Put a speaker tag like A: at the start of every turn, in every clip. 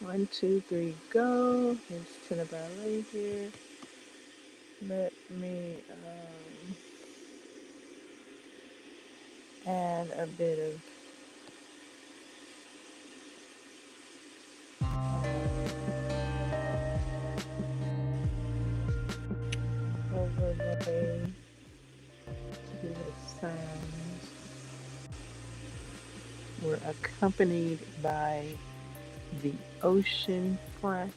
A: 1, 2, 3, go. There's tenor ballet here. Let me add a bit of overlay to the sounds. We're accompanied by the ocean front,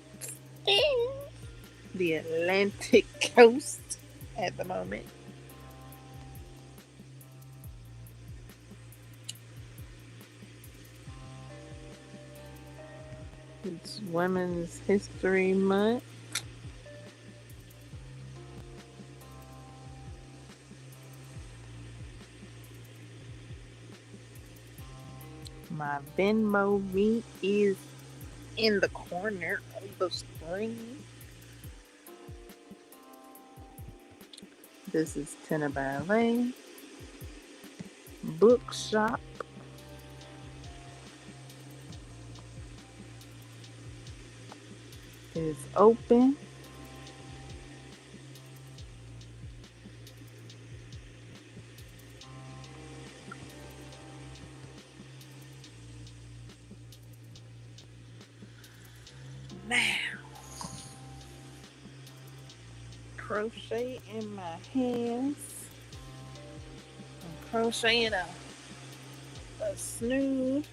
A: the Atlantic coast at the moment. It's Women's History Month. My Venmo me is in the corner of the screen. This is tenor ballet. Bookshop is open. Now, crochet in my hands. I'm crocheting a snood.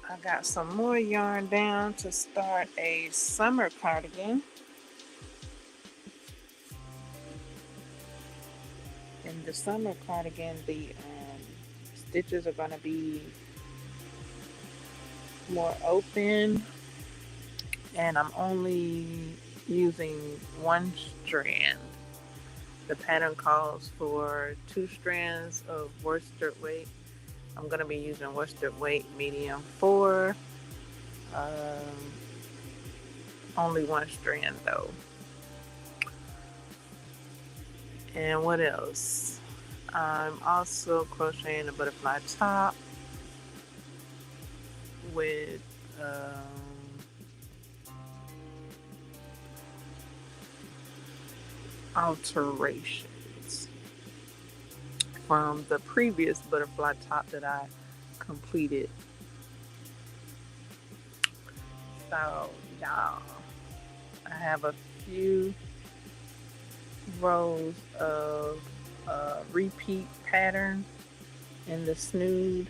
A: I got some more yarn down to start a summer cardigan. In the summer cardigan, the stitches are going to be more open, and I'm only using one strand. The pattern calls for 2 strands of worsted weight. I'm going to be using worsted weight medium 4. Only one strand though. And what else? I'm also crocheting a butterfly top with alterations from the previous butterfly top that I completed. So y'all, I have a few rows of repeat pattern in the snood,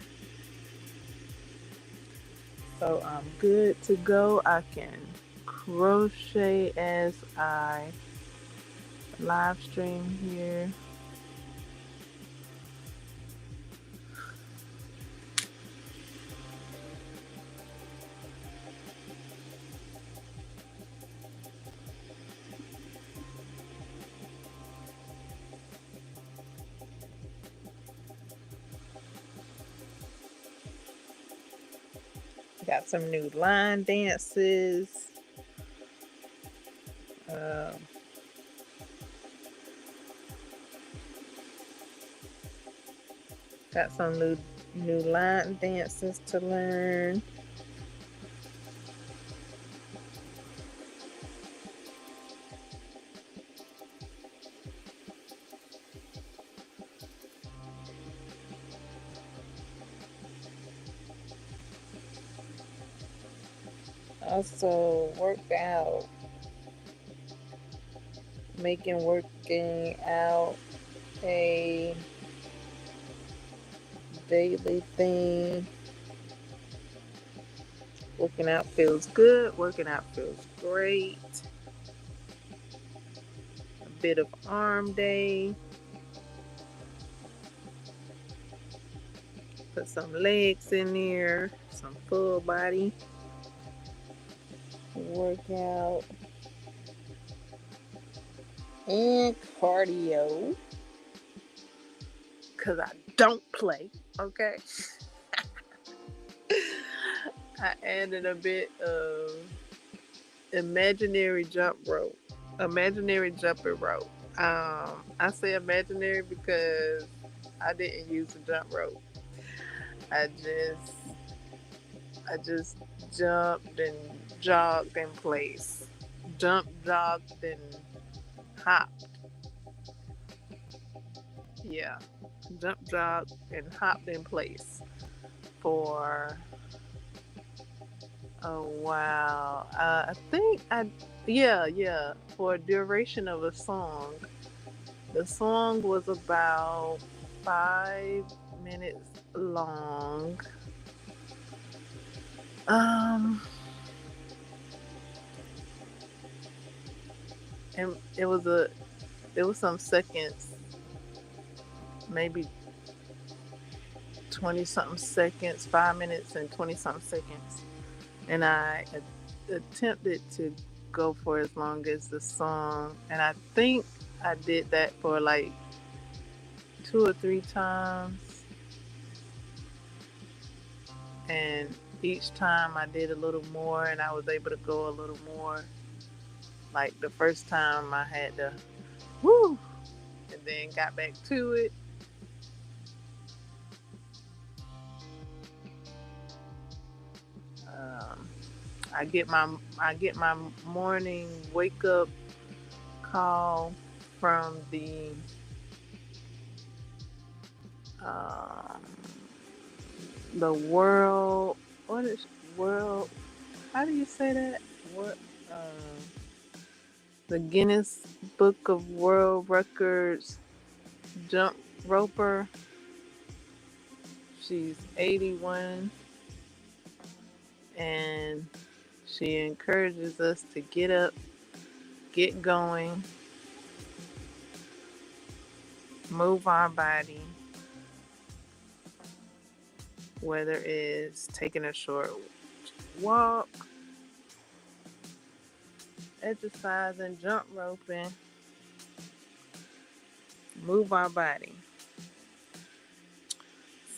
A: so I'm good to go. I can crochet as I live stream here. Got some new line dances. Got some new line dances to learn. Also worked out, working out a daily thing. Working out feels good. Working out feels great. A bit of arm day. Put some legs in there. Some full body workout. And cardio. Because I don't play. Okay. I added a bit of imaginary jump rope. Imaginary jumping rope. I say imaginary because I didn't use a jump rope. I I just jumped and jogged in place. Jumped, jogged, and hopped. Yeah. Jumped, jogged, and hopped in place for a while. I think yeah, for a duration of a song. The song was about 5 minutes long. Um, and it was some seconds, maybe 20 something seconds, 5 minutes and 20 something seconds. And I attempted to go for as long as the song. And I think I did that for like 2 or 3 times. And each time I did a little more and I was able to go a little more. Like the first time I had to woo and then got back to it. Um, I get my morning wake up call from um, the world. What is world? How do you say that? What? The Guinness Book of World Records jump roper. She's 81 and she encourages us to get up, get going, move our body, whether it's taking a short walk, exercising, jump roping, move our body.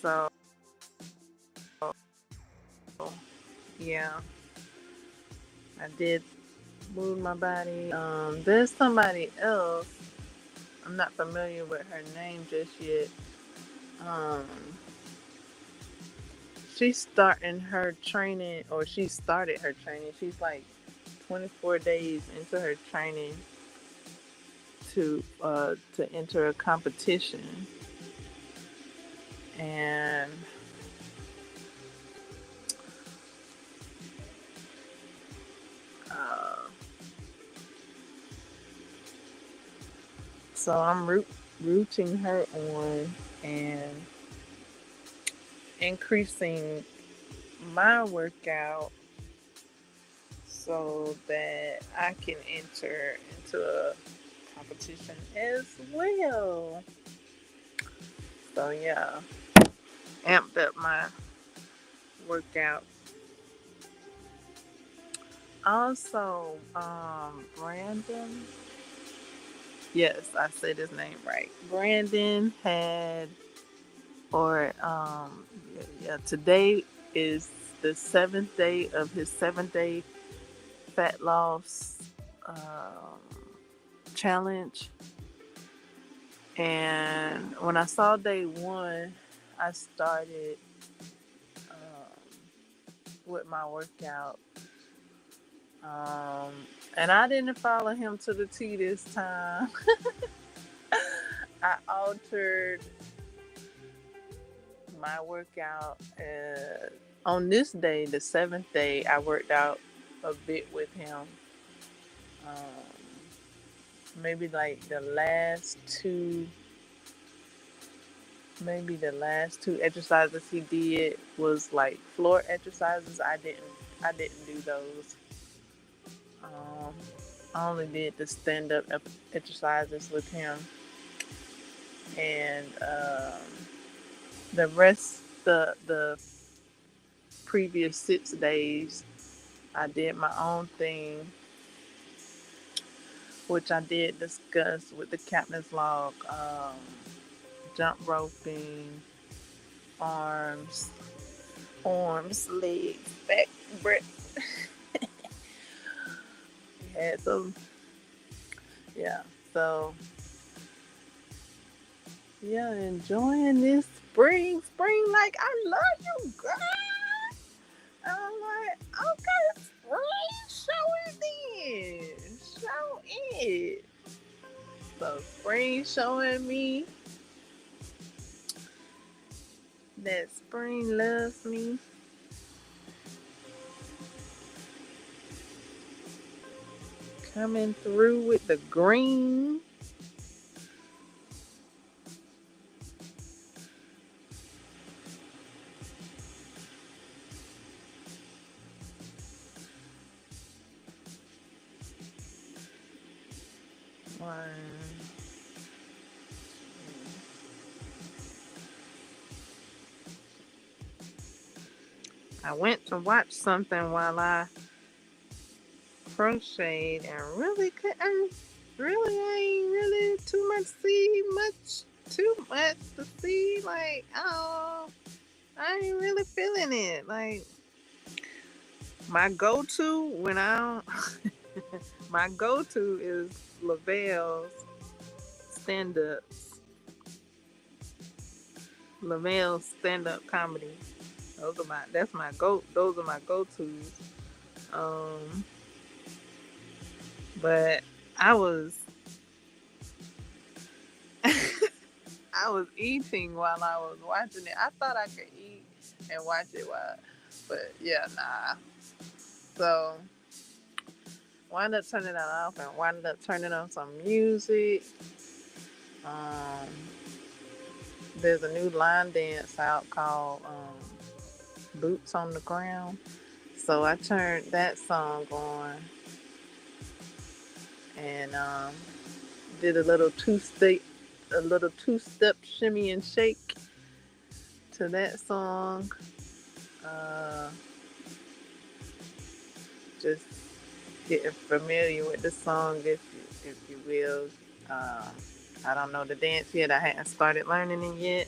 A: So, yeah, I did move my body. There's somebody else. I'm not familiar with her name just yet. Um, she's starting her training, or she started her training. She's like 24 days into her training to enter a competition, and uh, so I'm rooting her on and increasing my workout so that I can enter into a competition as well. So yeah, amped up my workout. Also, Brandon. Yes, I said his name right. Brandon had, or yeah, today is the 7th day of his 7-day fat loss um, challenge. And when I saw day one, I started with my workout. Um, and I didn't follow him to the T this time. I altered my workout. On this day, the 7th day, I worked out a bit with him. Um, maybe like the last two exercises he did was like floor exercises. I didn't do those. Um, I only did the stand up exercises with him, and the rest the previous 6 days I did my own thing, which I did discuss with the captain's log. Jump roping, arms, legs, back, breath. Had some, yeah. So, yeah, enjoying this spring like I love you, girl. spring showing me that spring loves me. Coming through with the green. One. I went to watch something while I crocheted and really couldn't, really ain't really too much to see. Like, oh, I ain't really feeling it. Like, my go-to when I don't, my go-to is Lavelle's stand-ups. Lavelle's stand-up comedy. Those are my go-tos. Um, but I was I was eating while I was watching it. I thought I could eat and watch it but yeah, nah. So wound up turning that off and wound up turning on some music. Um, there's a new line dance out called Boots on the Ground. So I turned that song on and did a little two-step shimmy and shake to that song. Uh, just getting familiar with the song, if you will. Um, I don't know the dance yet. I hadn't started learning it yet.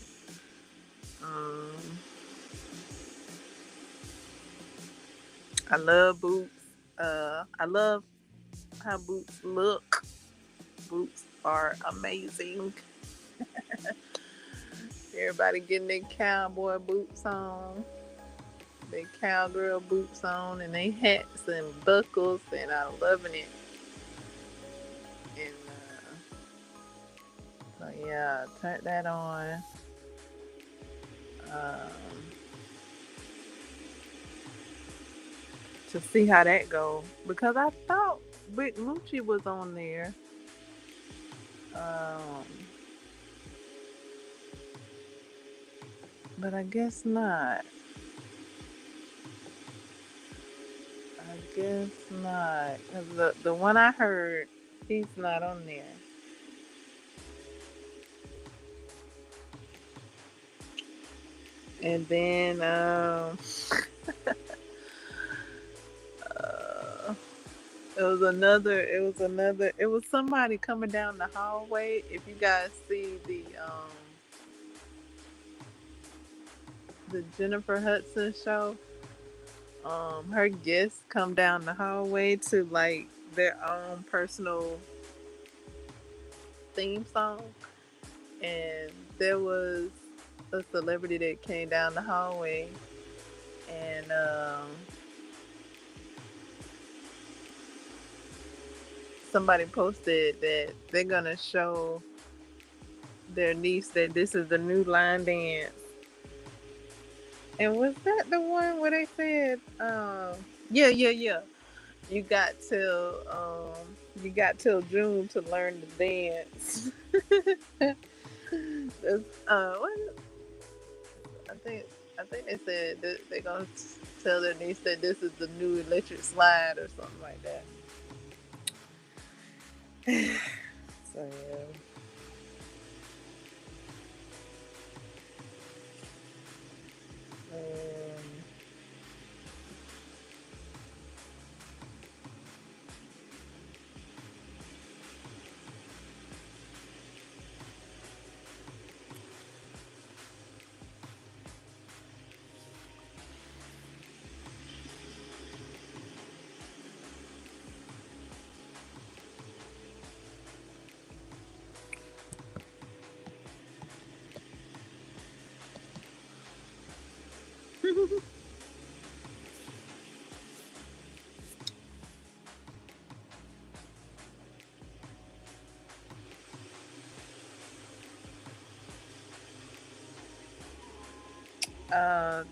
A: Um, I love boots. I love how boots look. Boots are amazing. Everybody getting their cowboy boots on, their cowgirl boots on, and they hats and buckles, and I'm loving it. And so yeah, turn that on. Um, to see how that go because I thought Big Moochie was on there. Um, but I guess not. I guess not. 'Cause the one I heard, he's not on there. And then uh, it was somebody coming down the hallway. If you guys see the Jennifer Hudson show, her guests come down the hallway to like their own personal theme song, and there was a celebrity that came down the hallway, and somebody posted that they're gonna show their niece that this is the new line dance. And was that the one where they said, yeah, you got till June to learn the dance. What, I think I think they said that they're gonna tell their niece that this is the new electric slide or something like that. So yeah. Um,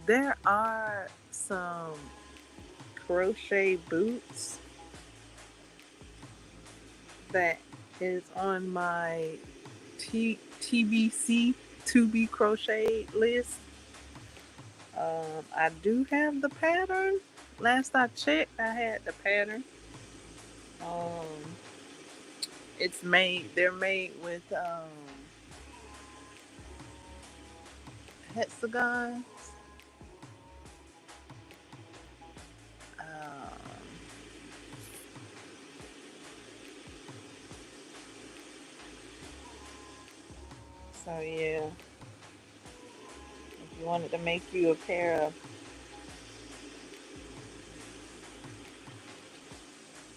A: There are some crochet boots that is on my TBC to be crocheted list. I do have the pattern. Last I checked, I had the pattern. Um, it's made. They're made with hexagons. Um, so yeah, if you wanted to make you a pair of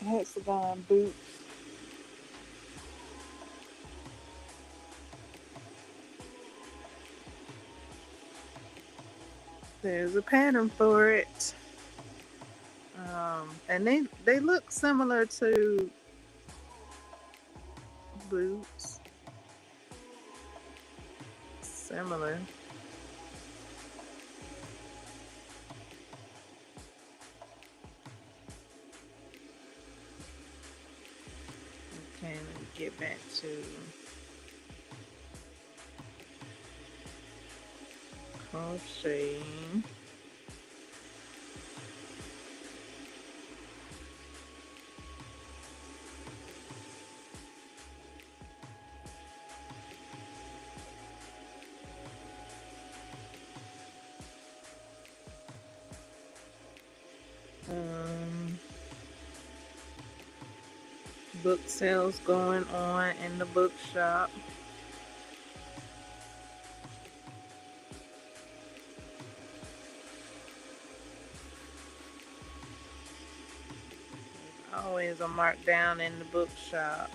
A: hexagon boots, there's a pattern for it. And they look similar to boots. Similar. Okay, let me get back to crocheting. Um, book sales going on in the bookshop. Always a markdown in the bookshop.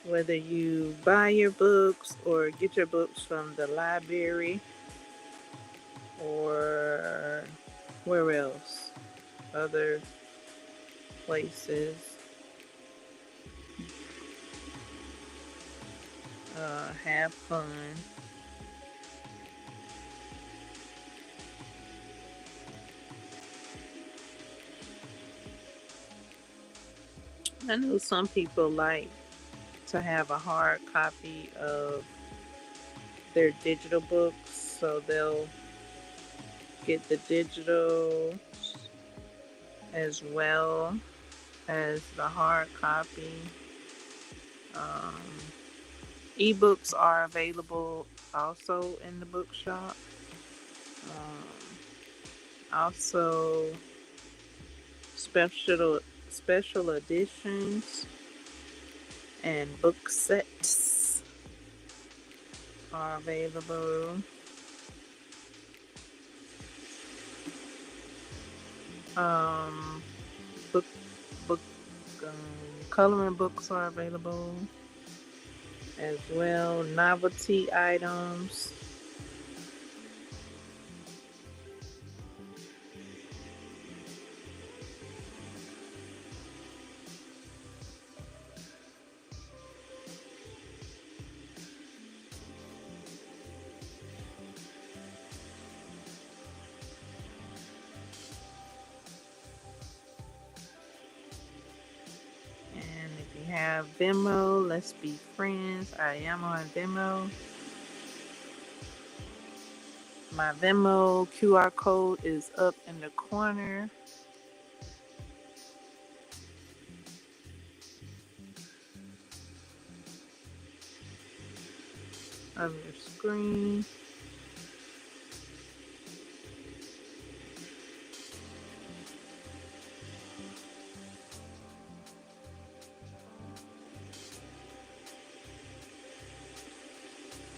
A: Whether you buy your books or get your books from the library or where else? Other places. Have fun. I know some people like to have a hard copy of their digital books, so they'll get the digital as well as the hard copy. Um, ebooks are available also in the bookshop. Also, special special editions and book sets are available. Um, book book coloring books are available as well. Novelty items. And if you have Venmo, let's be friends. I am on Venmo. My Venmo QR code is up in the corner of your screen.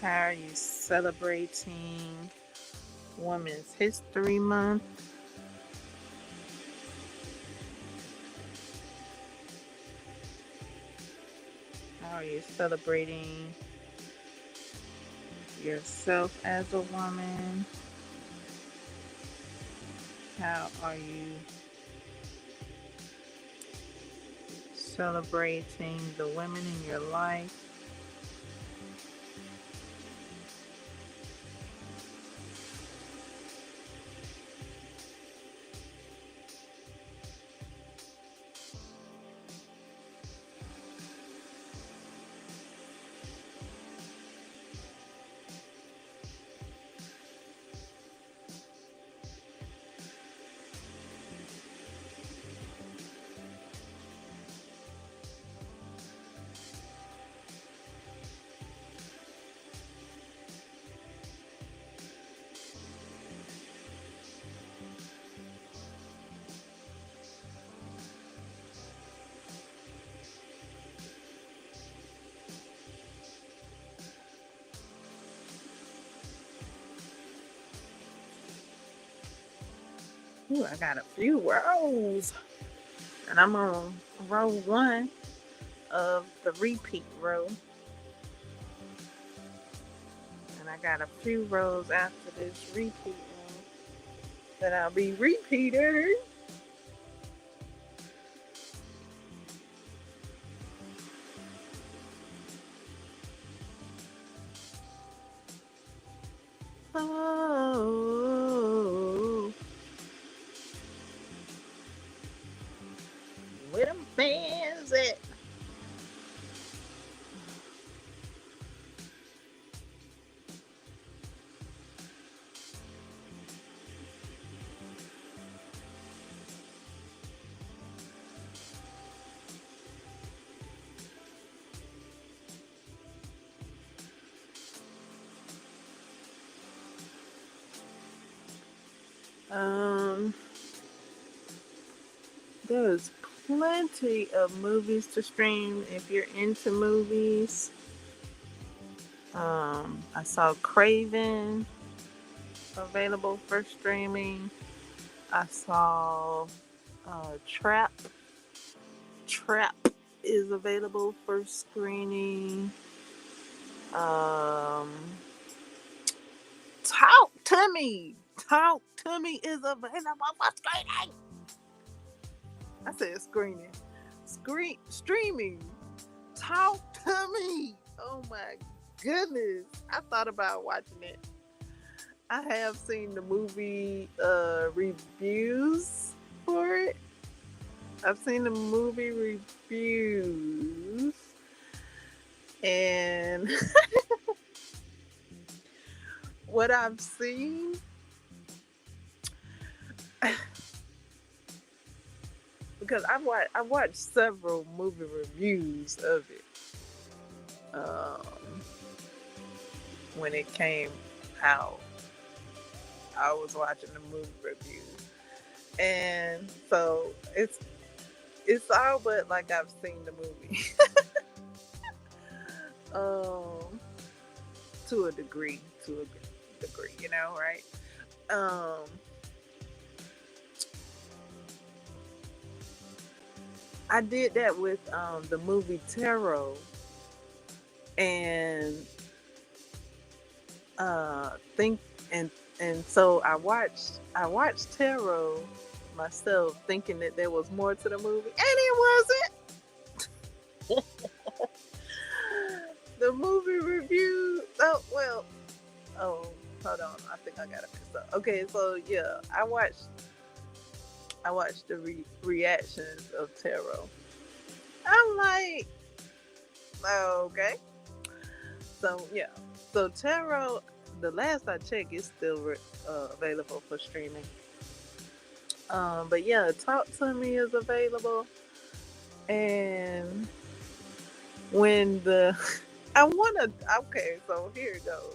A: How are you celebrating Women's History Month? How are you celebrating yourself as a woman? How are you celebrating the women in your life. Ooh, I got a few rows. And I'm on row one of the repeat row. And I got a few rows after this repeat row that I'll be repeating. Oh, where them fans at? Um, there's plenty of movies to stream if you're into movies. I saw Craven available for streaming. I saw Trap. Trap is available for screening. Um, Talk to Me. Talk to Me is available for screening. I said screening. Streaming. Talk to Me. Oh my goodness. I thought about watching it. I have seen the movie reviews for it. I've seen the movie reviews. And what I've seen, because I watched several movie reviews of it when it came out. I was watching the movie review, and so it's all but like I've seen the movie. To a degree, you know, right? I did that with the movie Tarot, and think and so I watched Tarot myself, thinking that there was more to the movie, and it wasn't. The movie review. Oh well. Oh, hold on. I think I got it mixed up. Okay, so yeah, I watched the reactions of Tarot. I'm like, okay. So yeah, so Tarot. The last I checked, is still available for streaming. But yeah, Talk to Me is available, and when the I wanna okay, so here it goes.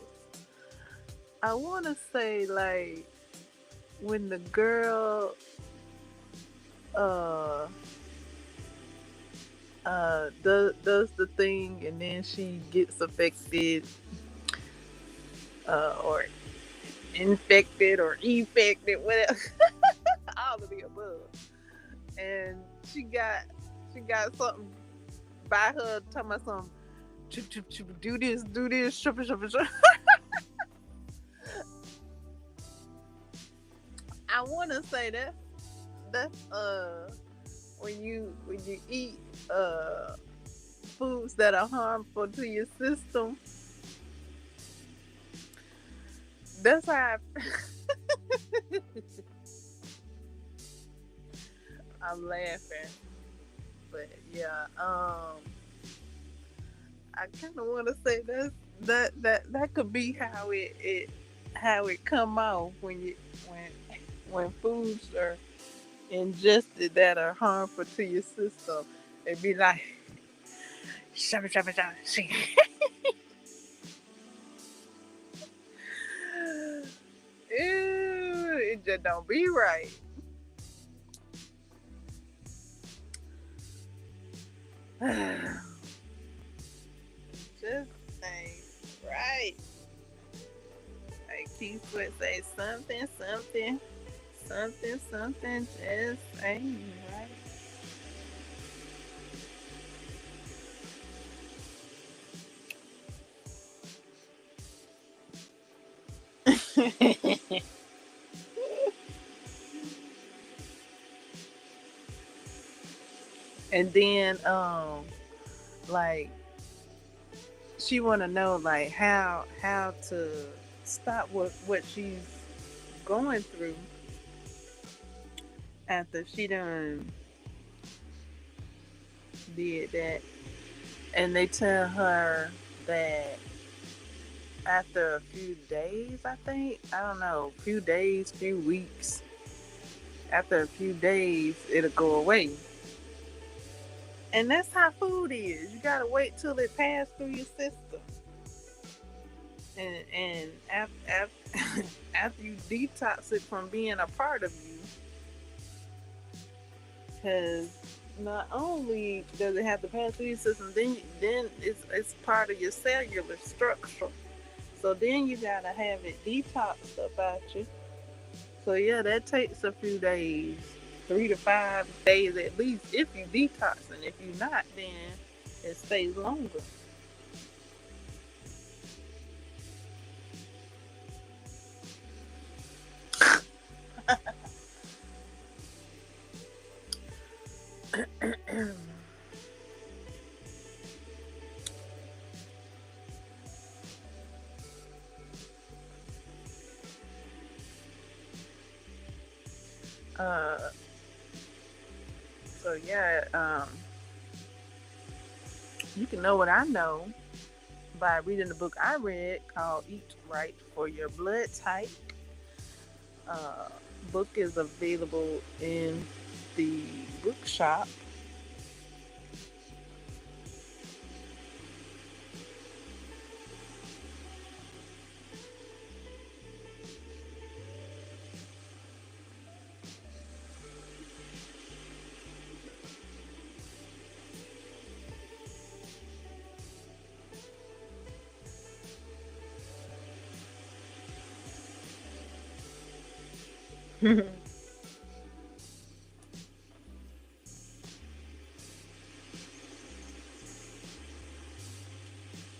A: I wanna say like when the girl does the thing and then she gets affected or infected or effected, whatever. All of the above. And she got something by her talking about something. Do this, shuffle. I want to say that's when you eat foods that are harmful to your system. That's how I'm laughing. But yeah, I kind of want to say that could be how it come off when foods are ingested that are harmful to your system. It'd be like shabba shabba shabba. Ew, it just don't be right. Just ain't right. Like Keith would say, something, something, something, something just ain't right. And then like she want to know like how to stop what she's going through after she done did that, and they tell her that after a few days, I think, I don't know, few days, few weeks, after a few days it'll go away. And that's how food is. You gotta wait till it passes through your system. And after, after you detox it from being a part of you, because not only does it have to pass through your system, then it's part of your cellular structure. So then you gotta have it detoxed about you. So yeah, that takes a few days, 3 to 5 days at least, if you detox, and if you're not, then it stays longer. uh, so yeah, you can know what I know by reading the book I read called Eat Right for Your Blood Type. Uh, Book is available in the bookshop.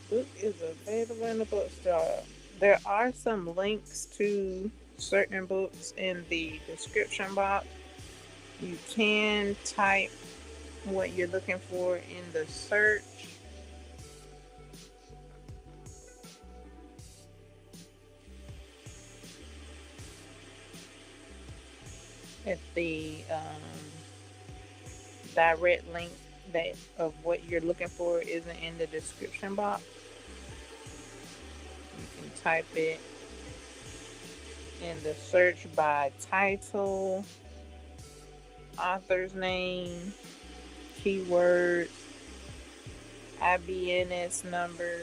A: Book is available in the bookstore. There are some links to certain books in the description box. You can type what you're looking for in the search. If the direct link that of what you're looking for isn't in the description box, you can type it in the search by title, author's name, keywords, IBNS number.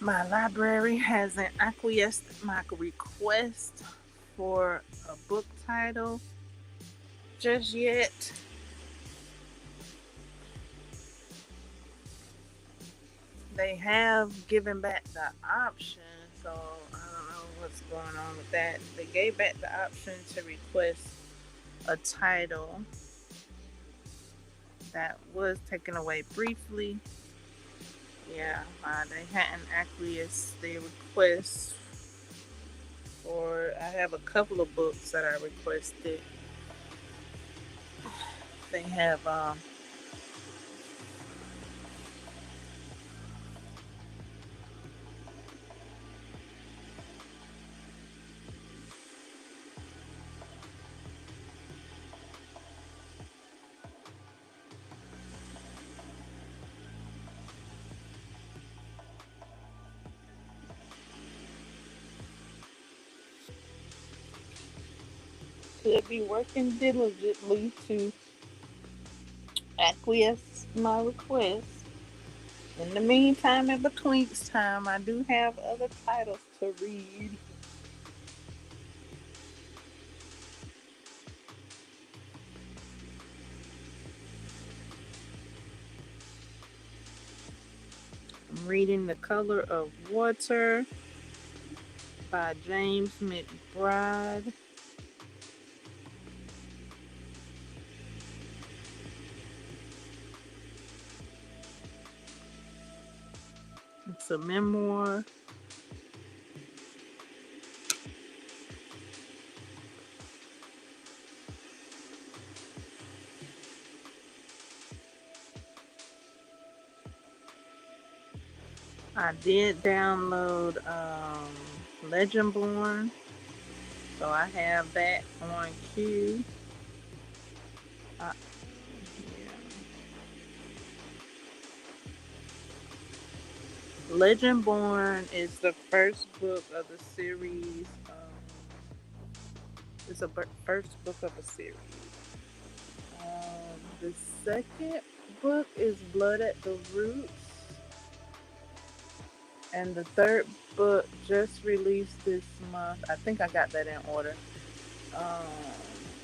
A: My library hasn't acquiesced my request for a book title. just yet. They have given back the option, so I don't know what's going on with that. They gave back the option to request a title that was taken away briefly. Yeah, they hadn't acquiesced their request. Or I have a couple of books that I requested. They have could be working diligently to acquiesce my request. In the meantime, in between time, I do have other titles to read. I'm reading The Color of Water by James McBride. It's a memoir. I did download Legendborn, so I have that on queue. Yeah. Legendborn is the first book of the series. It's a first book of a series. The second book is Blood at the Roots, and the third book just released this month. I think I got that in order. Um,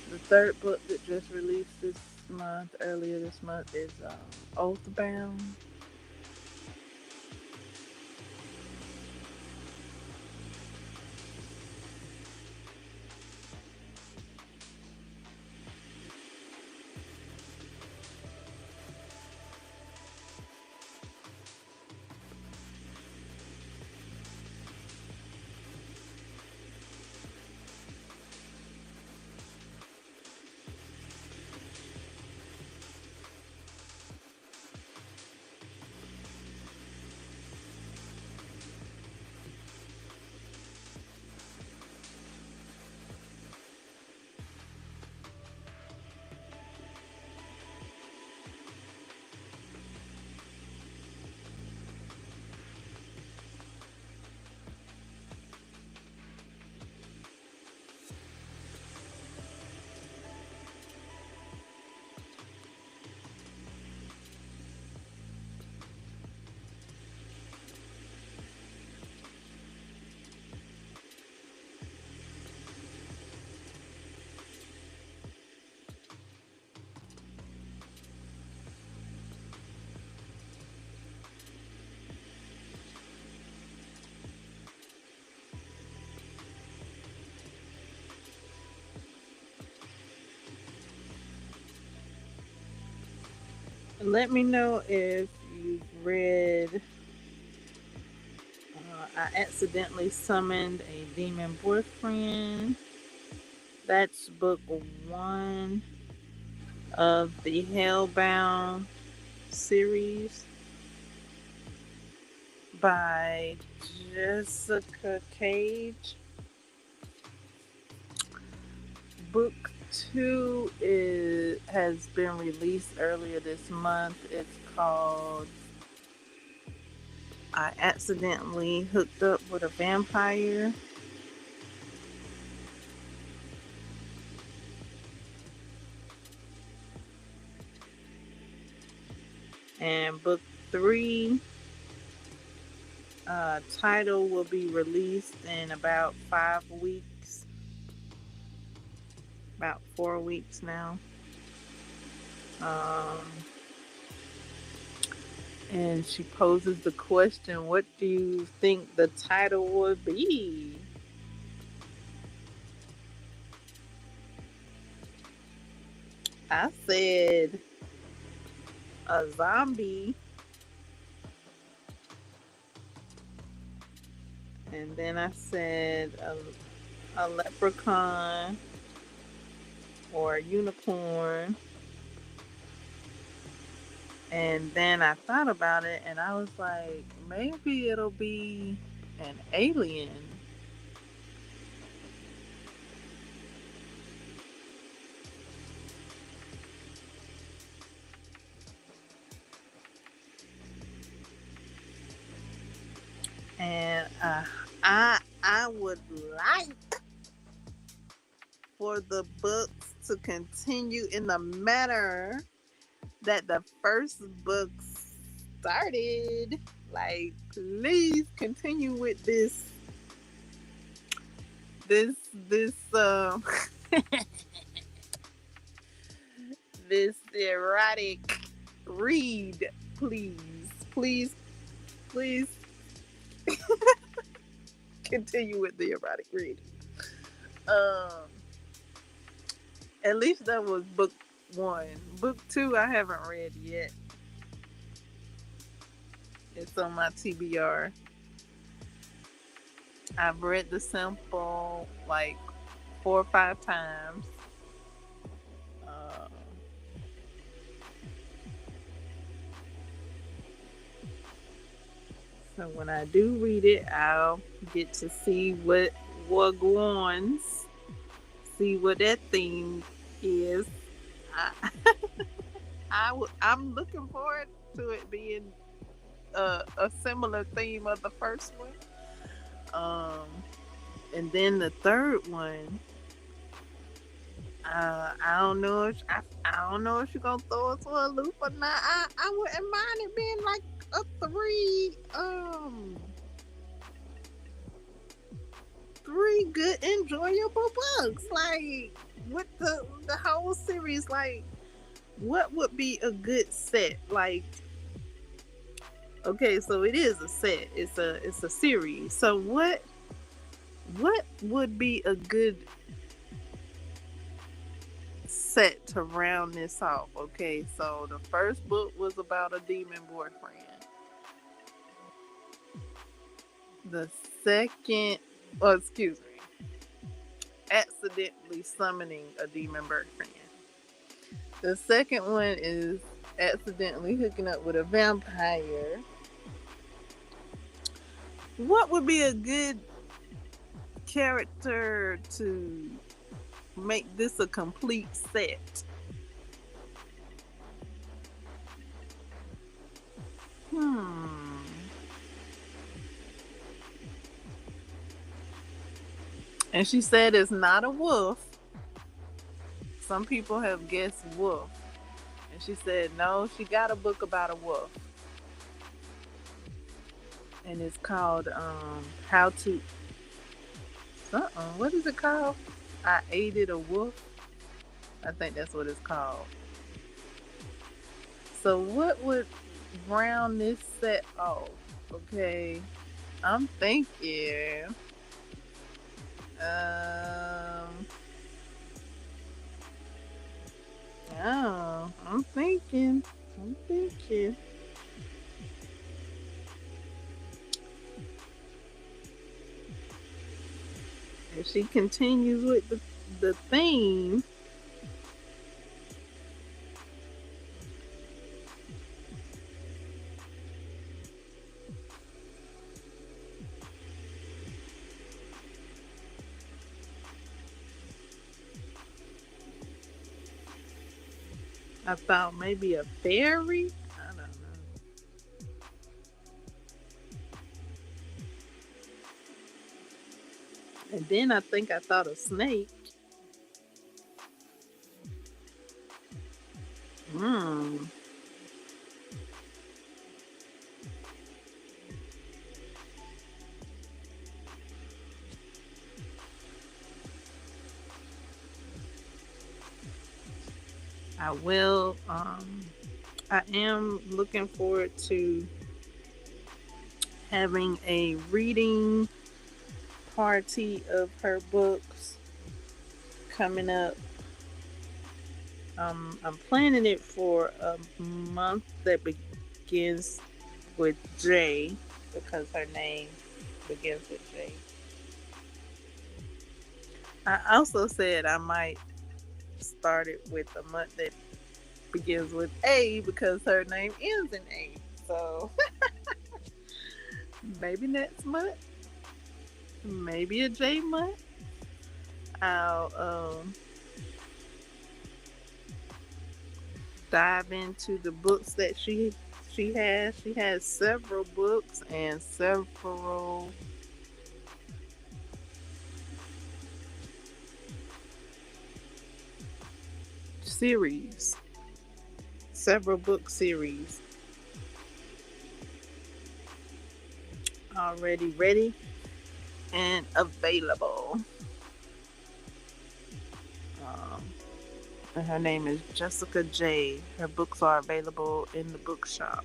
A: the third book that just released this month, earlier this month, is Oathbound. Let me know if you've read I Accidentally Summoned a Demon Boyfriend. That's book one of the Hellbound series by Jessica Cage. Book two has been released earlier this month. It's called I Accidentally Hooked Up with a Vampire. And book three title will be released in about 5 weeks, about 4 weeks now. Um, and she poses the question, what do you think the title would be? I said a zombie, and then I said a leprechaun or a unicorn. And then I thought about it and I was like, maybe it'll be an alien. And I would like for the books to continue in the manner that the first book started. Like, please continue with this this this erotic read, please, please, please continue with the erotic read. Um, at least that was book one. Book two, I haven't read yet. It's on my TBR. I've read the sample like 4 or 5 times. Uh, so when I do read it, I'll get to see what goes, see what that theme is. I, I'm looking forward to it being a similar theme of the first one. Um, and then the third one, I don't know if I don't know if you're gonna throw us for a loop or not. I wouldn't mind it being like a three good enjoyable books. Like with the whole series, like what would be a good set? Like, okay, so it is a set. It's a series. So what would be a good set to round this off? Okay, so the first book was about a demon boyfriend. The second, oh, excuse me, accidentally summoning a demon boyfriend. The second one is accidentally hooking up with a vampire. What would be a good character to make this a complete set? Hmm. And she said it's not a wolf. Some people have guessed wolf. And she said no, she got a book about a wolf. And it's called How to what is it called? I Aided a Wolf. I think that's what it's called. So what would round this set off? Okay. I'm thinking um oh, I'm thinking if she continues with the theme. I thought maybe a fairy. I don't know. And then I think I thought a snake. Hmm. I will. I am looking forward to having a reading party of her books coming up. I'm planning it for a month that begins with J because her name begins with J. I also said I might start it with a month that begins with A because her name ends in A. So maybe next month, maybe a J month. I'll dive into the books that she has. She has several books and several series, several book series already ready and available. Um, and her name is Jessica J. Her books are available in the bookshop.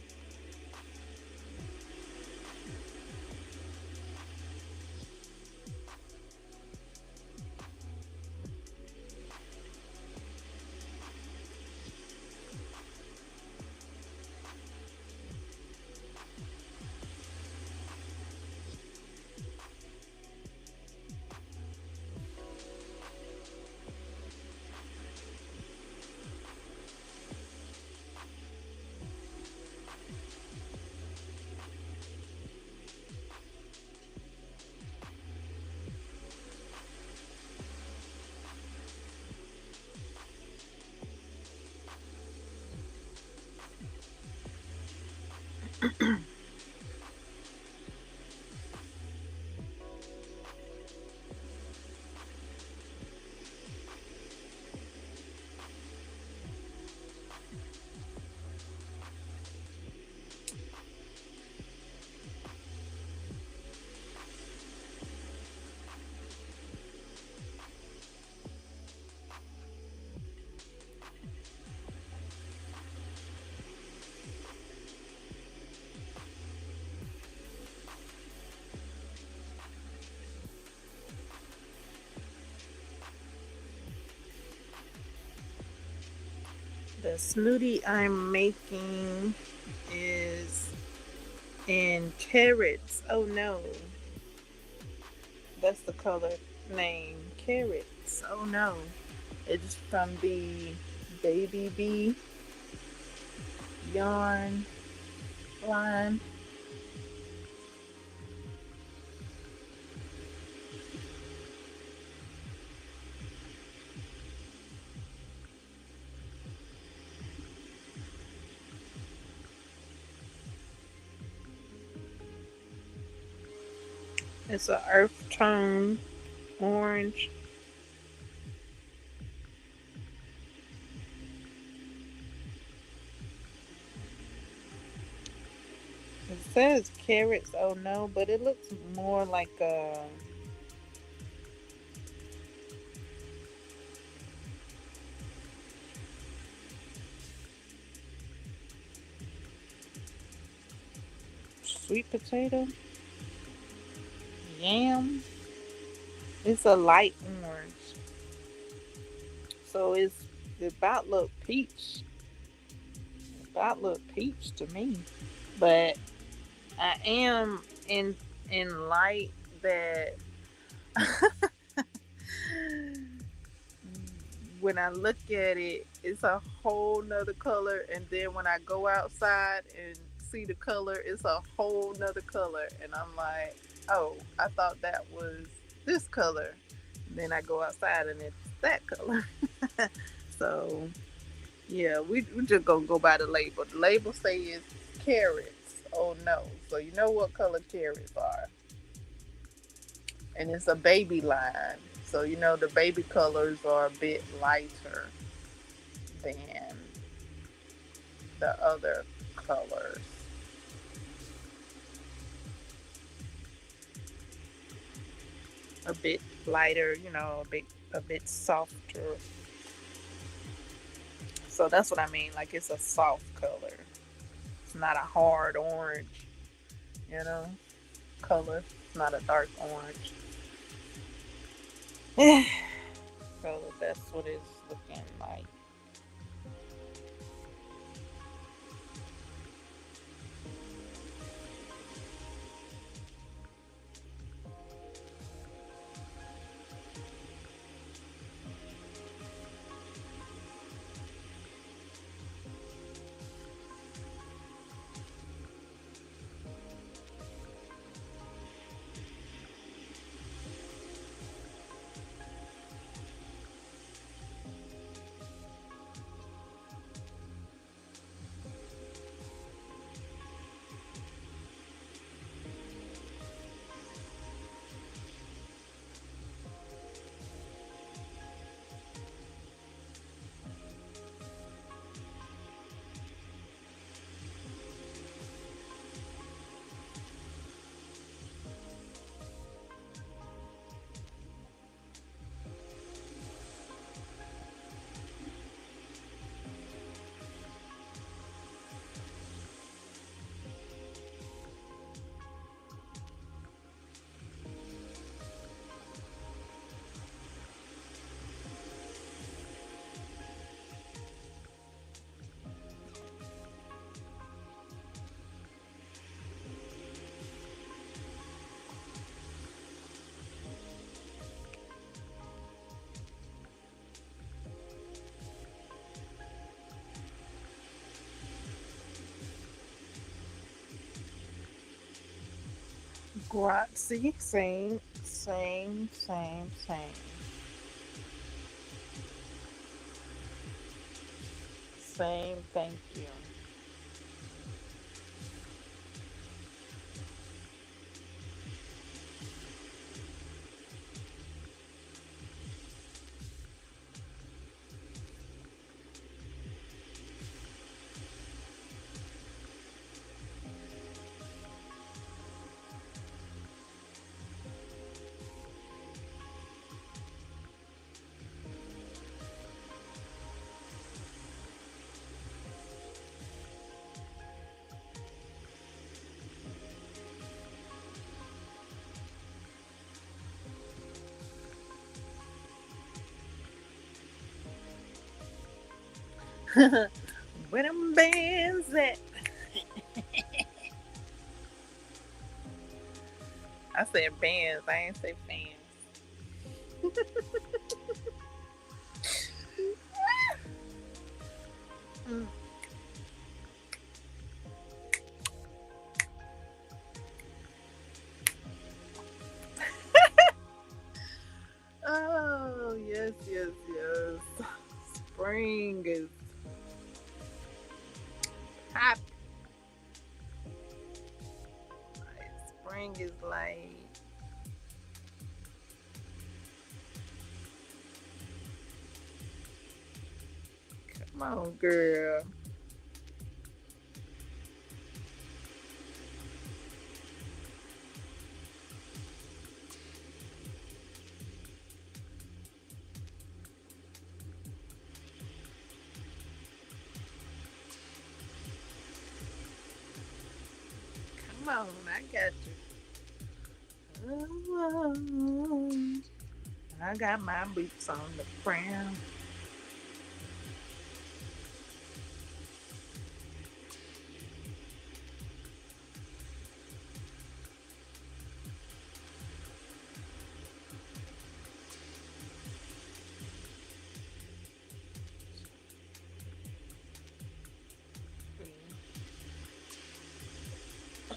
A: The smoothie I'm making is in carrots. Oh no, that's the color name. Carrots. Oh no. It's from the Baby Bee yarn line. It's a earth tone orange. It says carrots, oh no, but it looks more like a sweet potato, yam. It's a light orange, so it about look peach. It about look peach to me, but I am in light that when I look at it, it's a whole nother color, and then when I go outside and see the color, it's a whole nother color, and I'm like, oh, I thought that was this color. And then I go outside and it's that color. So yeah, we just gonna go by the label. The label says carrots. Oh no! So you know what color carrots are, and it's a baby line. So you know the baby colors are a bit lighter than the other colors. A bit lighter, a bit softer. So that's what I mean. Like it's a soft color. It's not a hard orange, you know, color. It's not a dark orange. So that's what it's looking like. Grazie. Same, same, same, same. Same, thank you. Where them bands at? I said bands. I ain't say fans. Mm. Oh yes, yes, yes. Spring is hot. Spring is like, come on, girl. Come on, I got you. I got my boots on the ground.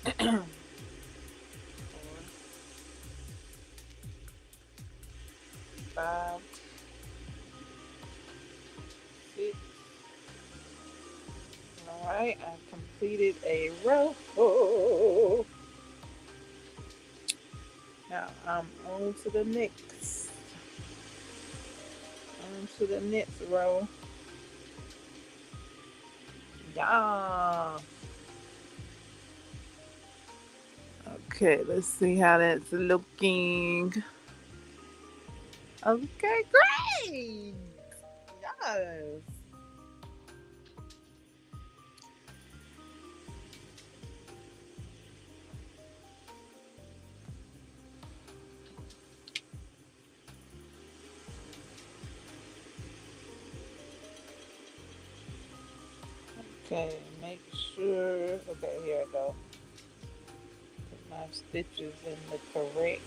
A: Four, 5, 6. All right, I completed a row. Oh, now I'm on to the next. On to the next row. Yeah. Okay, let's see how that's looking. Okay, great. Yes. Okay, make sure. Okay, here I go. Put my stitches in the correct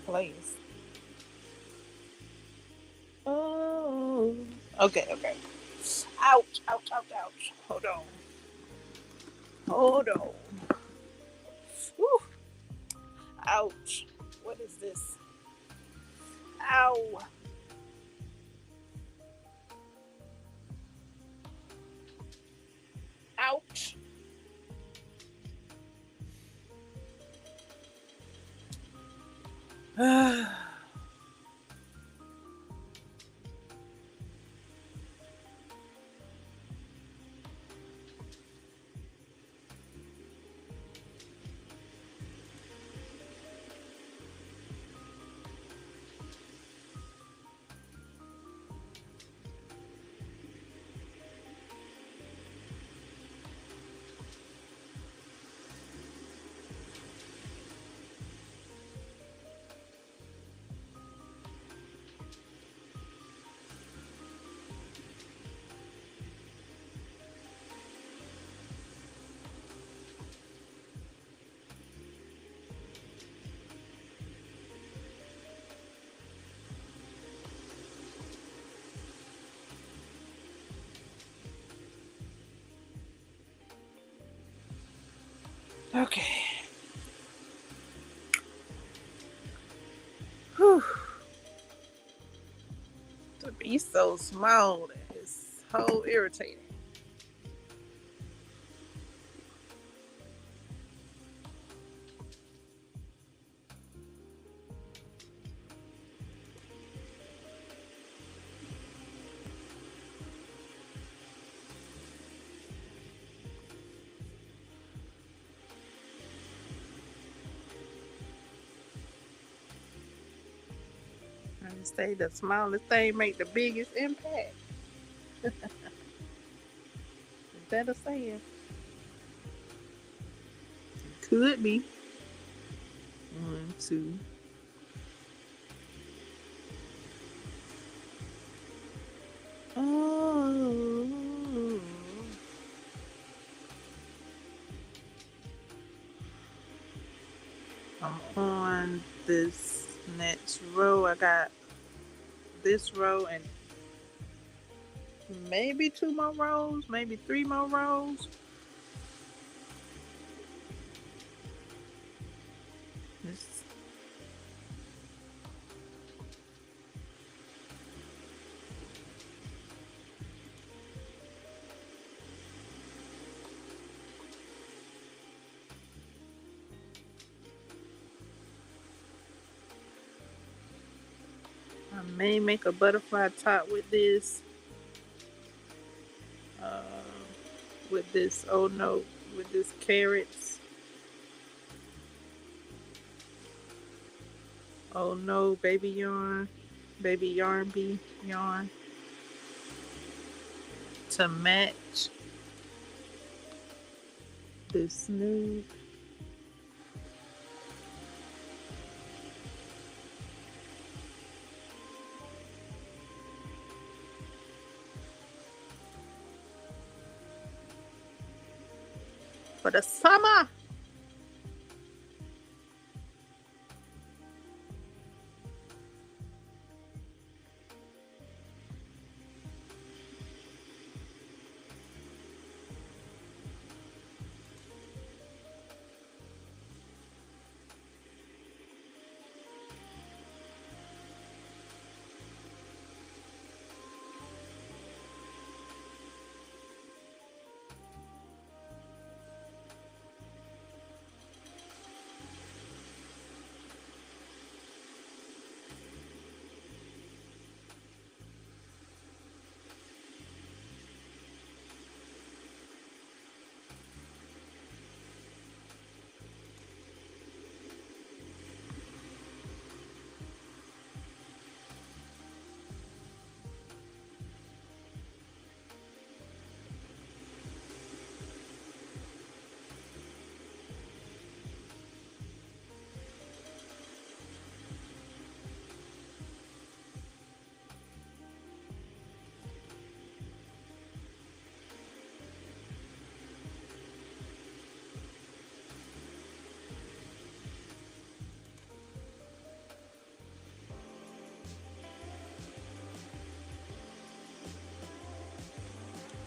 A: place. Oh. Okay, okay. Ouch, ouch, ouch, ouch. Hold on. Hold on. Woo. Ouch. What is this? Ow. Ouch. Okay. Whew. To be so small is so irritating. I say the smallest thing make the biggest impact. Is that a saying? Could be. One, two. Oh. I'm on this next row. I got this row and maybe two more rows, maybe three more rows. This, I may make a butterfly top uh, with this, oh no, with this carrots. Oh no, baby yarn bee yarn to match this new. For the summer.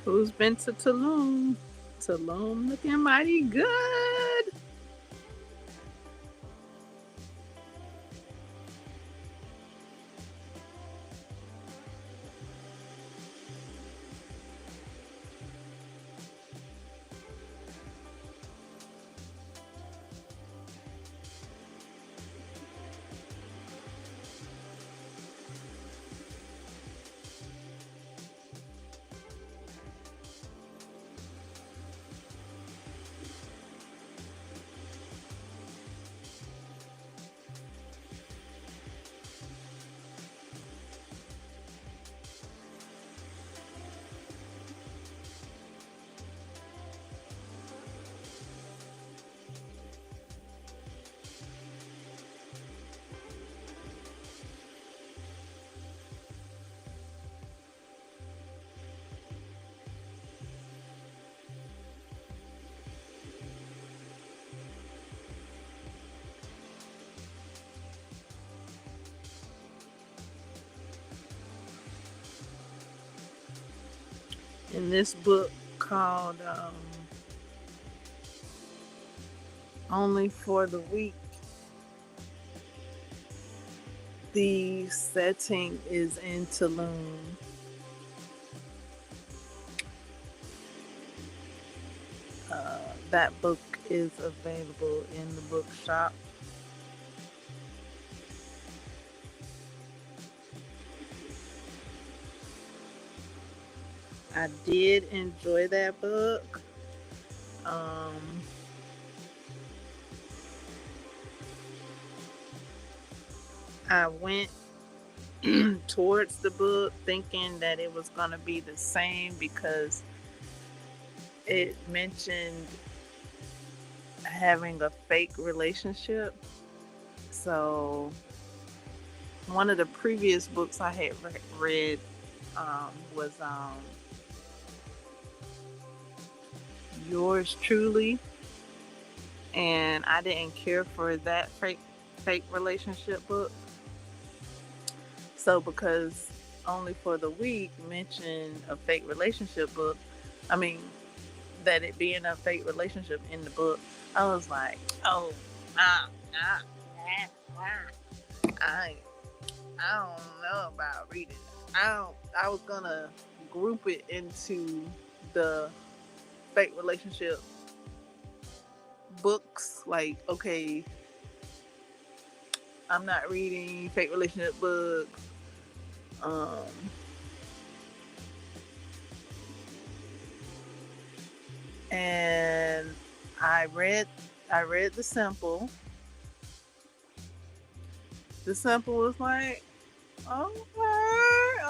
A: Who's been to Tulum? Tulum looking mighty good. In this book called Only for the Weak, the setting is in Tulum. That book is available in the bookshop. I did enjoy that book. Um, I went towards the book thinking that it was going to be the same because it mentioned having a fake relationship. So, one of the previous books I had read was Yours Truly, and I didn't care for that fake relationship book. So, because Only for the Weak mentioned a fake relationship book, I mean, that it being a fake relationship in the book, I was like, oh, ah, ah, ah, I don't know about reading. I was gonna group it into the fake relationship books. Like, okay, I'm not reading fake relationship books. Um, and I read the sample. The sample was like, okay,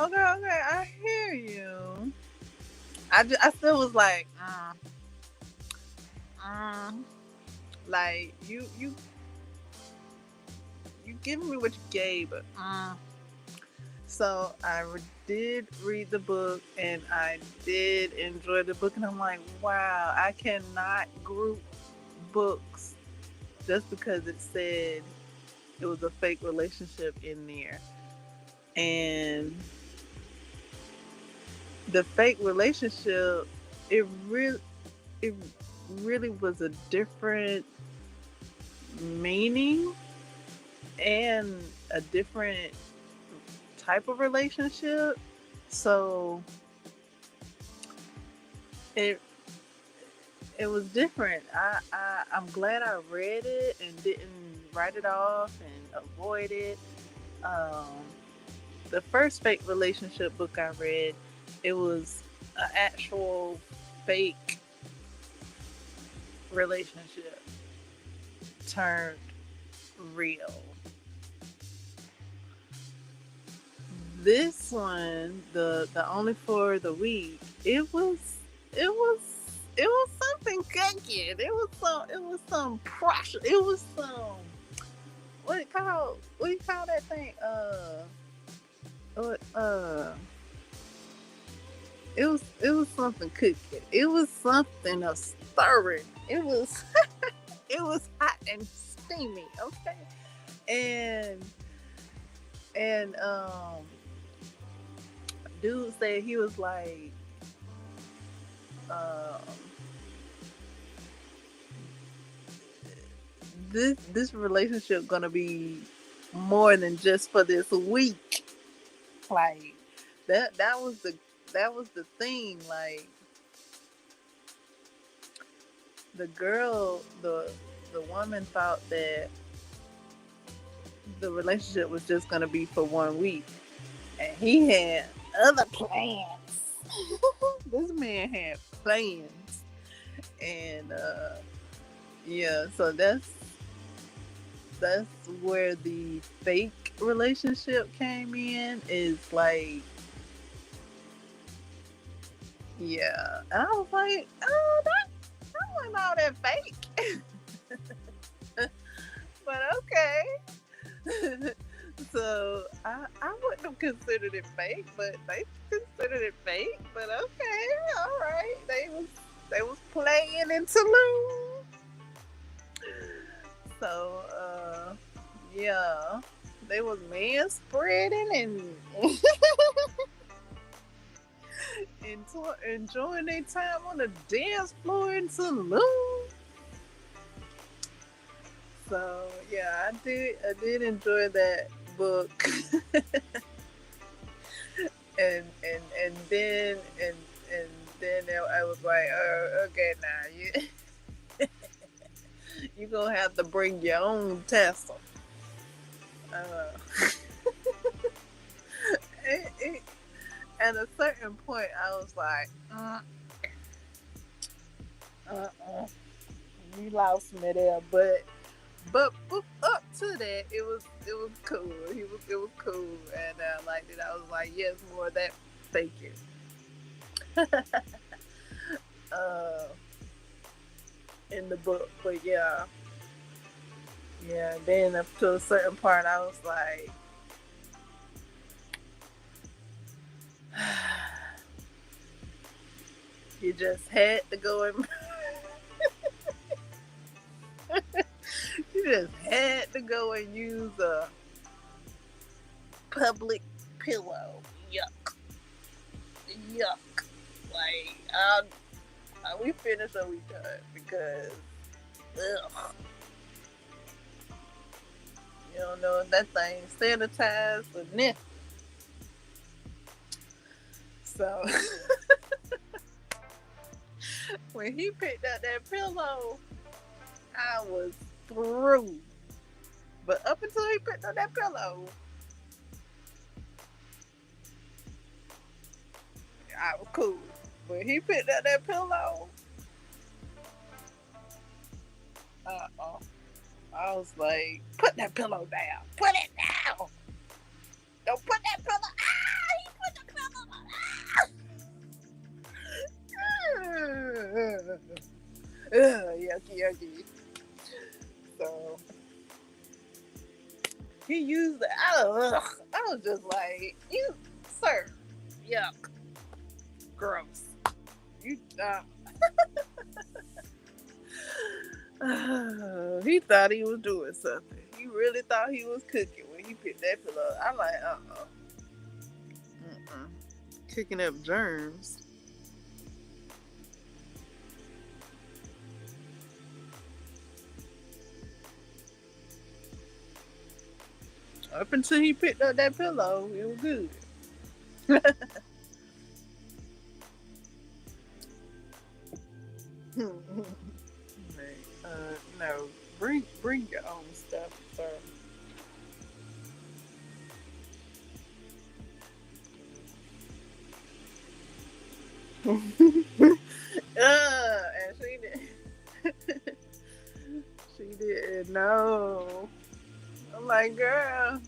A: I hear you. I still was like, mm, like you giving me what you gave, but so did read the book and I did enjoy the book, and I'm like, wow, I cannot group books just because it said it was a fake relationship in there. And the fake relationship, it really it really was a different meaning and a different type of relationship. So it it was different. I'm glad I read it and didn't write it off and avoid it. Um, the first fake relationship book I read, it was an actual fake relationship turned real. This one, the Only for the Week, it was it was something cooking. It was some pressure. It was some what do you call that thing? Uh, uh it was something cooking. It was something of stirring. It was it was hot and steamy. Okay, and and dude said he was like um, this relationship gonna be more than just for this week. Like that was the thing. Like the woman thought that the relationship was just gonna be for 1 week, and he had other plans. This man had plans, and yeah, so that's where the fake relationship came in. Is like, yeah, and I was like, oh, that wasn't all that fake. But okay. So I wouldn't have considered it fake, but they considered it fake. But okay, all right. They was playing in Tulum. So yeah, they was man spreading and enjoying their time on the dance floor in Tulum. So yeah, I did enjoy that book. And then I was like, oh, okay, now you gonna have to bring your own Tesla. Uh, at a certain point, I was like, you lost me there, but up to that, it was cool. It was cool, and I liked it. I was like, yes, more of that. Thank you. uh, in the book, but yeah. Then up to a certain part, I was like, you just had to go and you just had to go and use a public pillow. Yuck. Like, we finished or we done, because ugh. You don't know if that thing sanitized or nothing. So when he picked up that pillow, I was through. But up until he picked up that pillow, I was cool. When he picked up that pillow, I was like, put that pillow down. Put it down. Don't put that pillow. He put the pillow. Yucky. So he used it. I was just like, you, sir, yuck, gross. You he thought he was doing something. He really thought he was cooking when he picked that pillow. I'm like, kicking up germs. Up until he picked up that pillow, it was good. No, bring your own stuff, sir. And she didn't know. I'm like, girl.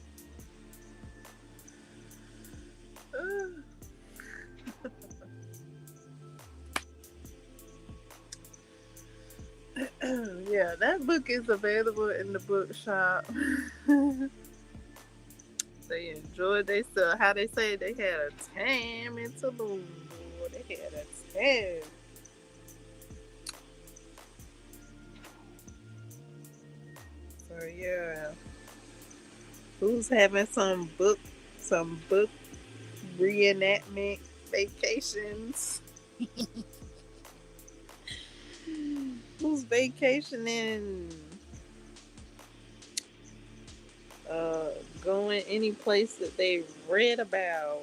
A: Yeah, that book is available in the bookshop. They enjoyed themselves. How they say they had a time in Tulum. They had a time. So yeah, who's having some book reenactment vacations? Who's vacationing? Uh, Going any place that they read about.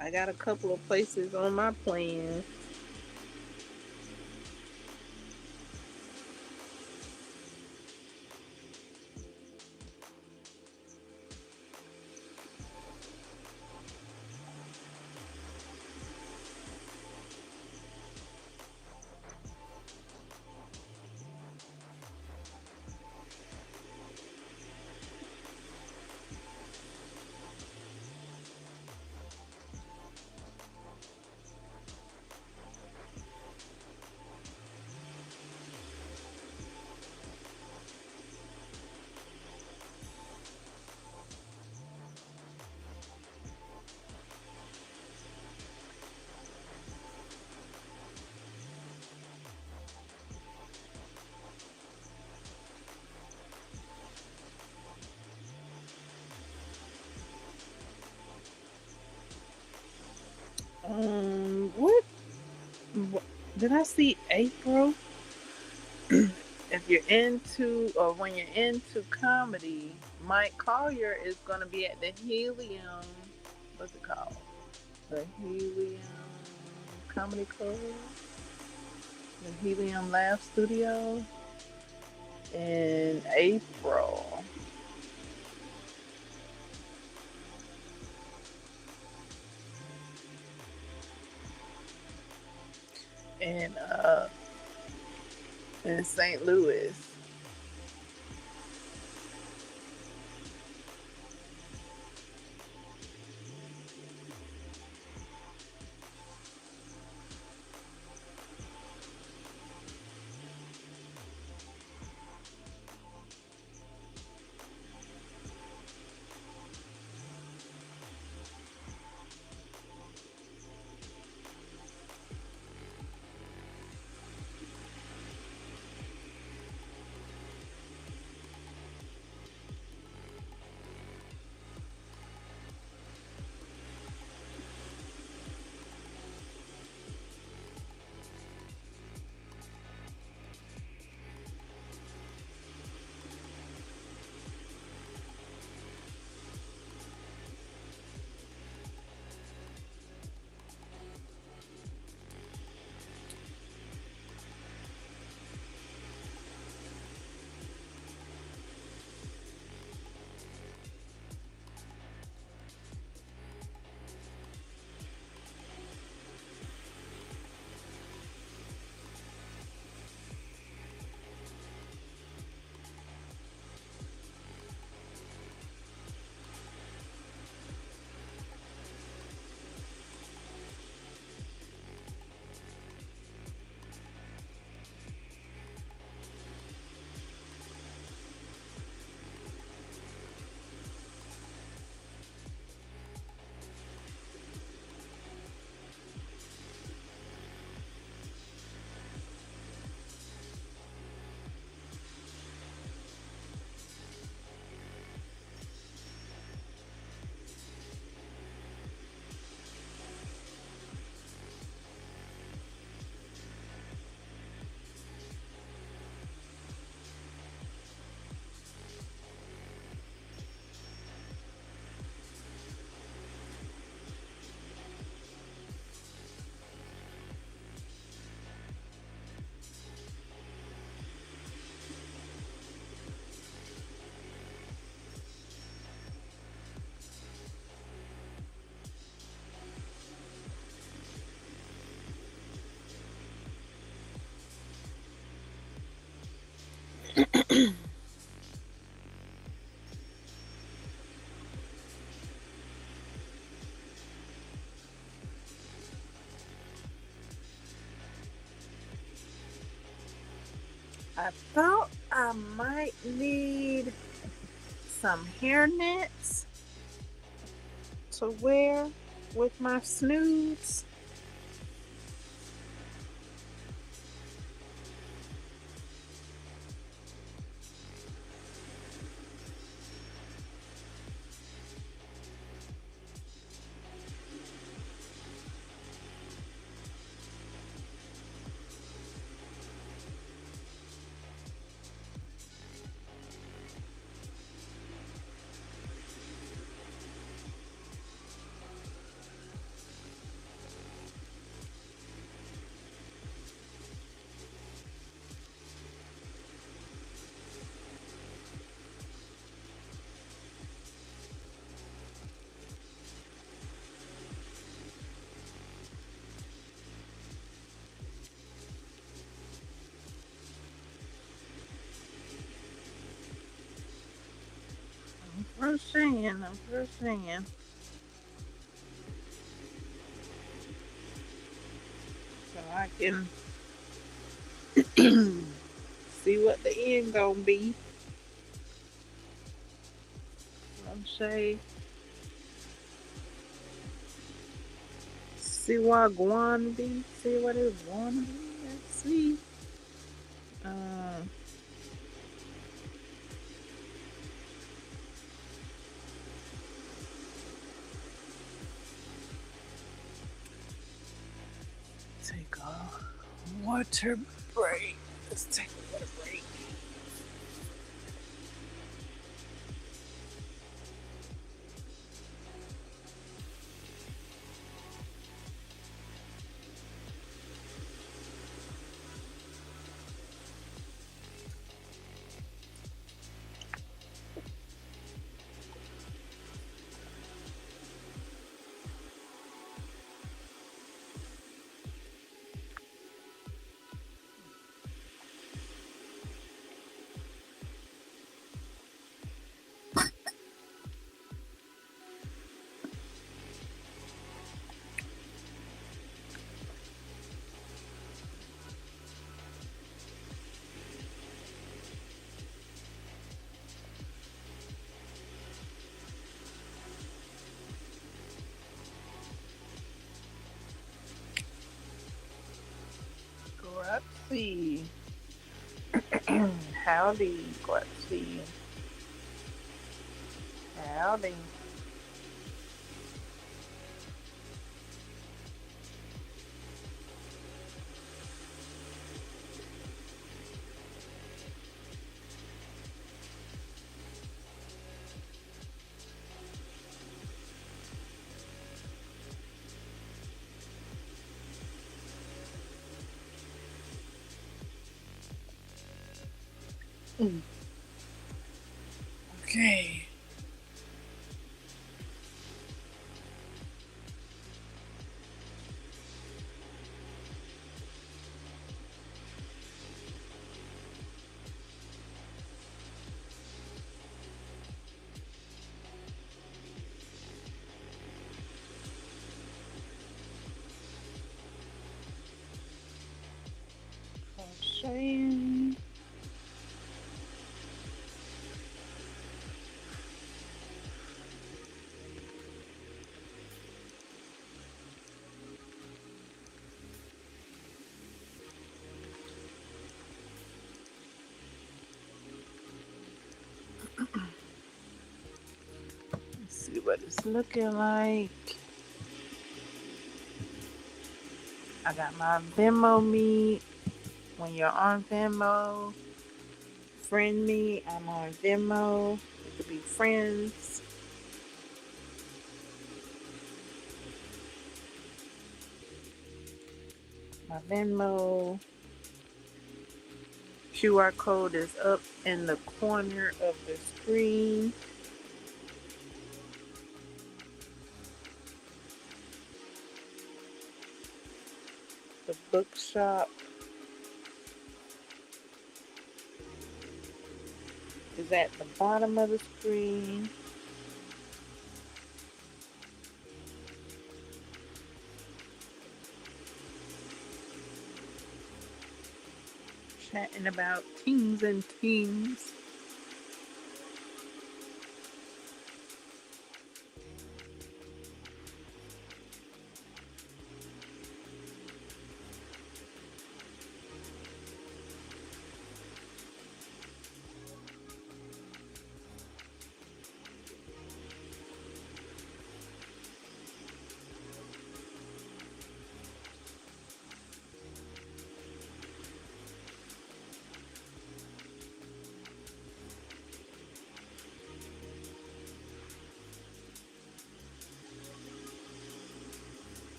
A: I got a couple of places on my plan. What? What? Did I see April? If you're into, or when you're into comedy, Mike Collier is going to be at the Helium. What's it called? The Helium Comedy Club, the Helium Laugh Studio in April. And in St. Louis. I thought I might need some hair nets to wear with my snoods. I'm crocheting. So I can see what the end gonna be. Crochet. See what going be. See what it's going to be. Let's see. Uh, take a water break. Let's take a water break. Grapsy. Howdy, Grapsy. Howdy. Okay. Crocheting. Let's see what it's looking like. I got my Venmo me. When you're on Venmo, friend me. I'm on Venmo. We could be friends. My Venmo QR code is up in the corner of the screen. The Bookshop is at the bottom of the screen. Chatting about kings and teams.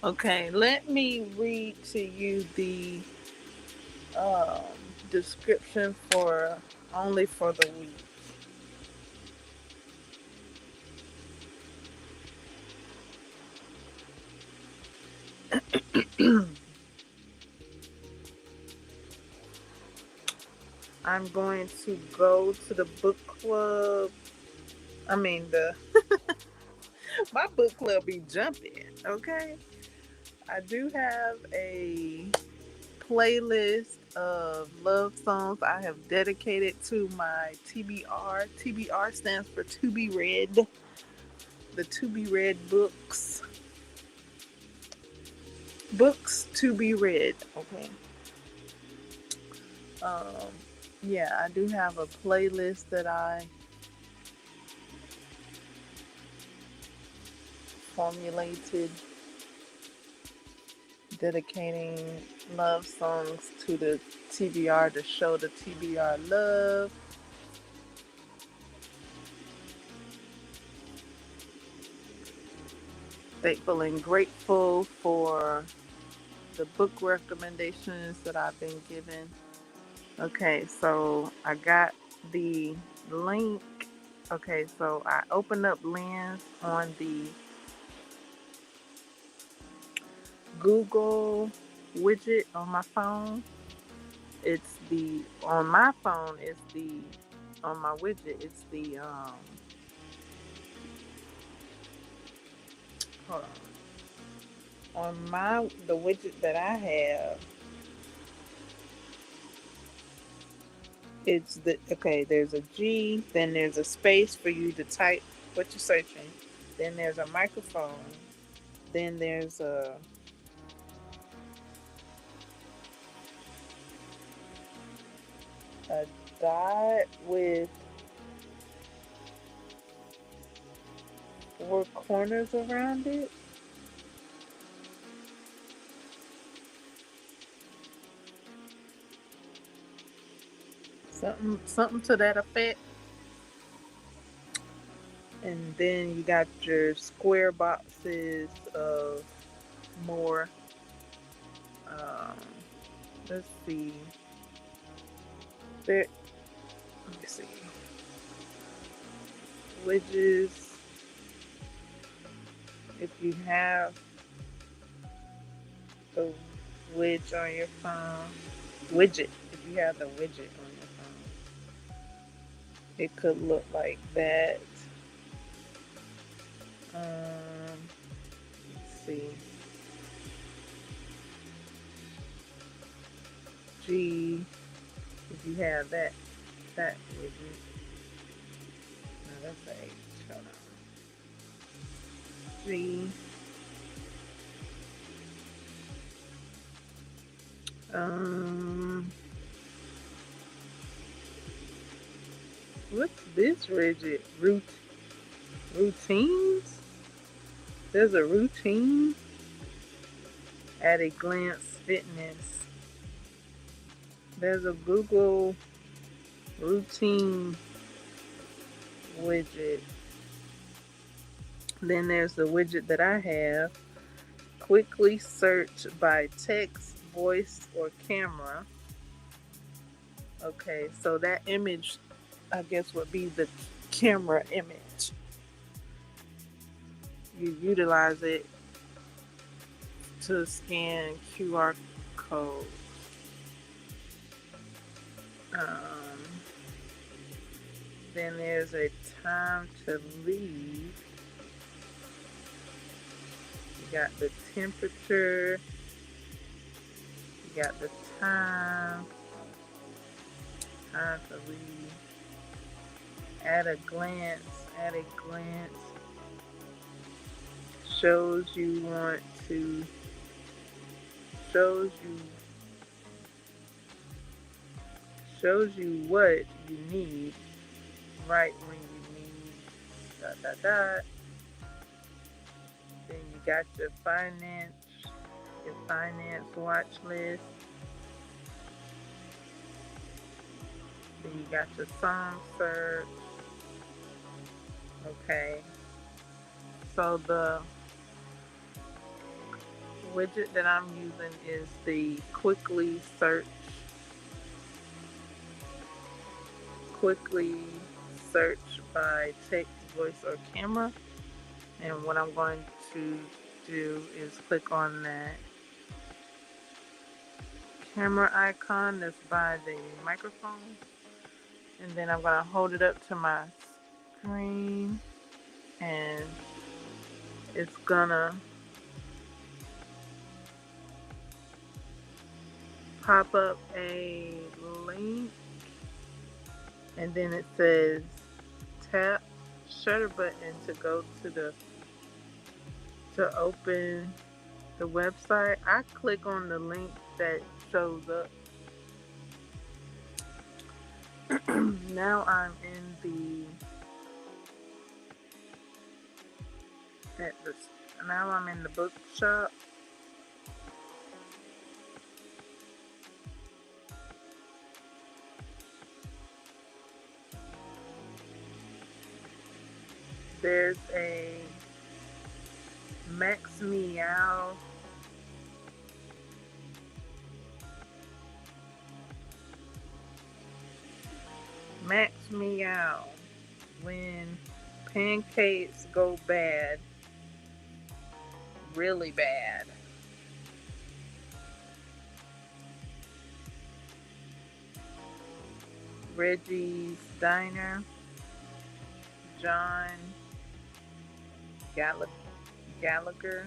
A: Okay, let me read to you the um, description for only for the week. I'm going to go to the book club. I mean, the my book club be jumping. Okay, I do have a playlist of love songs I have dedicated to my TBR. TBR stands for To Be Read. The To Be Read books. Books to be read. Okay. Um, yeah, I do have a playlist that I formulated dedicating love songs to the TBR to show the TBR love. Thankful and grateful for the book recommendations that I've been given. Okay, so I got the link. Okay, so I opened up Lens on the Google widget on my phone. It's the on my phone. It's the on my widget. It's the hold on my the widget that I have. It's the okay. There's a G. Then there's a space for you to type what you're searching. Then there's a microphone. Then there's a dot with four corners around it. Something to that effect. And then you got your square boxes of more. Um, let's see. There. Let me see. Widgets. If you have the widget on your phone, widget. If you have the widget on your phone, it could look like that. Let's see. G. If you have that widget. No, that's a H. Hold on. G. Um. What's this widget? Routines? There's a routine at a glance fitness. There's a Google routine widget. Then there's the widget that I have. Quickly search by text, voice, or camera. Okay, so that image, I guess, would be the camera image. You utilize it to scan QR code. Um, then there's a time to leave. You got the temperature. You got the time. Time to leave. At a glance. At a glance. Shows you want to. Shows you. Shows you what you need right when you need dot dot dot. Then you got your finance watch list. Then you got your song search. Okay. So widget that I'm using is the quickly search by text, voice, or camera. And what I'm going to do is click on that camera icon that's by the microphone. And then I'm going to hold it up to my screen. And it's going to pop up a link. And then it says tap shutter button to go to open the website. I click on the link that shows up. Now I'm in the bookshop. There's a Max Meow. Max Meow. When pancakes go bad, really bad. Reggie's Diner. John Gallagher.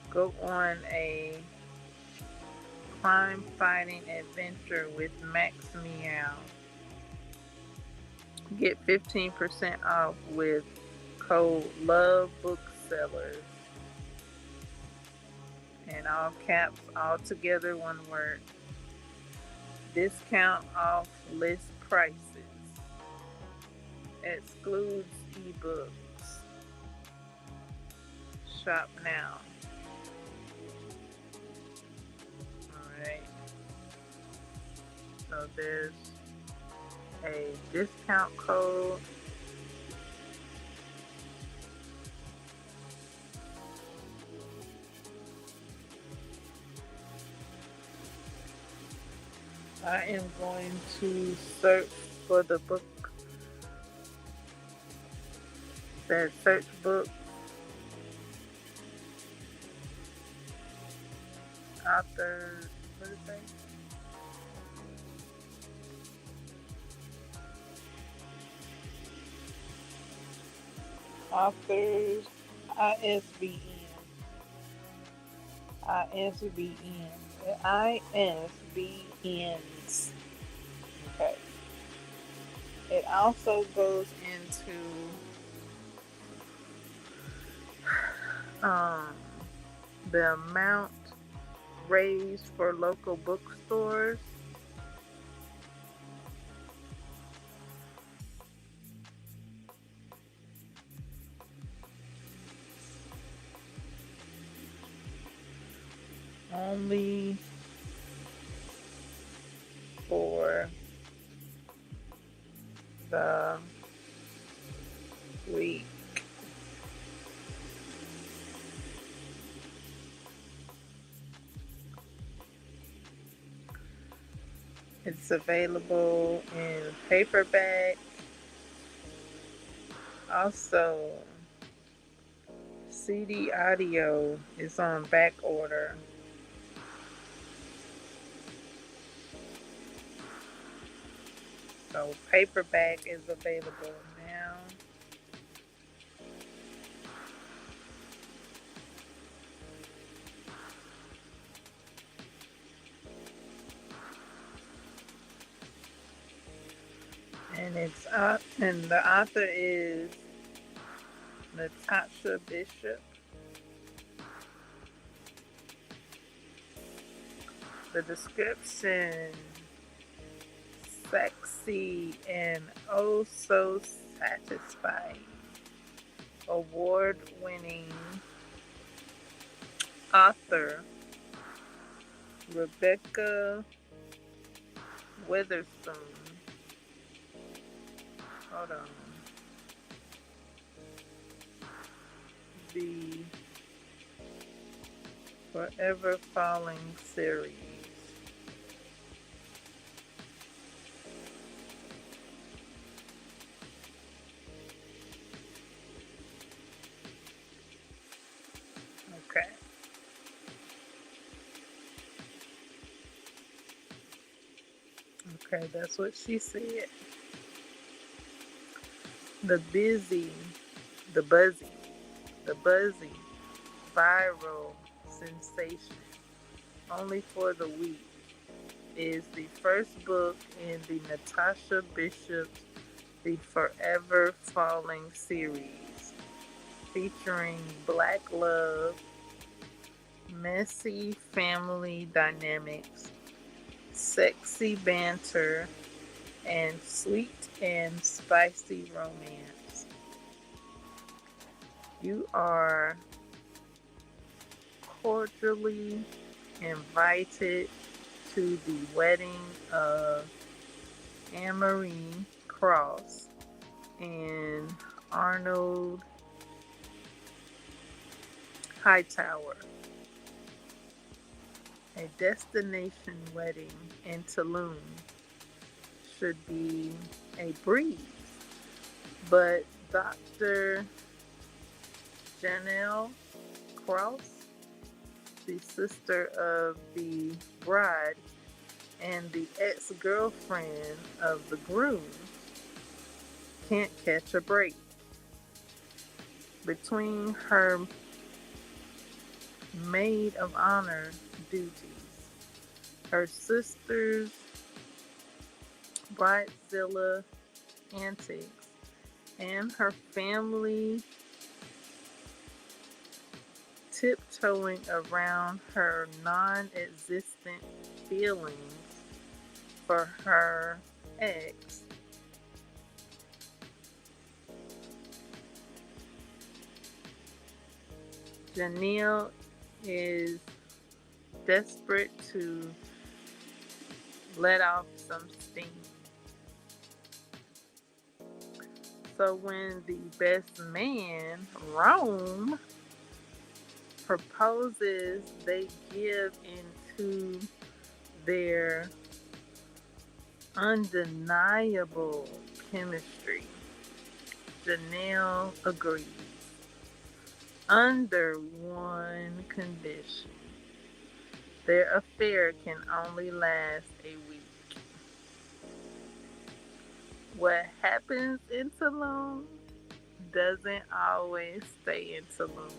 A: Go on a crime fighting adventure with Max Meow. Get 15% off with code Love Booksellers. And all caps, all together, one word. Discount off list prices. Excludes ebooks. Shop now. Alright. So there's a discount code. I am going to search for the book. That search book. Author, what is that? Authors, ISBN. ISBNs. Okay. It also goes into the amount raised for local bookstores. Only for the week. It's available in paperback. Also, CD audio is on back order. So paperback is available now. And the author is Natasha Bishop. The description, sexy and oh so satisfying. Award-winning author Rebecca Witherspoon. Hold on. The Forever Falling series. Okay. Okay, that's what she said. The busy, the buzzy, the buzzy, viral sensation, only for the week, is the first book in the Natasha Bishop's The Forever Falling series, featuring black love, messy family dynamics, sexy banter, and sweet and spicy romance. You are cordially invited to the wedding of Anne-Marie Cross and Arnold Hightower, a destination wedding in Tulum should be a breeze, but Dr. Janelle Cross, the sister of the bride and the ex-girlfriend of the groom, can't catch a break. Between her maid of honor duties, her sister's bridezilla antics, and her family tiptoeing around her non-existent feelings for her ex, Janelle is desperate to let off some steam. So when the best man, Rome, proposes, they give into their undeniable chemistry. Janelle agrees, under one condition: their affair can only last a week. What happens in Tulum doesn't always stay in Tulum.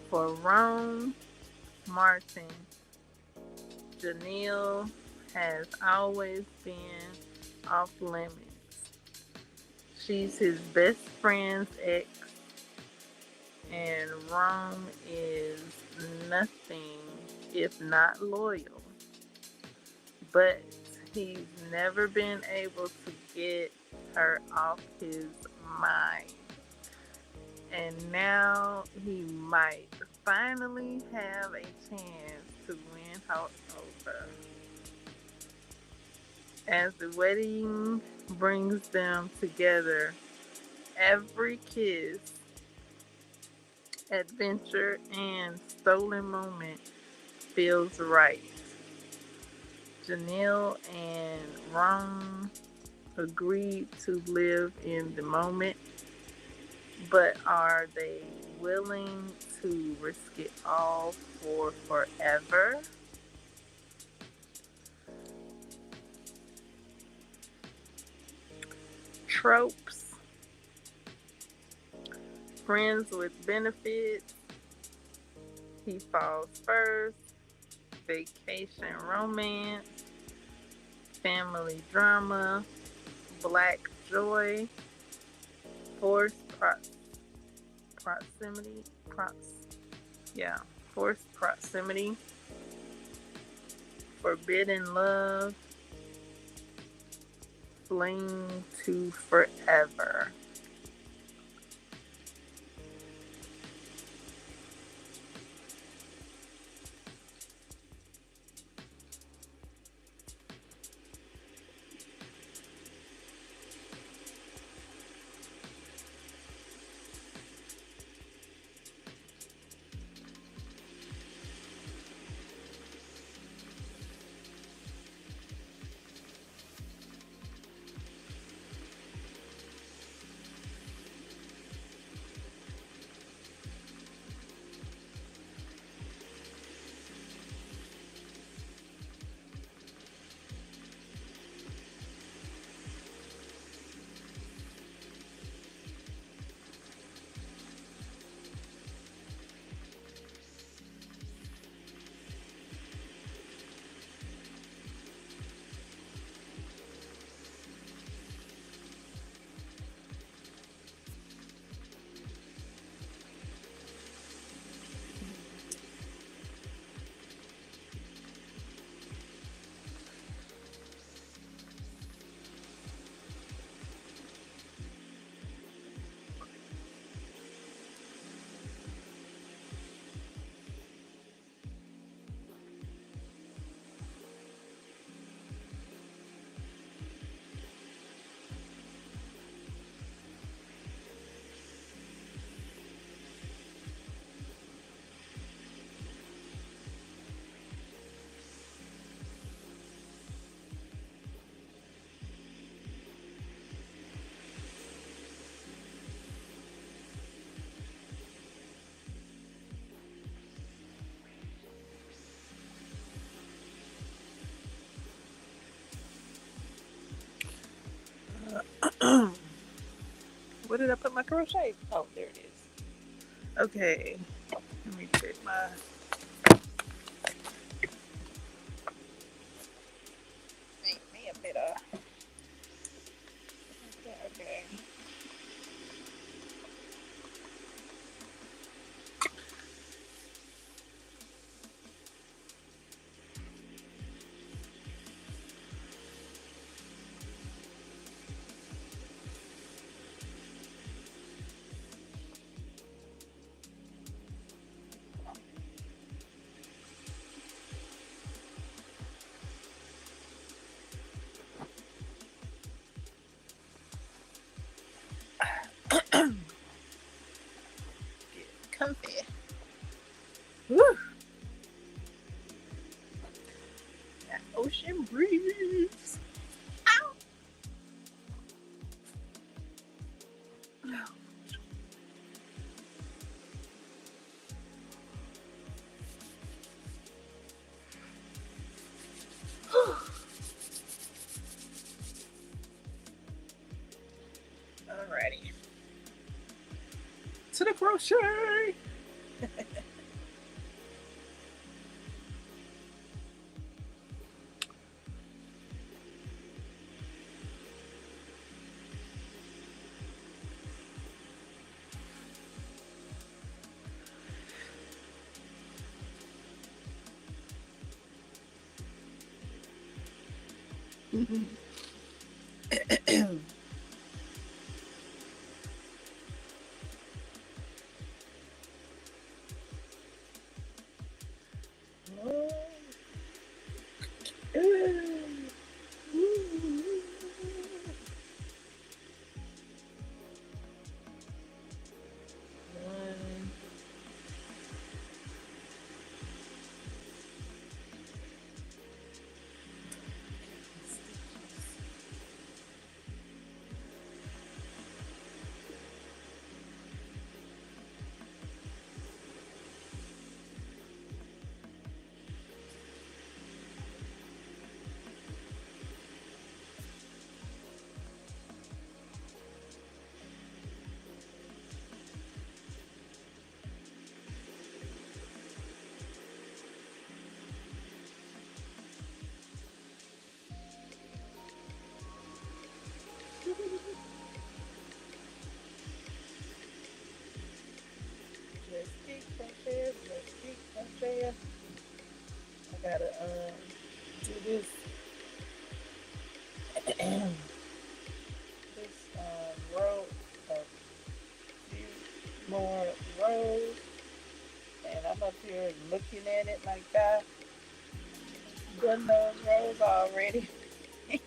A: For Rome Martin, Janelle has always been off limits. She's his best friend's ex, and Rome is nothing if not loyal. But he's never been able to get her off his mind. And now he might finally have a chance to win her over. As the wedding brings them together, every kiss, adventure, and stolen moment feels right. Janelle and Ron agreed to live in the moment, but are they willing to risk it all for forever? Tropes, friends with benefits, he falls first, vacation romance, family drama, black joy, forced proximity, forced proximity, forbidden love, fling to forever. Where did I put my crochet? Oh, there it is. Okay, let me check my. Make me a bit of. Okay. Get comfy. Woo! That ocean breeze. Ow! Alrighty. To the crochet. Just keep crochet, just keep crochet. I gotta do this this row a few more rows, and I'm up here looking at it like that. Done those rows already. I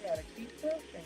A: gotta keep crocheting.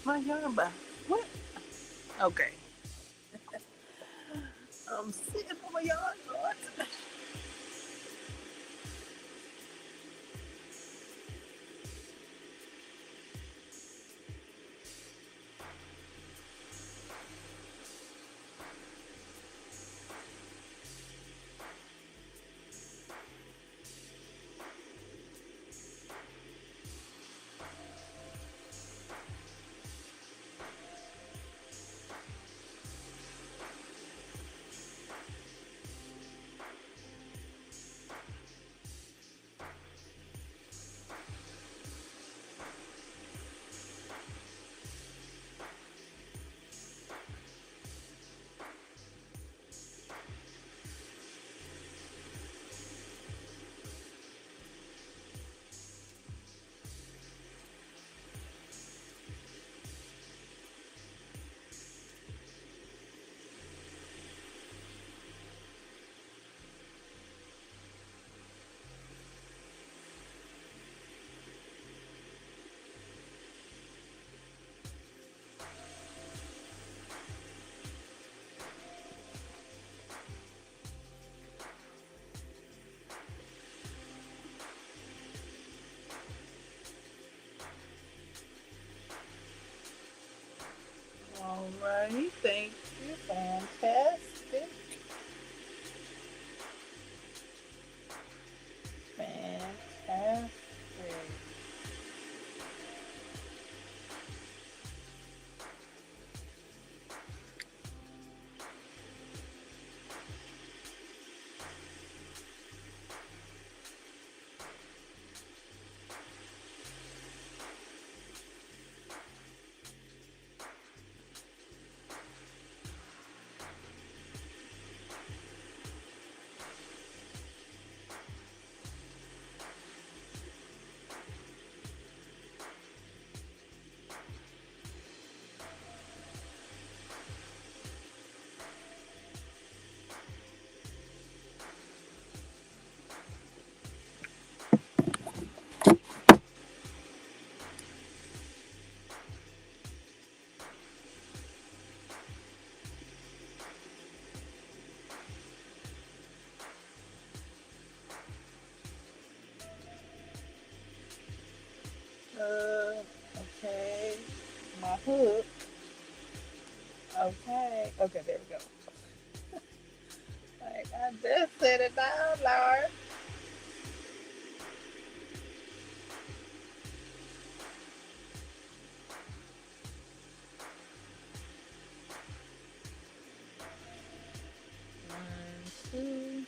A: my yarn by what? Okay. I'm sitting on my yarn. Lord. All right. Thank you. Fantastic. Fantastic. Okay. My hook. Okay. Okay, there we go. Like, I just set it down, Lord. One, two.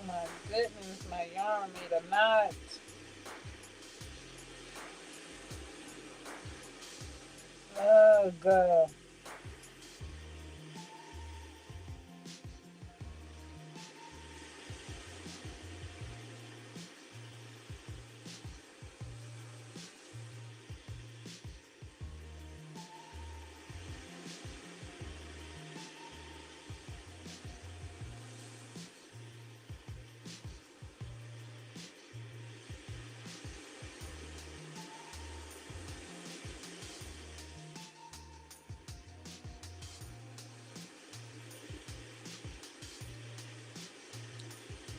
A: my goodness, my yarn made a knot. Oh god.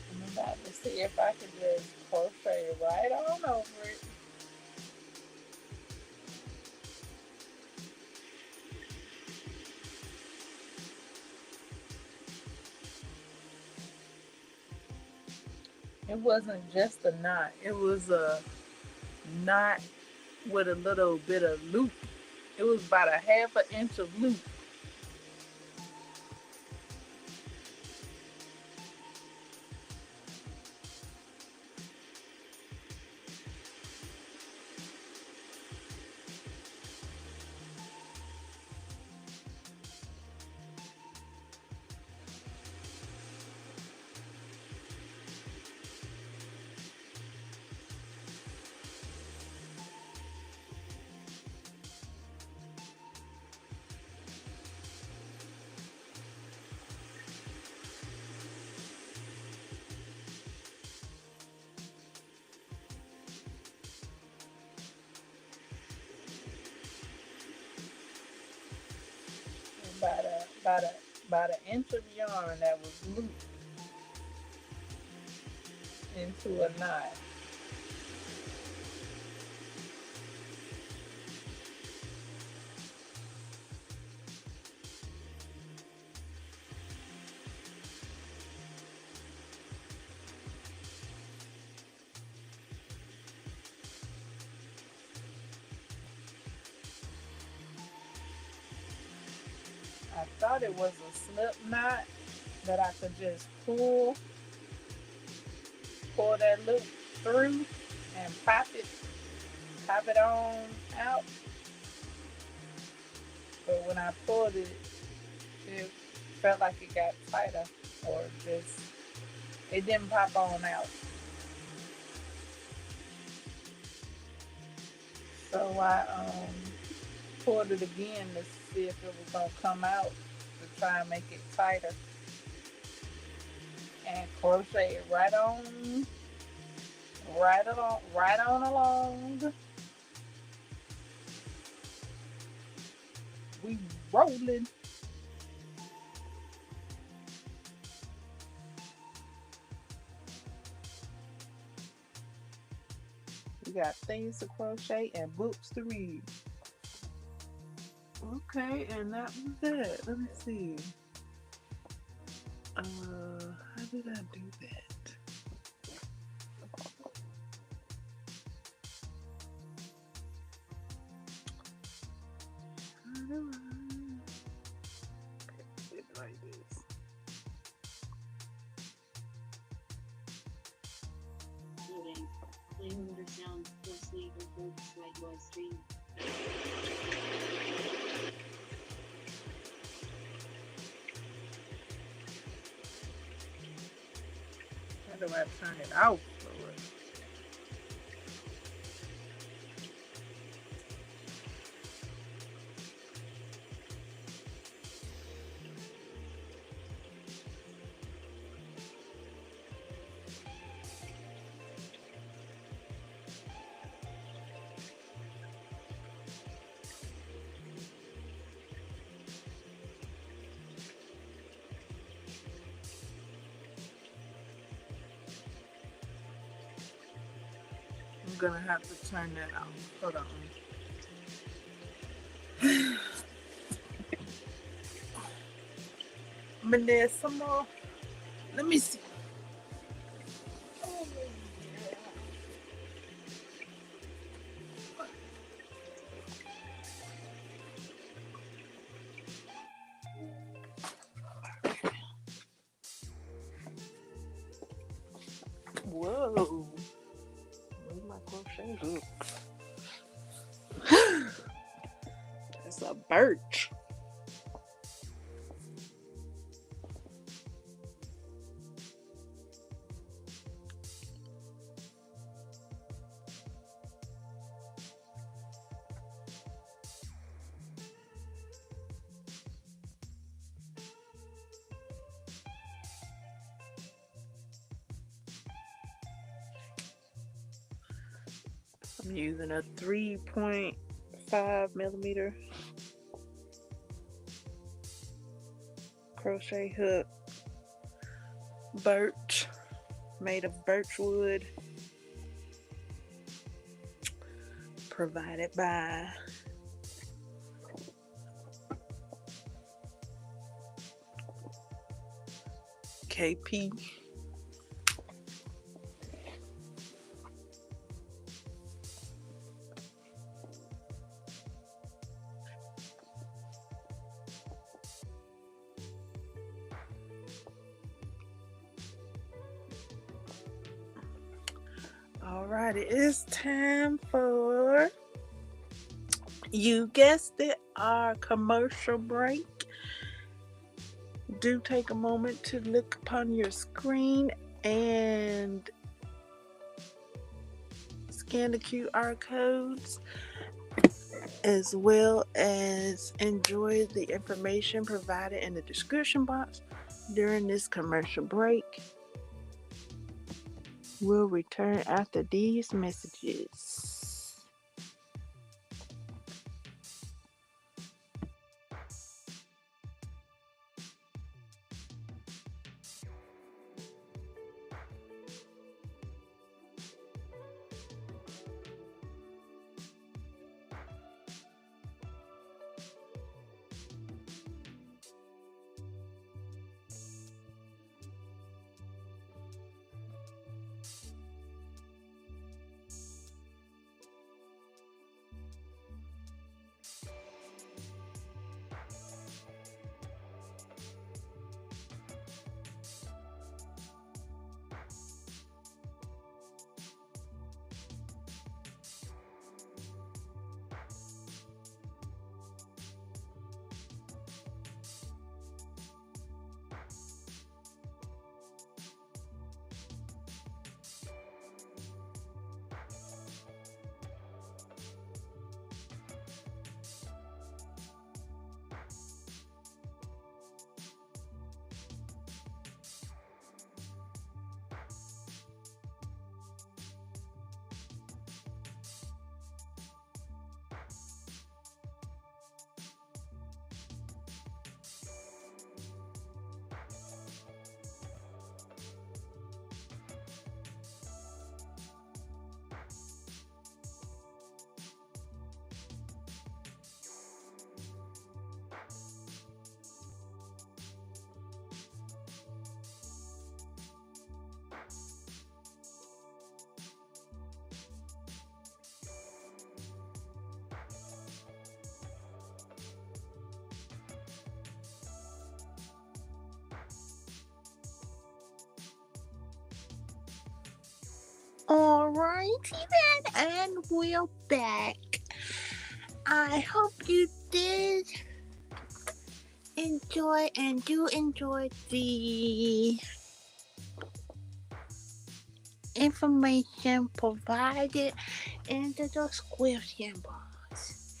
A: I'm about to see if I can just crochet right on over it. It wasn't just a knot. It was a knot with a little bit of loop. It was about a half an inch of loop. About about an inch of yarn that was looped into a knot. I thought it was a slip knot that I could just pull that loop through and pop it on out. But when I pulled it, it felt like it got tighter, or just it didn't pop on out. So I pulled it again to see if it was gonna come out to try and make it tighter, and crochet it right on along. We rolling. We got things to crochet and books to read. Okay, and that was that. Let me see. How did I do that? How do I it like this?
B: Loading. Playing order sound plus leave or focus like livestream.
A: How do I turn it off? I'm gonna have to turn that off. Hold on. But there's some more. Let me see. birch. I'm using a 3.5 millimeter crochet hook, birch, made of birch wood, provided by KP. Alright, it is time for, you guessed it, our commercial break. Do take a moment to look upon your screen and scan the QR codes, as well as enjoy the information provided in the description box during this commercial break. We'll return after these messages. Alrighty then, and we're back. I hope you did enjoy and do enjoy the information provided in the description box.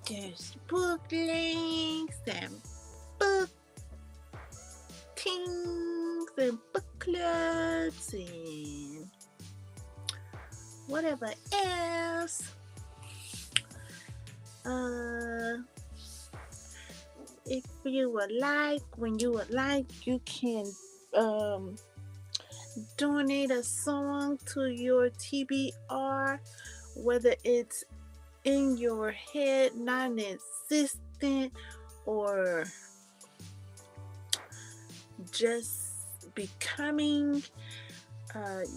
A: There's book links and book things and book clubs and whatever else. If you would like, you can donate a song to your TBR, whether it's in your head, non-existent, or just becoming.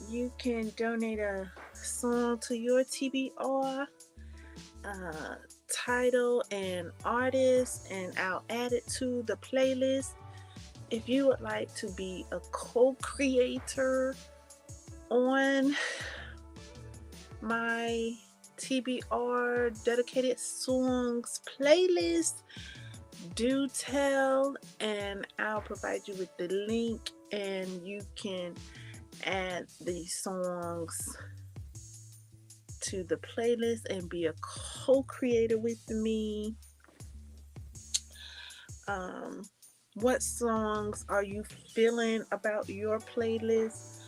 A: You can donate a song to your TBR, title and artist, and I'll add it to the playlist. If you would like to be a co-creator on my TBR dedicated songs playlist, do tell, and I'll provide you with the link, and you can add these songs to the playlist and be a co-creator with me. um, what songs are you feeling about your playlist?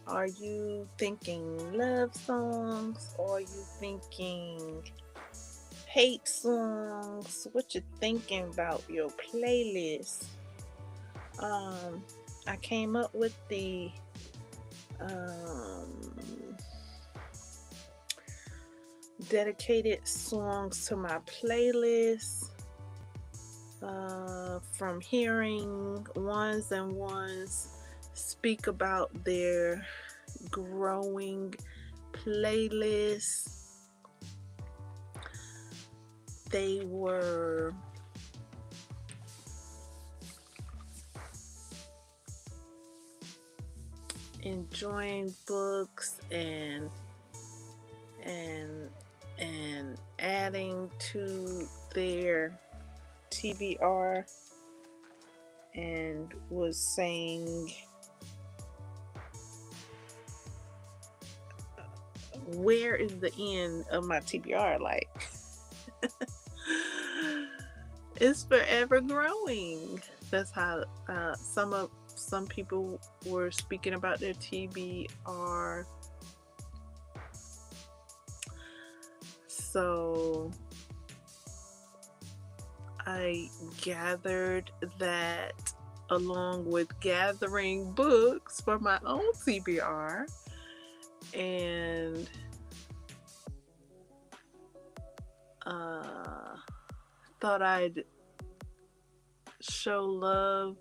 A: Are you thinking love songs, or are you thinking hate songs? What you thinking about your playlist? um, I came up with the um, dedicated songs to my playlist from hearing ones and ones speak about their growing playlist. They were enjoying books and and adding to their TBR, and was saying, where is the end of my TBR? Like, it's forever growing. That's how some people were speaking about their TBR. So I gathered that, along with gathering books for my own TBR, and thought I'd show love,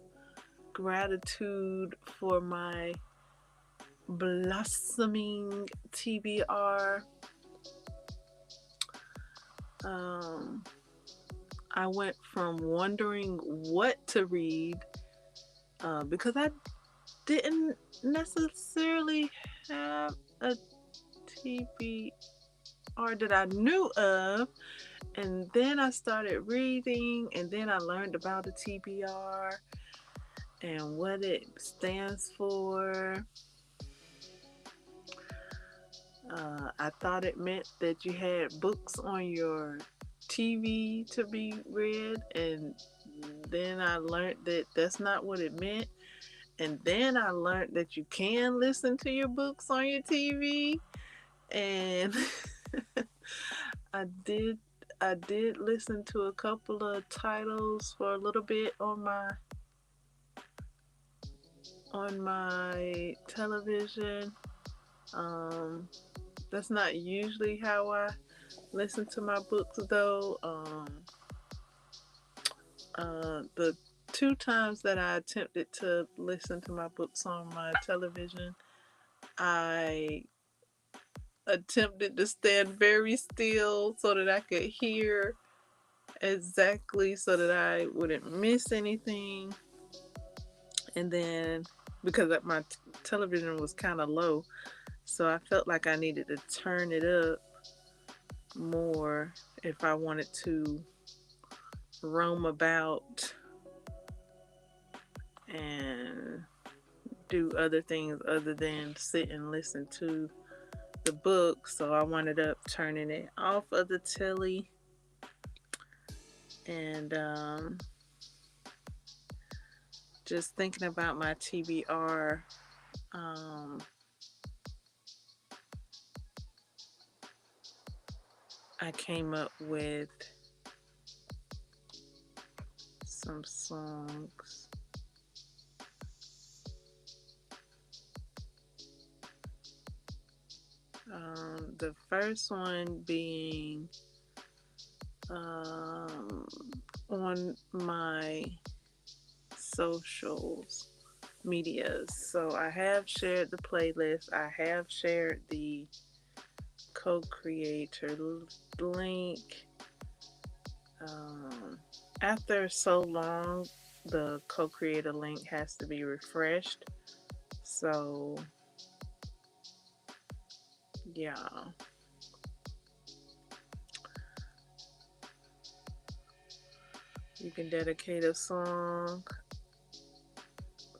A: gratitude for my blossoming TBR. I went from wondering what to read, because I didn't necessarily have a TBR that I knew of. And then I started reading, and then I learned about the TBR and what it stands for. I thought it meant that you had books on your TV to be read, and then I learned that that's not what it meant. And then I learned that you can listen to your books on your TV, and I did I did listen to a couple of titles for a little bit on my television. Um, that's not usually how I listen to my books, though. The two times that I attempted to listen to my books on my television, I attempted to stand very still so that I could hear exactly, so that I wouldn't miss anything. And then, because my television was kind of low, so I felt like I needed to turn it up more if I wanted to roam about and do other things other than sit and listen to the book. So I wound up turning it off of the telly, and just thinking about my TBR. I came up with some songs. The first one being on my socials medias. So I have shared the playlist. I have shared the co-creator link. After so long, the co-creator link has to be refreshed. So Yeah. You can dedicate a song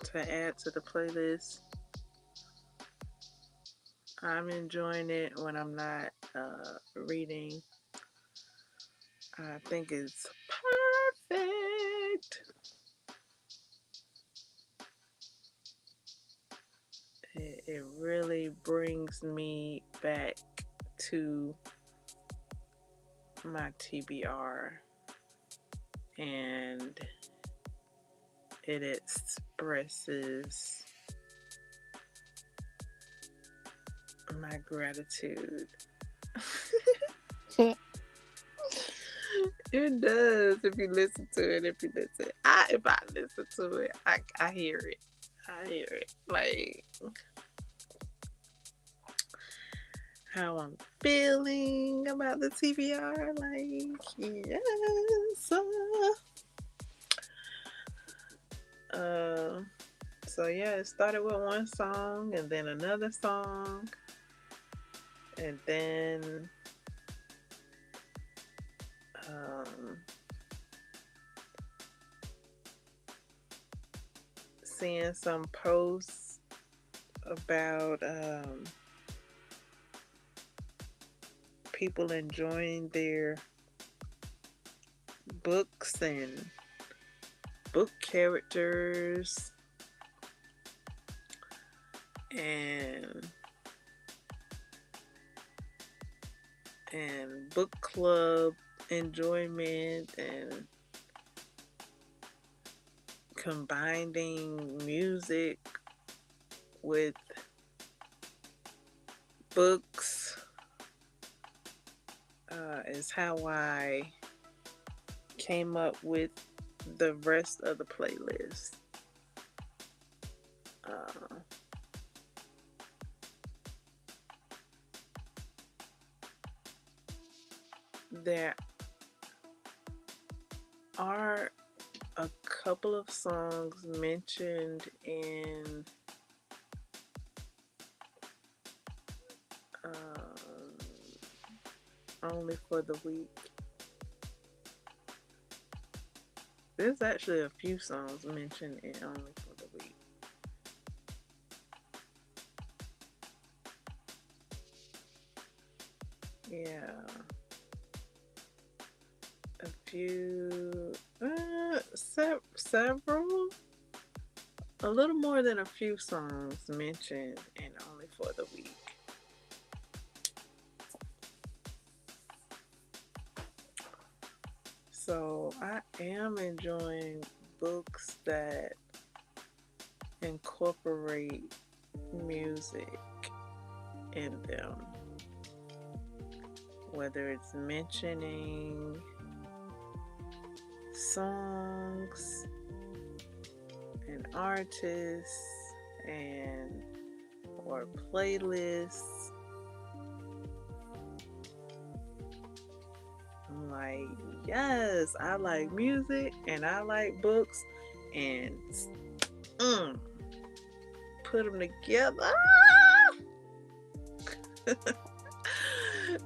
A: to add to the playlist. I'm enjoying it when I'm not reading. I think it's perfect. It really brings me back to my TBR, and it expresses my gratitude. It does if you listen to it. If I listen to it, I hear it. I hear it. Like how I'm feeling about the TBR. Like yes. Uh, so yeah, it started with one song and then another song, and then um, seeing some posts about people enjoying their books and book characters and book club enjoyment and combining music with books is how I came up with the rest of the playlist. Uh, there are a couple of songs mentioned in Only for the Week. There's actually a few songs mentioned in Only for the Week. Yeah. A few, several, a little more than a few songs mentioned in Only for the Week. So I am enjoying books that incorporate music in them, whether it's mentioning songs and artists and or playlists. I'm like, yes, I like music and I like books, and put them together.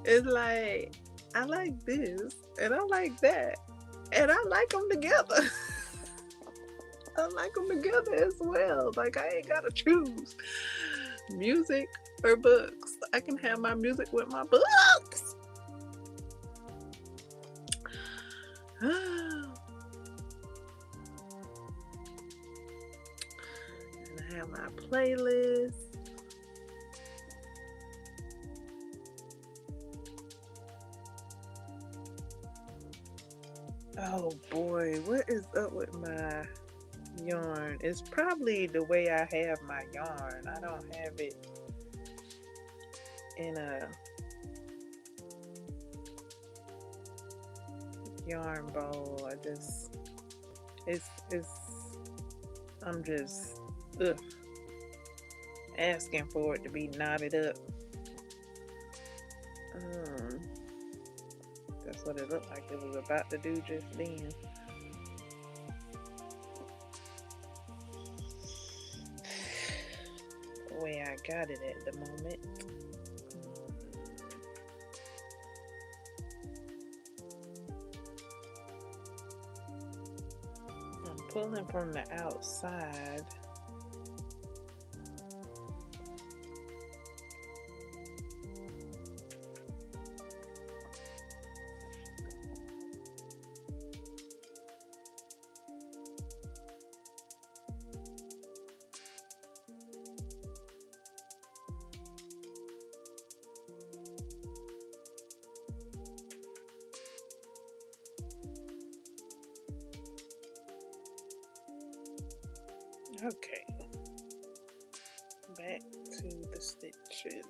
A: It's like I like this and I like that and I like them together. I like them together as well. Like I ain't gotta choose music or books. I can have my music with my books. And I have my playlist. Oh boy, what is up with my yarn? It's probably the way I have my yarn. I don't have it in a yarn bowl. It's I'm just asking for it to be knotted up. That's what it looked like it was about to do just then. The way I got it at the moment. pulling from the outside. Okay, back to the stitches.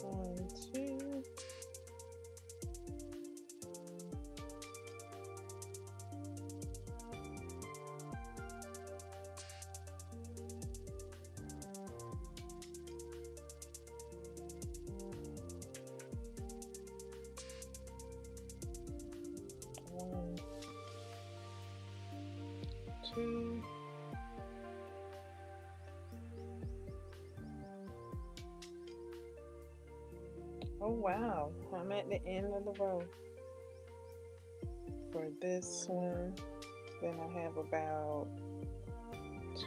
A: One, two. One, two. Oh wow, I'm at the end of the row for this one. Then I have about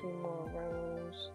A: 2 more rows.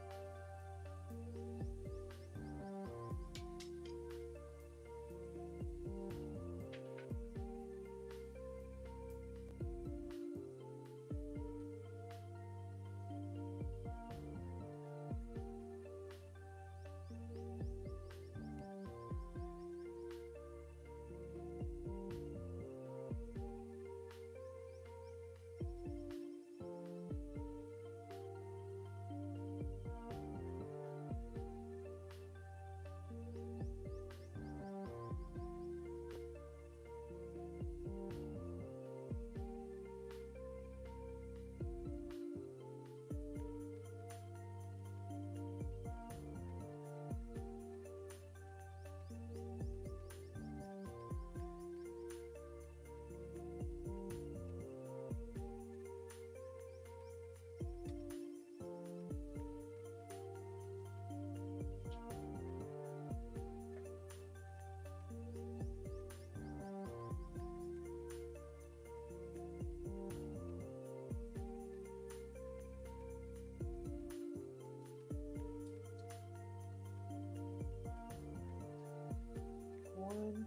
A: One,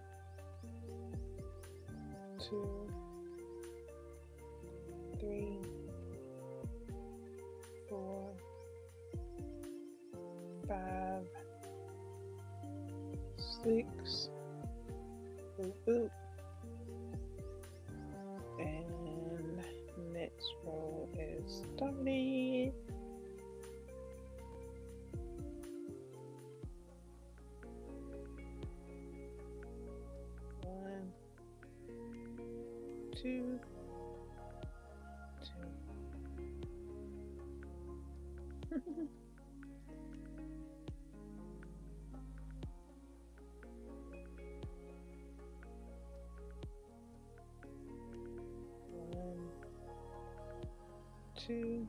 A: two, three, 4, 5, 6. Boop, boop. And next row is started. One, two, two. One, two.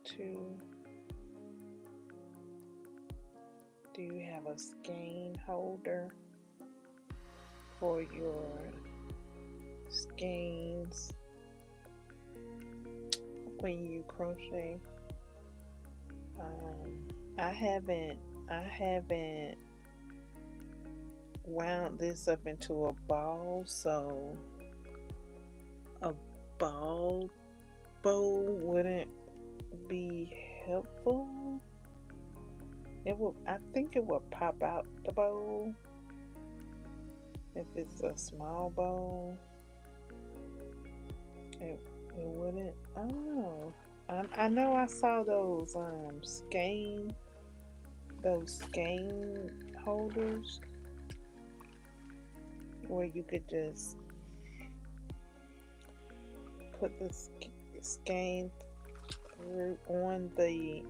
A: Two. Do you have a skein holder for your skeins when you crochet? I haven't wound this up into a ball, so a ball bow wouldn't be helpful. It will, I think it will pop out the bowl if it's a small bowl. It wouldn't. I don't know. I know I saw those skein holders where you could just put the skein through on the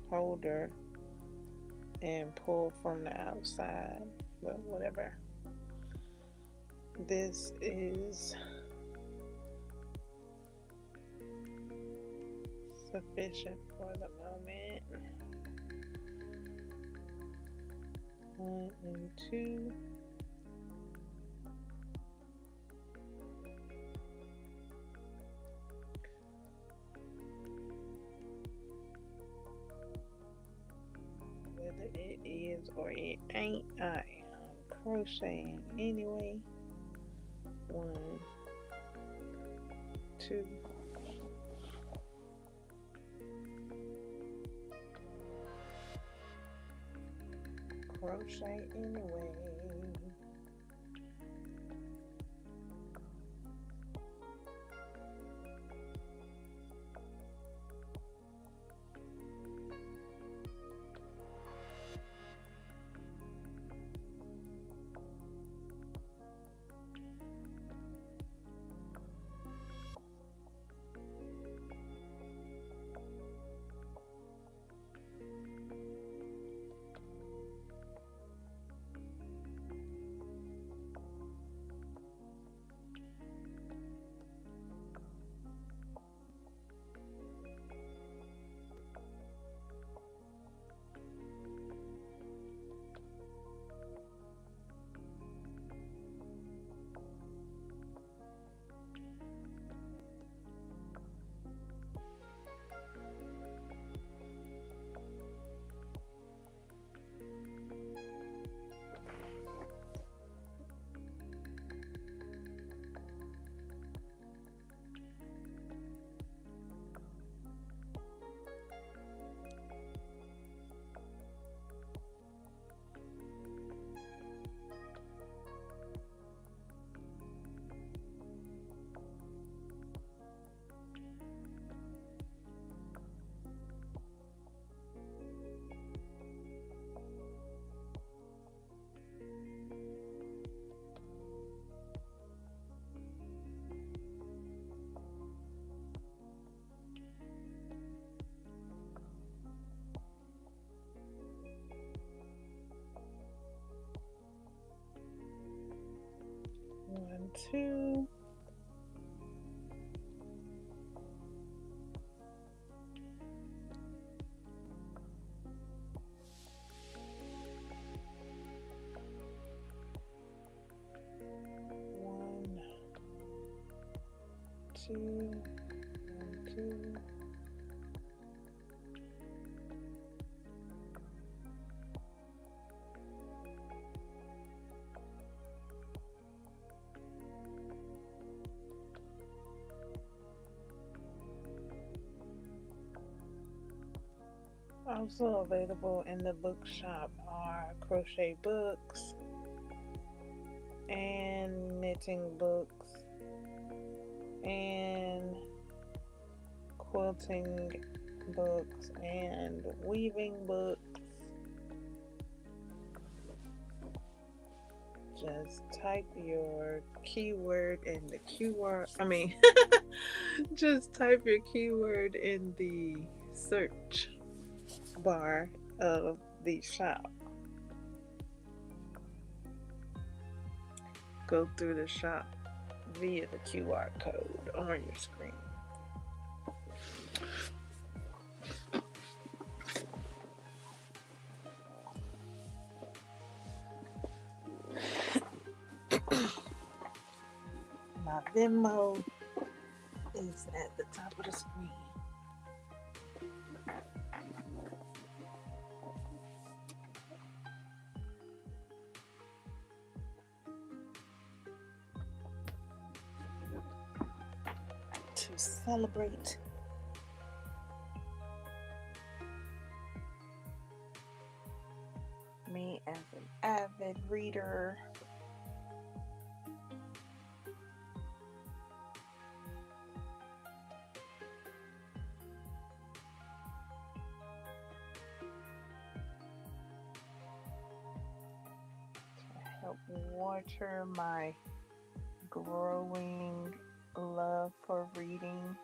A: holder and pull from the outside, but whatever. This is sufficient for the moment. 1 and 2. Whether it is or it ain't, I am crocheting anyway. 1, 2. Crochet anyway. One, two. One, two, 1, 2. Also available in the bookshop are crochet books and knitting books and quilting books and weaving books. Just type your keyword in the keyword. Just type your keyword in the search bar of the shop. Go through the shop via the QR code on your screen. My Venmo is at the top of the screen. To celebrate me as an avid reader. Help water my growing love for reading.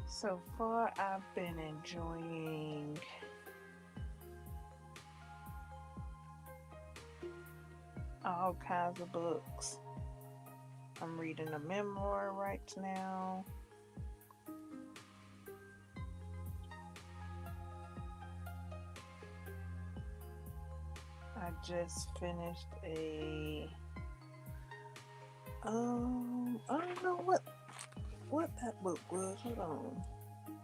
A: So far, I've been enjoying all kinds of books. I'm reading a memoir right now. I just finished I don't know what that book was. Hold on.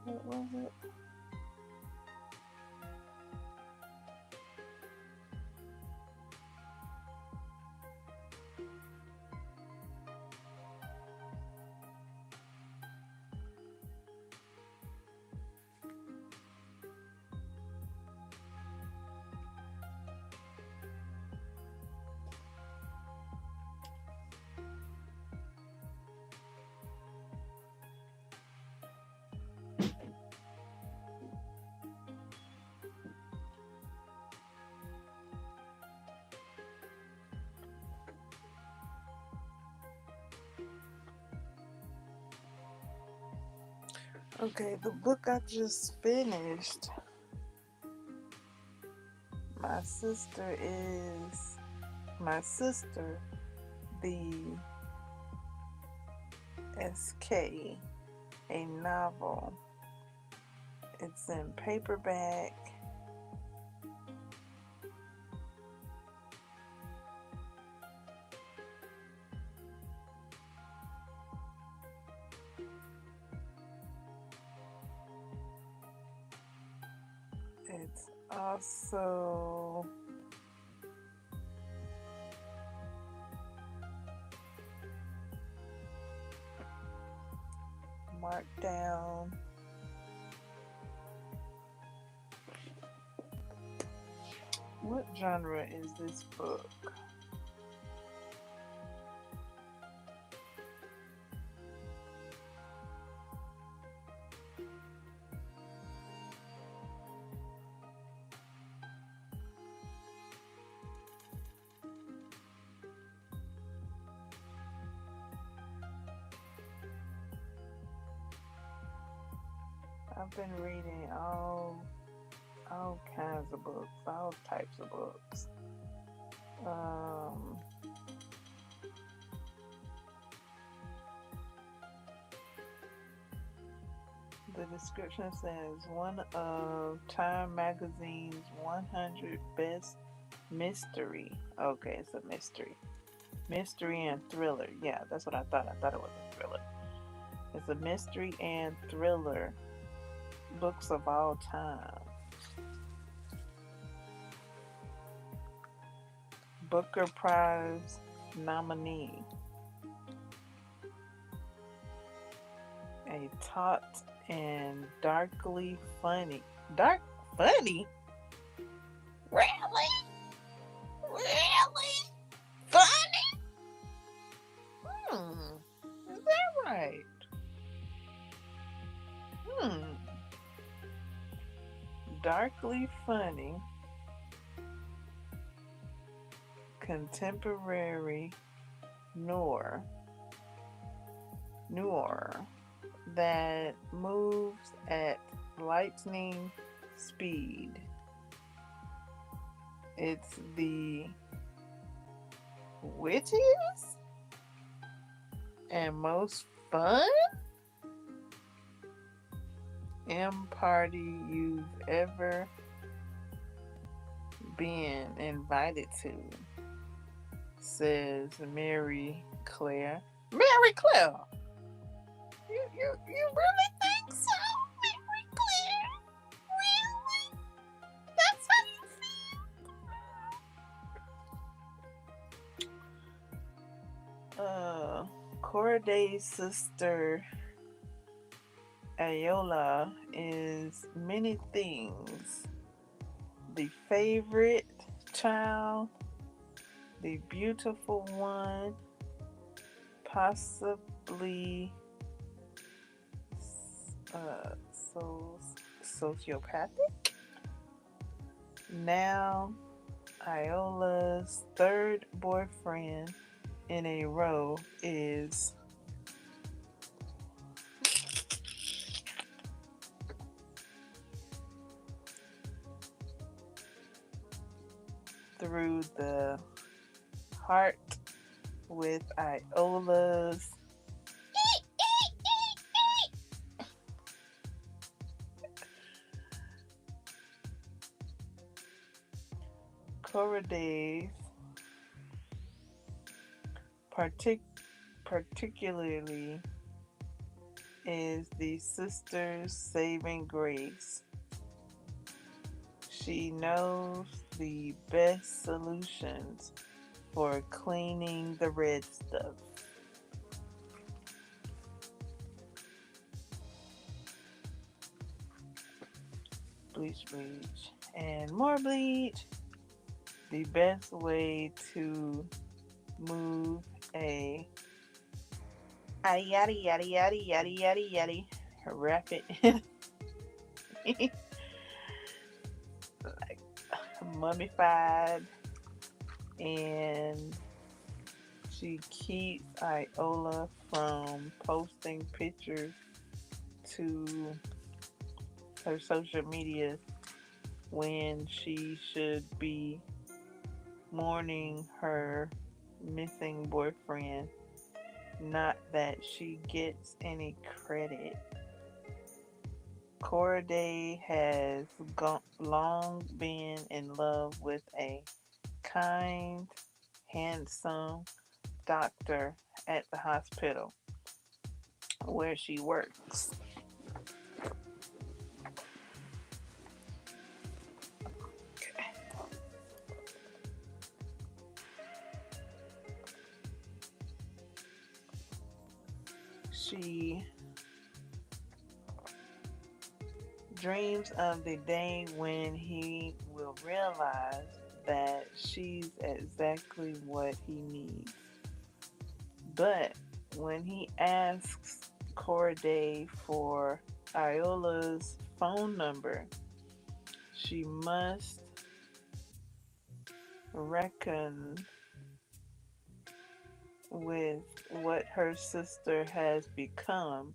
A: What was it? Okay, the book I just finished. My sister, the SK, a novel. It's in paperback. It's also marked down. What genre is this book? I've been reading all All kinds of books, all types of books. Um, the description says one of Time Magazine's 100 best mystery. Okay, it's a mystery. Mystery and thriller. Yeah, that's what I thought. I thought it was a thriller. It's a mystery and thriller books of all time. Booker Prize nominee. A taut and darkly funny. Dark funny? Really? Really? Funny? Hmm. Is that right? Hmm. Darkly funny, contemporary noir, noir that moves at lightning speed. It's the wittiest and most fun party you've ever been invited to, says Mary Claire. Mary Claire, you really think so, Mary Claire? Really? That's how you feel? Coraday's sister Ayola is many things. The favorite child, the beautiful one, possibly so sociopathic. Now, Iola's third boyfriend in a row is through the heart with Iola's Coraday's particularly is the sister's saving grace. She knows the best solutions for cleaning the red stuff. Bleach, bleach, and more bleach. The best way to move a yada yada yada yada yada yada rapid like mummified, and she keeps Iola from posting pictures to her social media when she should be mourning her missing boyfriend. Not that she gets any credit. Corday has long been in love with a kind, handsome doctor at the hospital where she works. She dreams of the day when he will realize that she's exactly what he needs. But when he asks Corday for Iola's phone number, she must reckon with what her sister has become.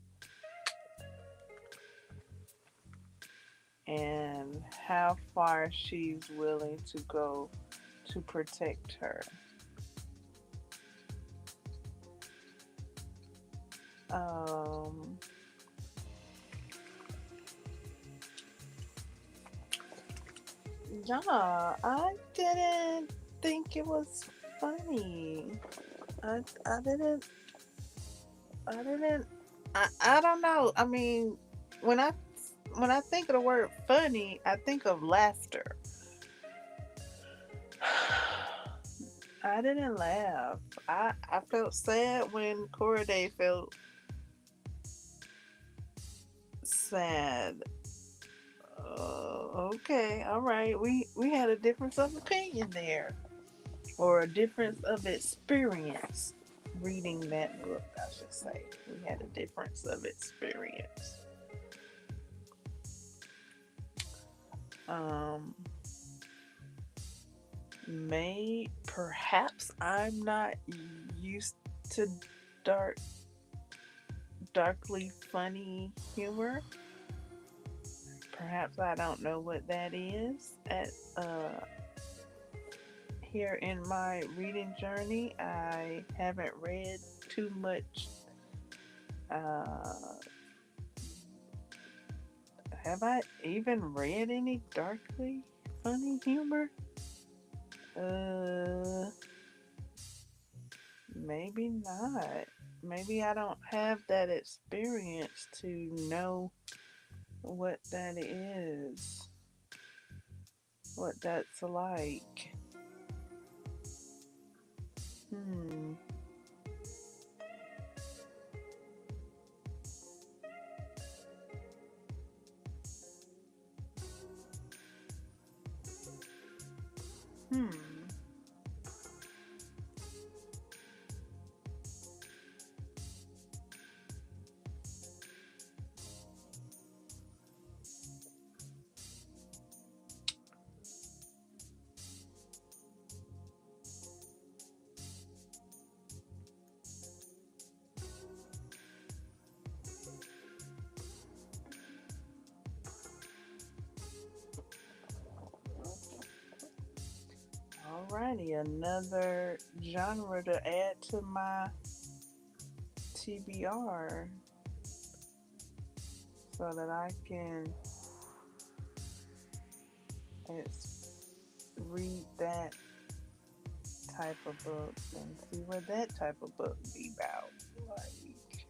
A: and how far she's willing to go to protect her. Um, yeah, I didn't think it was funny. I didn't I didn't I don't know. I mean, when I when I think of the word funny, I think of laughter. I didn't laugh. I felt sad when Corday felt sad. Okay, all right. We had a difference of opinion there, or a difference of experience reading that book. I should say we had a difference of experience. Um, may perhaps I'm not used to dark, darkly funny humor. Perhaps I don't know what that is. At here in my reading journey, I haven't read too much. Uh, have I even read any darkly funny humor? Uh, maybe not. Maybe I don't have that experience to know what that is, what that's like. Hmm. Hmm. Alrighty, another genre to add to my TBR so that I can read that type of book and see what that type of book be about. Like,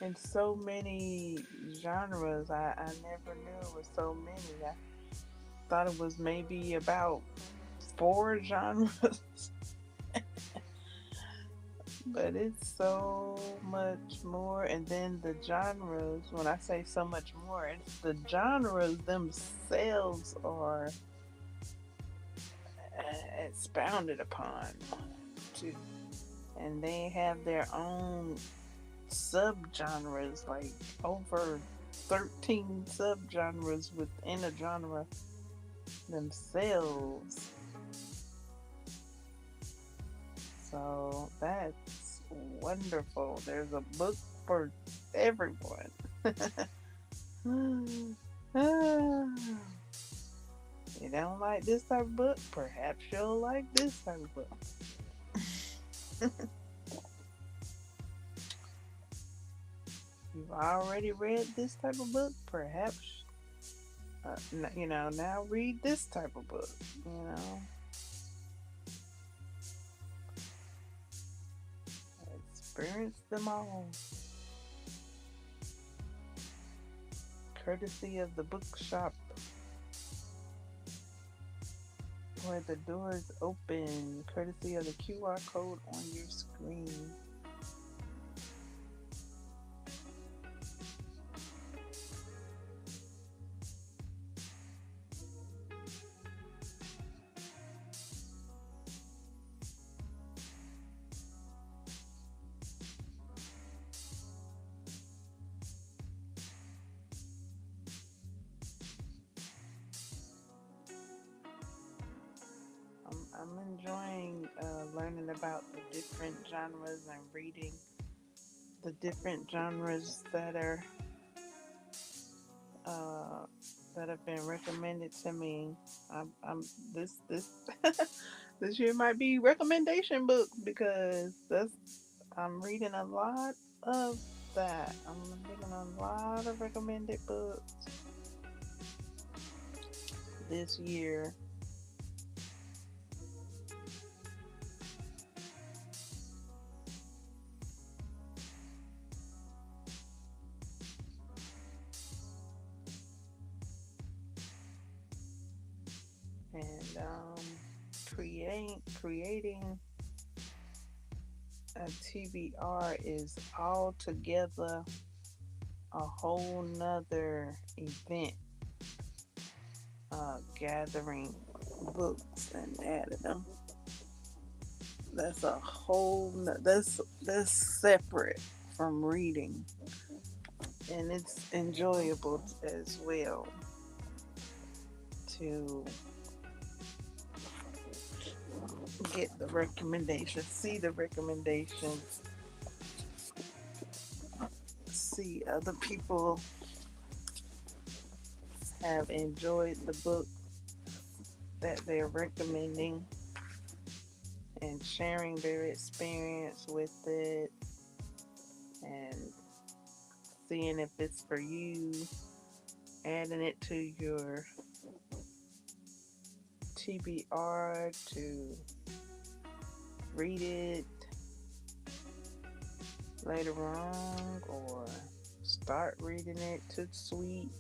A: in so many genres, I never knew it was so many. I thought it was maybe about four genres, but it's so much more. And then the genres, when I say so much more, it's the genres themselves are expounded upon too. And they have their own subgenres, like over 13 subgenres within a genre themselves. So that's wonderful. There's a book for everyone. You don't like this type of book? Perhaps you'll like this type of book. You've already read this type of book? Perhaps, now read this type of book. You know, experience them all. Courtesy of the bookshop where the doors open. Courtesy of the QR code on your screen. I'm enjoying learning about the different genres and reading the different genres that are uh, that have been recommended to me. I'm this this year might be recommendation book because that's I'm reading a lot of that. I'm reading a lot of recommended books this year. And creating a TBR is altogether a whole nother event. Gathering books and adding them. That's a whole. That's separate from reading, and it's enjoyable as well to get the recommendations, see the recommendations, see other people have enjoyed the book that they're recommending and sharing their experience with it and seeing if it's for you, adding it to your TBR to read it later on or start reading it too sweet.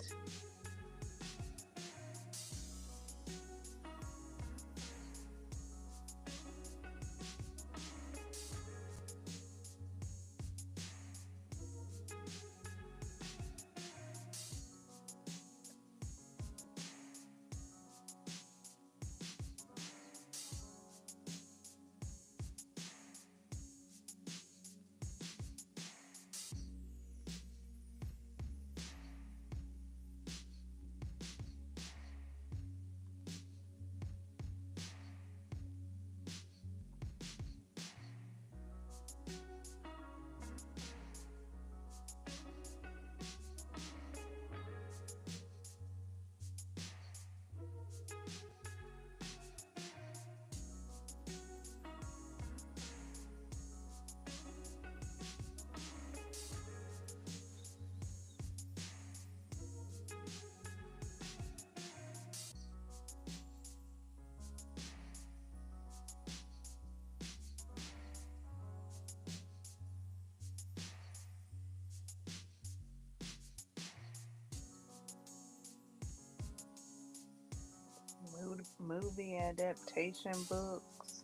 A: Movie adaptation books,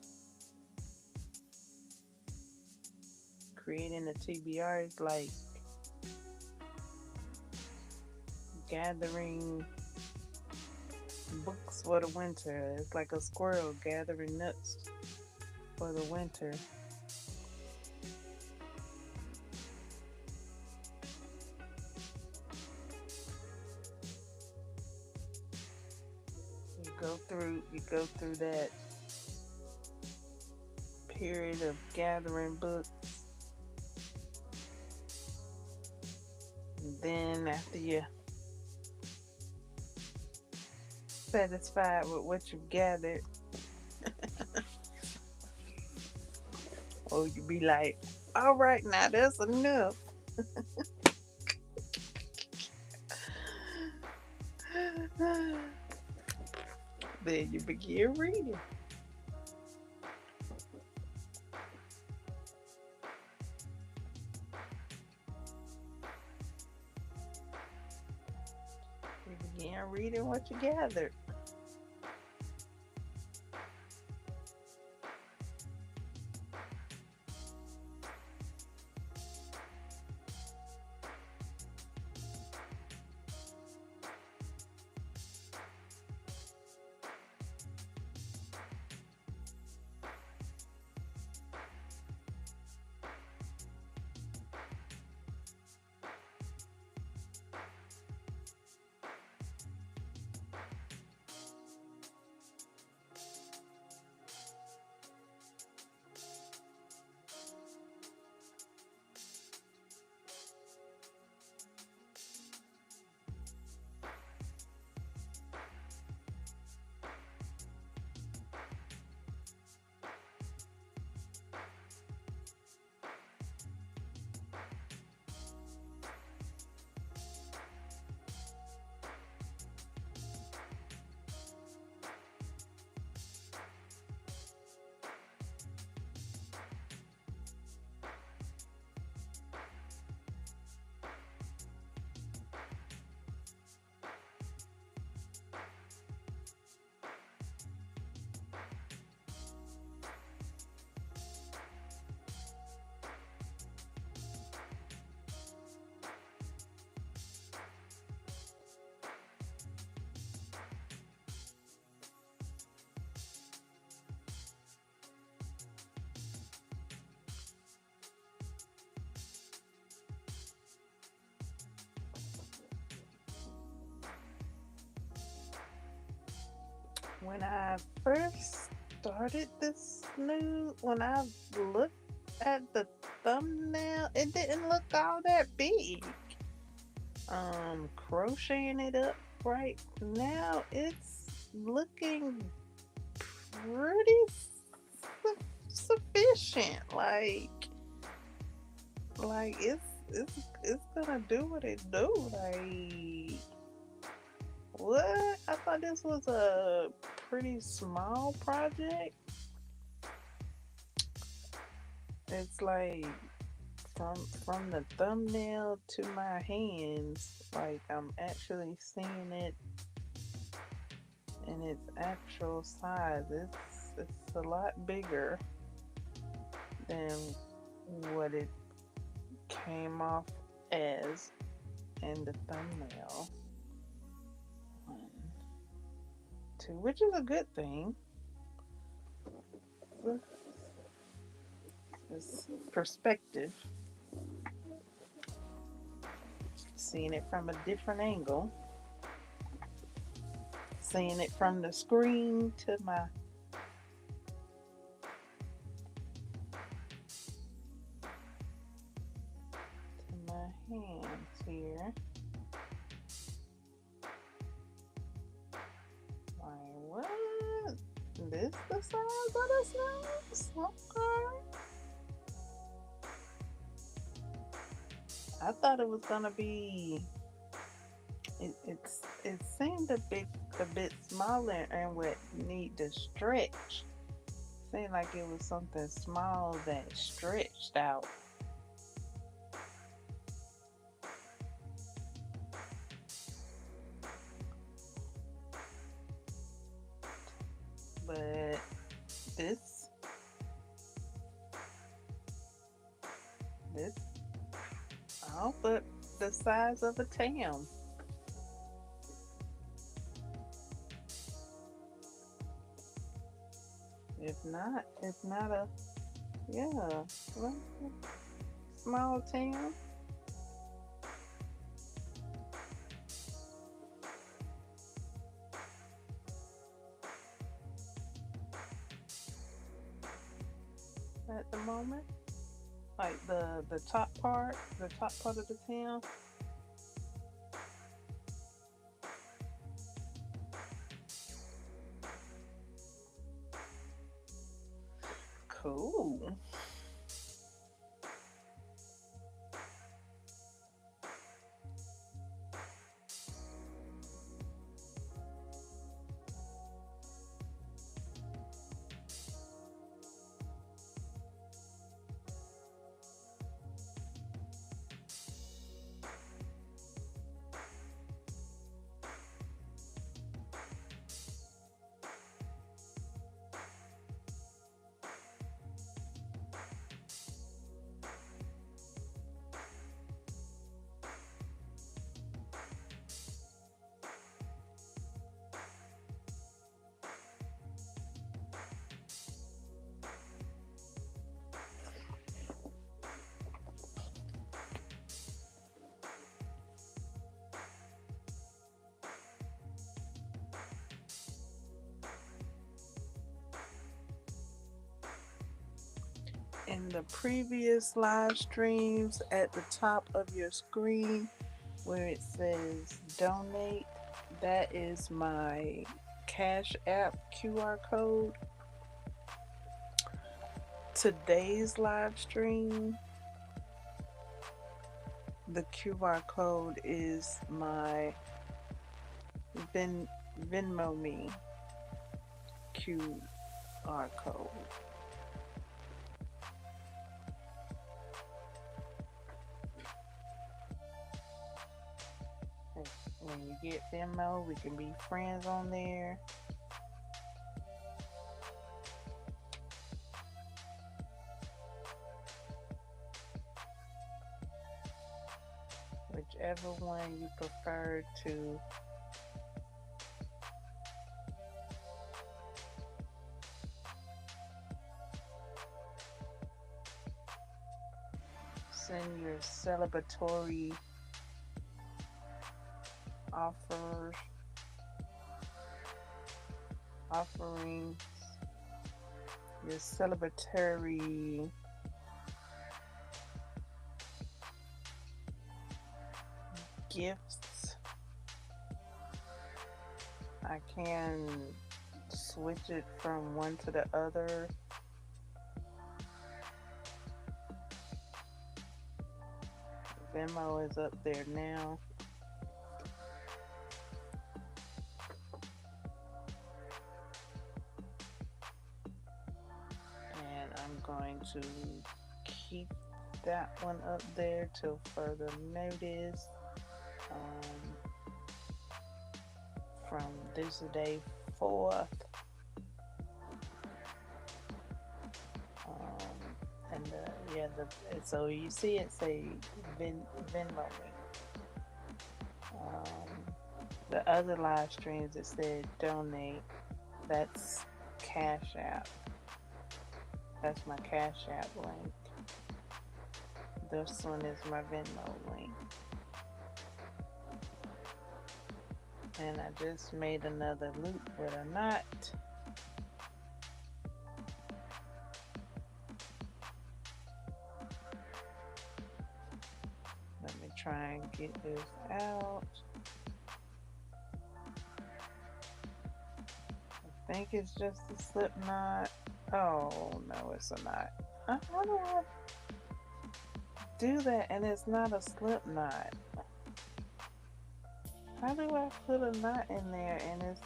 A: creating a TBR is like gathering books for the winter. It's like a squirrel gathering nuts for the winter. You go through that period of gathering books. And then after you're satisfied with what you gathered, or you be like, all right, now that's enough. Then you begin reading. You begin reading what you gathered. When I first started this when I looked at the thumbnail, it didn't look all that big. Crocheting it up right now, it's looking pretty sufficient. Like it's gonna do what it do. Like what? I thought this was a pretty small project. It's like from the thumbnail to my hands, like I'm actually seeing it in its actual size. It's a lot bigger than what it came off as in the thumbnail. One, two, which is a good thing. This perspective, seeing it from a different angle, seeing it from the screen to my hands here. Like what? This the size of the snails? Okay. I thought it was gonna be. It seemed a bit smaller and would need to stretch. Seemed like it was something small that stretched out. But this this I'll put the size of a town. If not a yeah, well, small town. At the moment, like the top part of the town. Cool. In the previous live streams, at the top of your screen where it says donate, that is my Cash App QR code. Today's live stream, the QR code is my Venmo me QR code. When you get Venmo, we can be friends on there. Whichever one you prefer to send your celebratory offers offerings, your celebratory gifts. I can switch it from one to the other. Venmo is up there now. And I'm going to keep that one up there till further notice. From this day forth. And so you see it say Venmo me. The other live streams it said donate. That's Cash App. That's my Cash App link. This one is my Venmo link. And I just made another loop with a knot. Let me try and get this out. I think it's just a slip knot. Oh, no, it's a knot. How do I do that and it's not a slip knot? How do I put a knot in there and it's...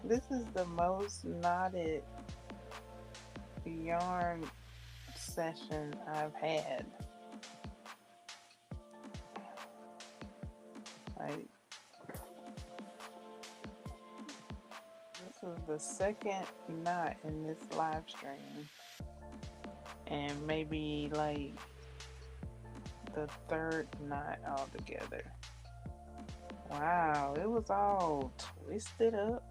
A: This is the most knotted yarn session I've had. Like, this was the second knot in this live stream. And maybe like the third knot altogether. Wow, it was all twisted up.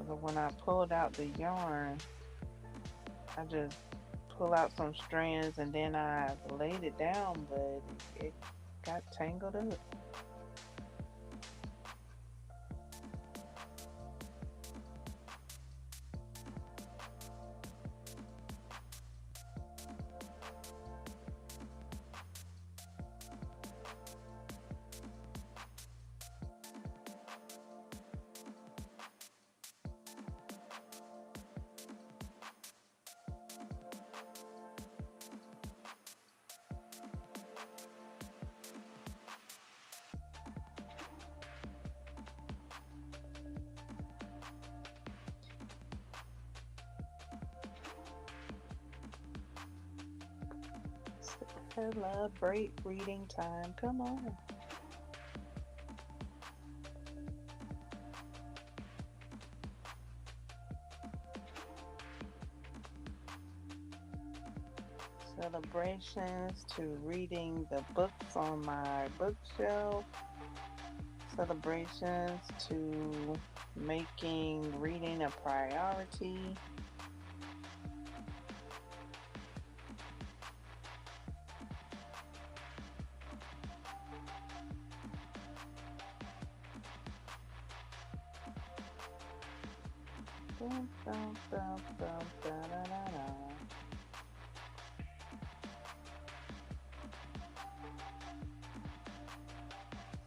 A: But when I pulled out the yarn, I just pull out some strands and then I laid it down, but it got tangled up. Celebrate reading time. Come on. Celebrations to reading the books on my bookshelf. Celebrations to making reading a priority.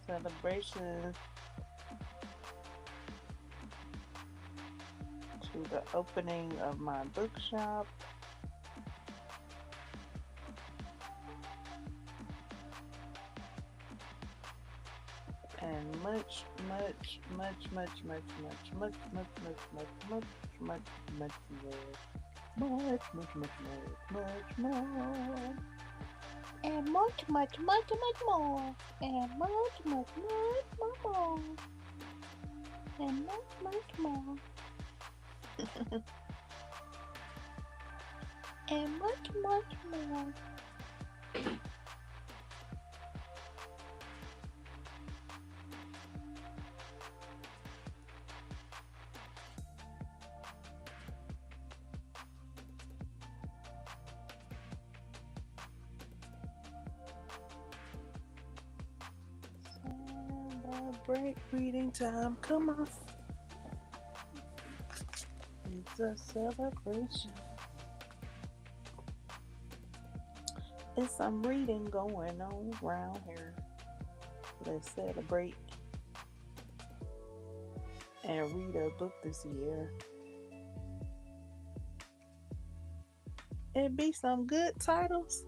A: Celebrations to the opening of my bookshop. And much more. And much more. And much more. And much more. And much more. celebrate reading time. Come on. It's a celebration. It's some reading going on around here. Let's celebrate and read a book this year. It be some good titles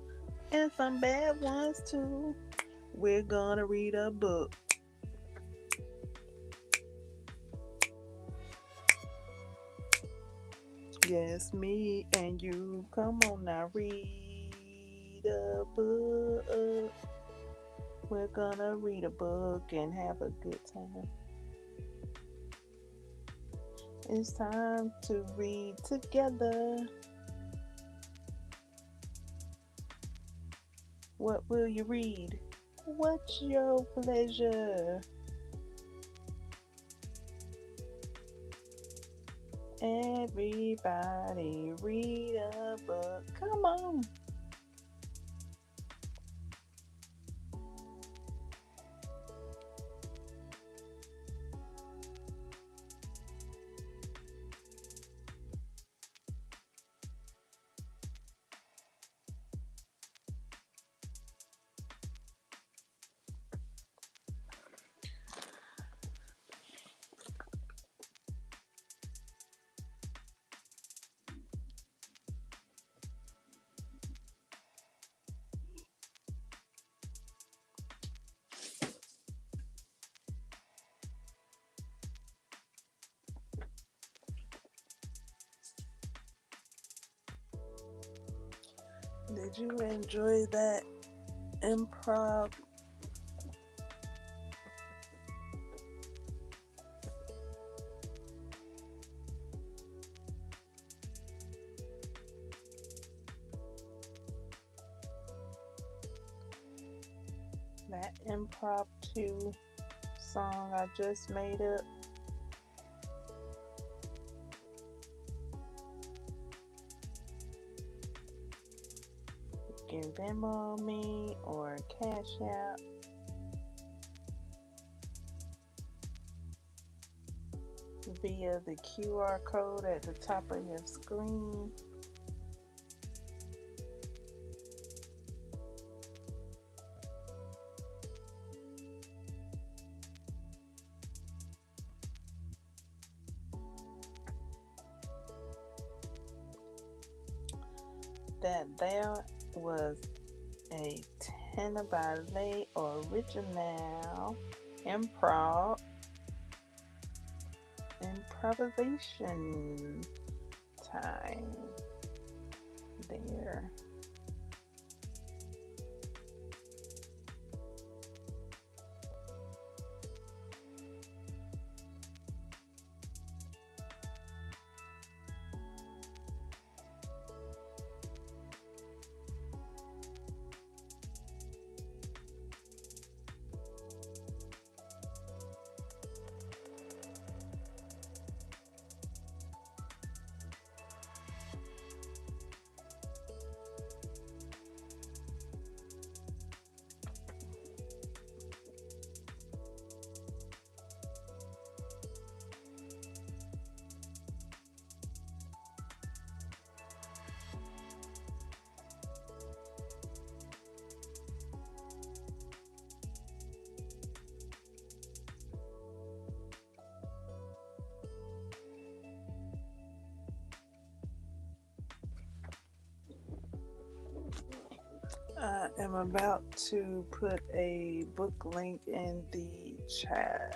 A: and some bad ones too. We're gonna read a book. Yes, me and you. Come on now, read a book. We're gonna read a book and have a good time. It's time to read together. What will you read? What's your pleasure? Everybody read a book. Come on. Did you enjoy that improv? That impromptu song I just made up? You can Venmo me or Cash App via the QR code at the top of your screen. That was a D.I.V.A original improvisation time there. I am about to put a book link in the chat.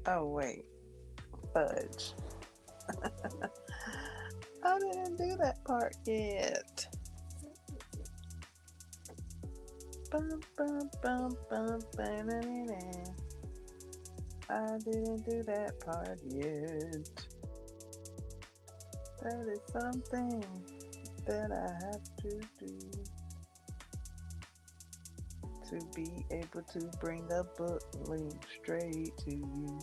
A: Oh, wait. Fudge. I didn't do that part yet. Bum, bum, bum, bum, ba-na-na-na. I didn't do that part yet. That is something that I have to do to be able to bring a book link straight to you.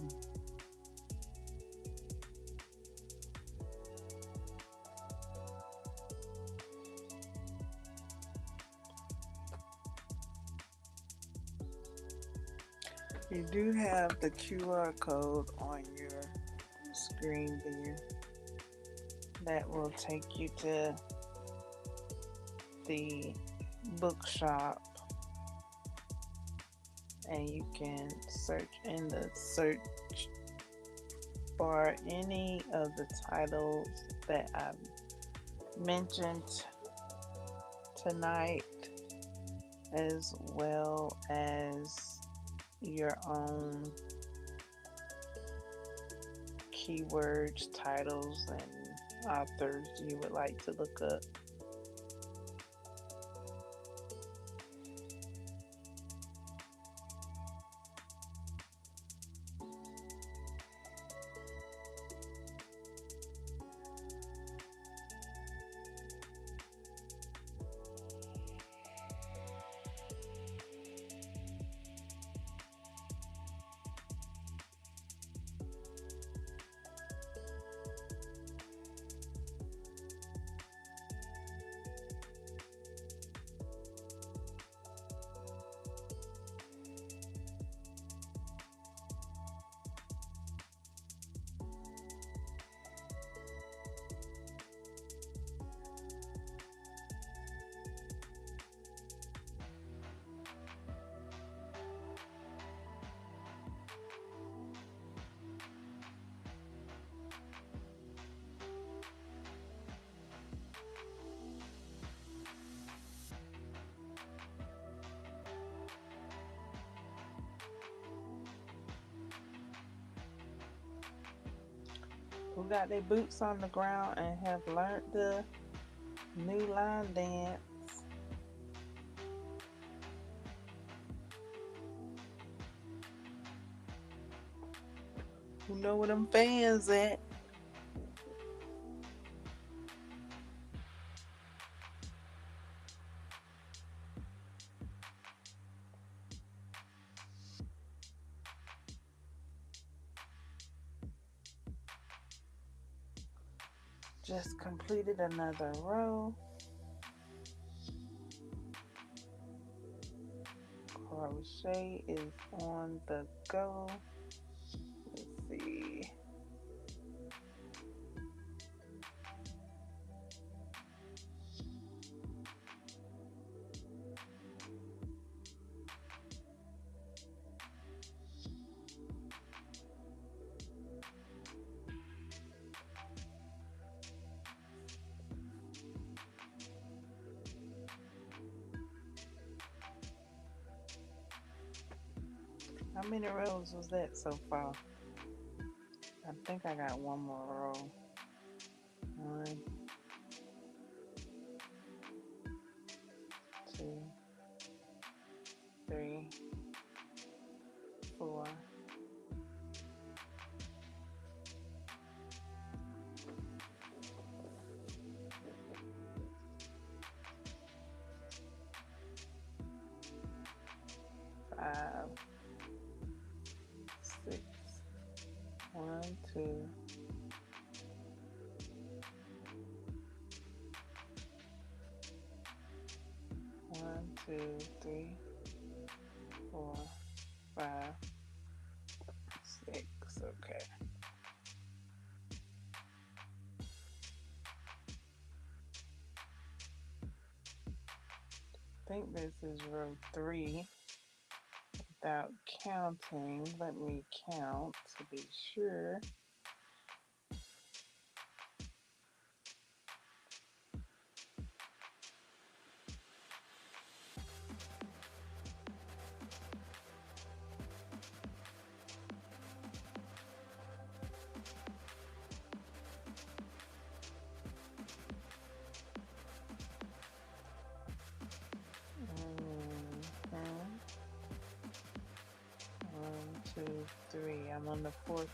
A: You do have the QR code on your screen there that will take you to the bookshop, and you can search in the search bar any of the titles that I've mentioned tonight, as well as your own keywords, titles, and authors you would like to look up. Who got their boots on the ground and have learned the new line dance? Who know where them fans at? Just completed another row. Crochet is on the go. Let's see. How many rows was that so far? I think I got one more row. 1, 2, 3, 4. 5, 6. 1, 2. 1, 2, 3, 4, 5, 6. Okay. I think this is row 3 without counting. Let me count to be sure. Mhm. 1, 2, 3. I'm on the 4th.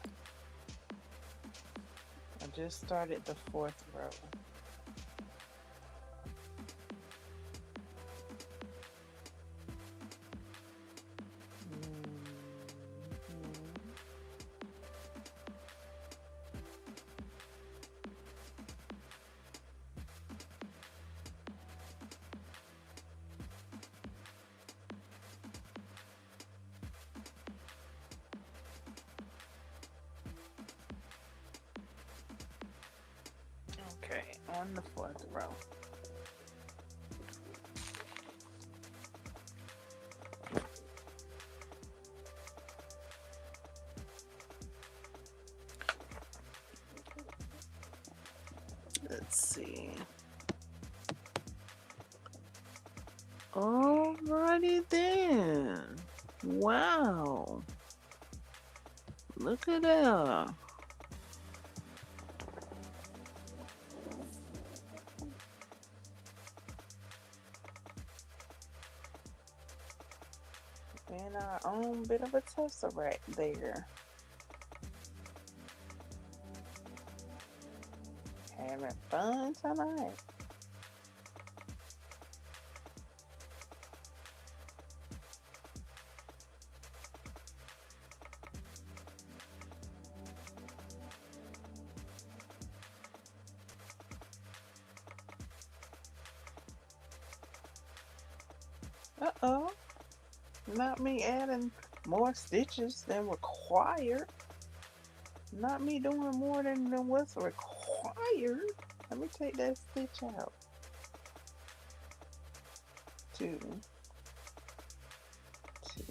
A: I just started the 4th row. on the fourth row. Let's see. Alrighty then. Wow. Look at that. And our own bit of a tesseract there. Having fun tonight. Uh-oh. Not me adding more stitches than required. Not me doing more than what's required. Let me take that stitch out. 2, 2.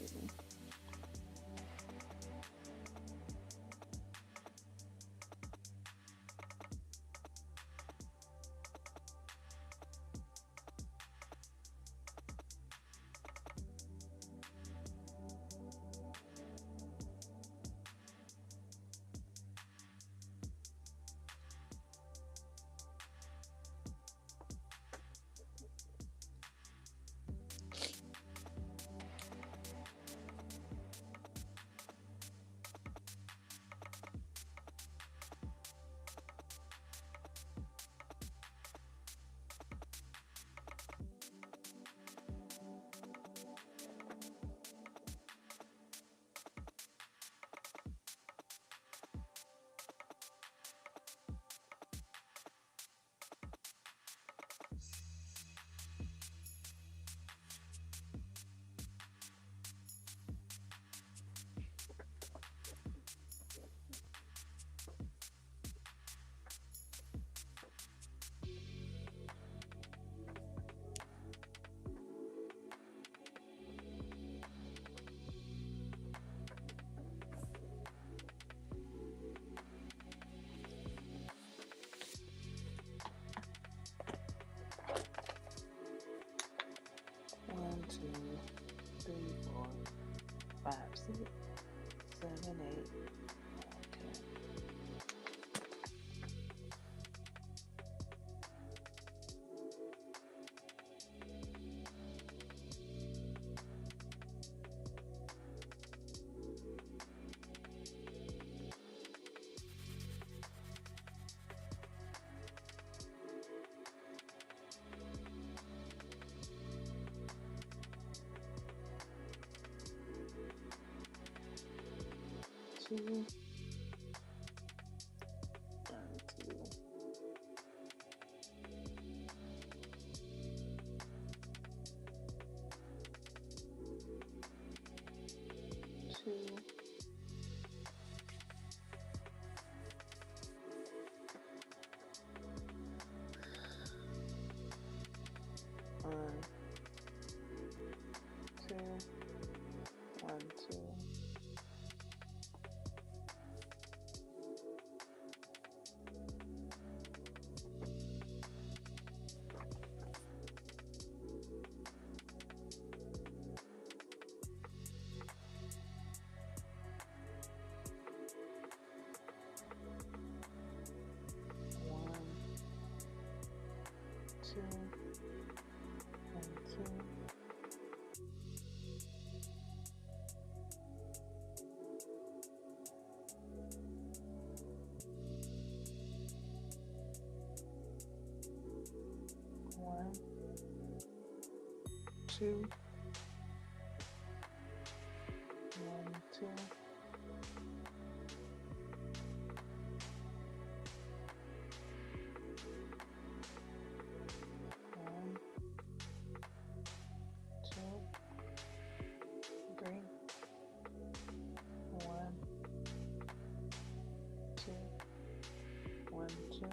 A: 1, 2, 3, 4, 5, 6, 7, 8. Okay. 2, 1, 2. 2, 1, 2, 1, 2. 1, 2, 1, 2. 1, 2, 1, 2. 1, 2, 3. 1, 2, 1, 2.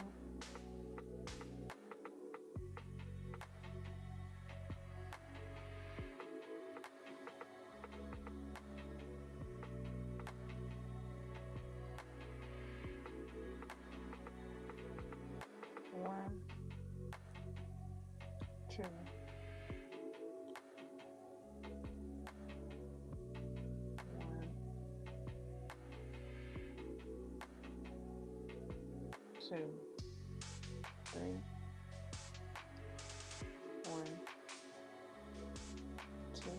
A: 2, 1, 2, 3, 1, 2.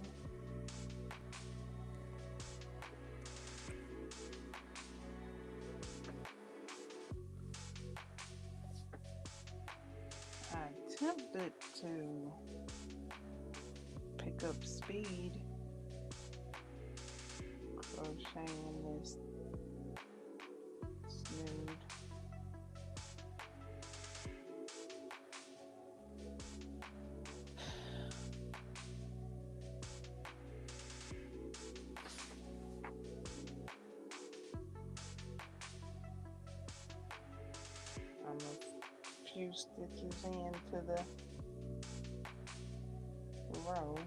A: I attempted to pick up speed crocheting this snood. I'm a few stitches into the row.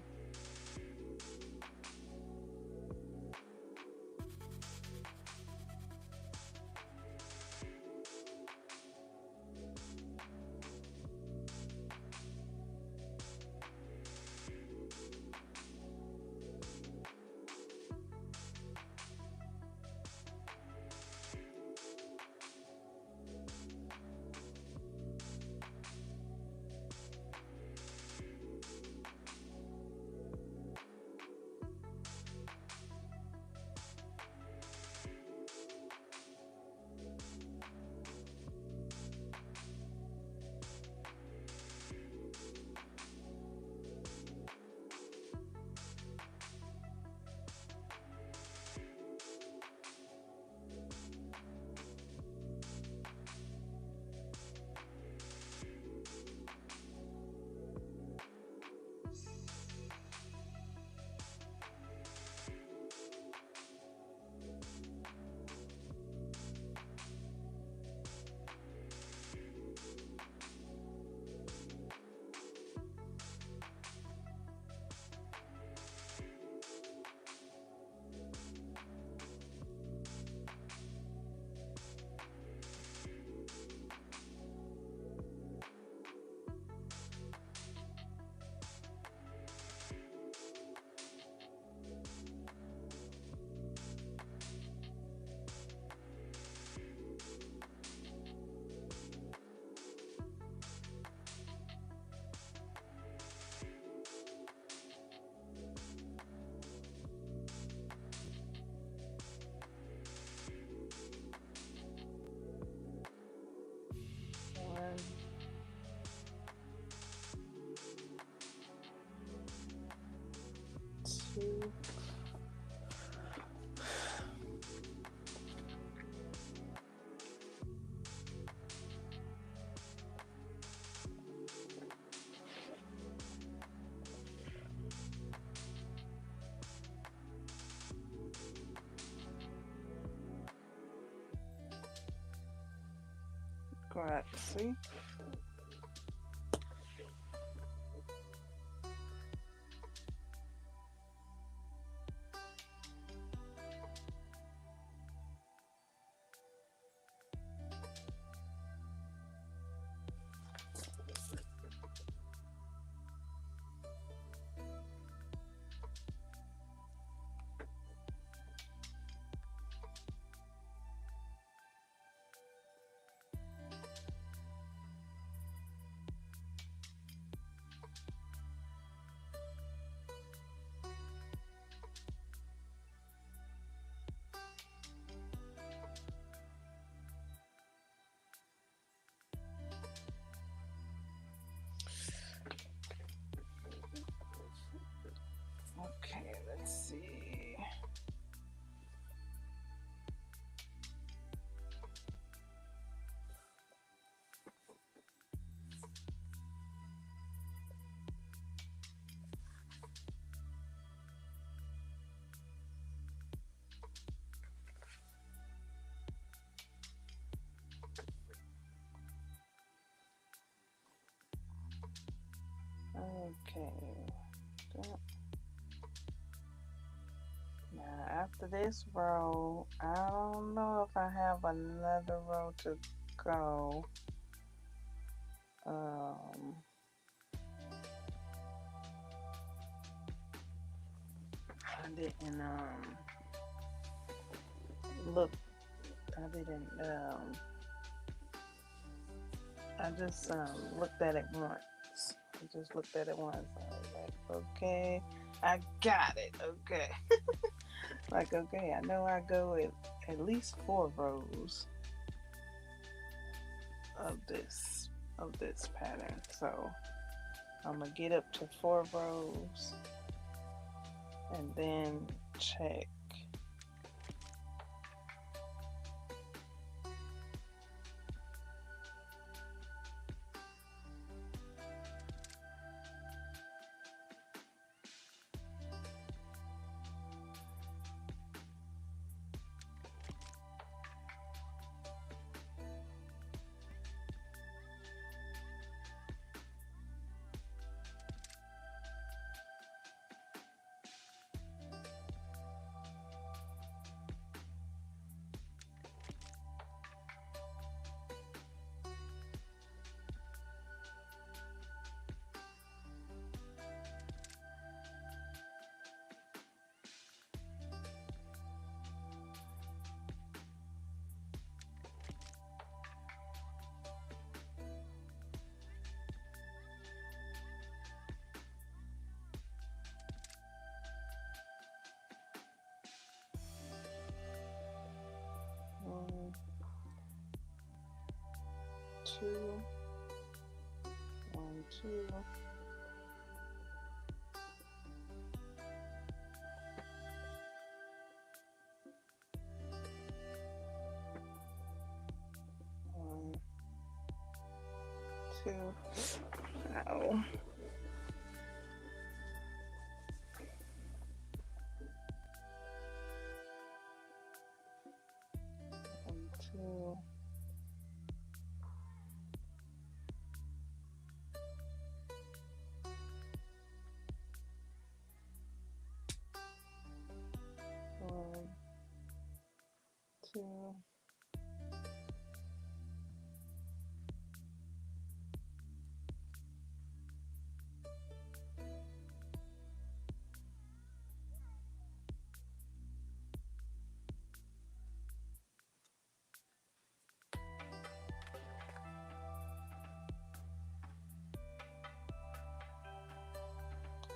A: One, two. Grazie. Okay, let's see. Okay. Now after this row, I don't know if I have another row to go. I didn't look. I didn't. I just looked at it once. I just looked at it once. I was like, okay, I got it. Okay, like okay, I know I go at least 4 rows of this pattern. So I'm gonna get up to 4 rows and then check. One, two, one, two. One, two. Ow. One, two. One, two.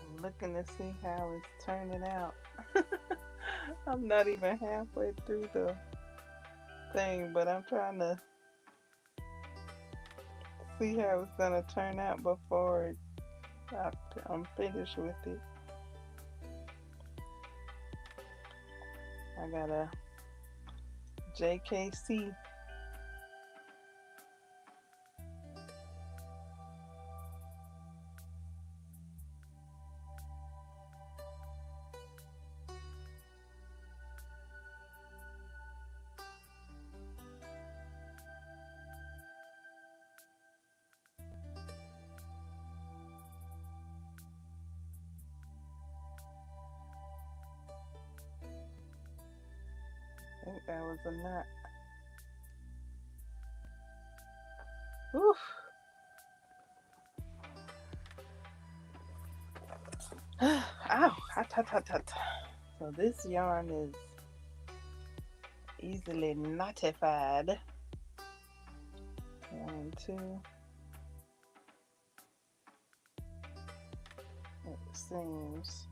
A: I'm looking to see how it's turning out. I'm not even halfway through the thing, but I'm trying to see how it's gonna turn out before I, I'm finished with it. I got a JKC. I think that was a knot. Oof. Ow, hot, hot, hot, hot. So this yarn is easily knottified. One, two. It seems.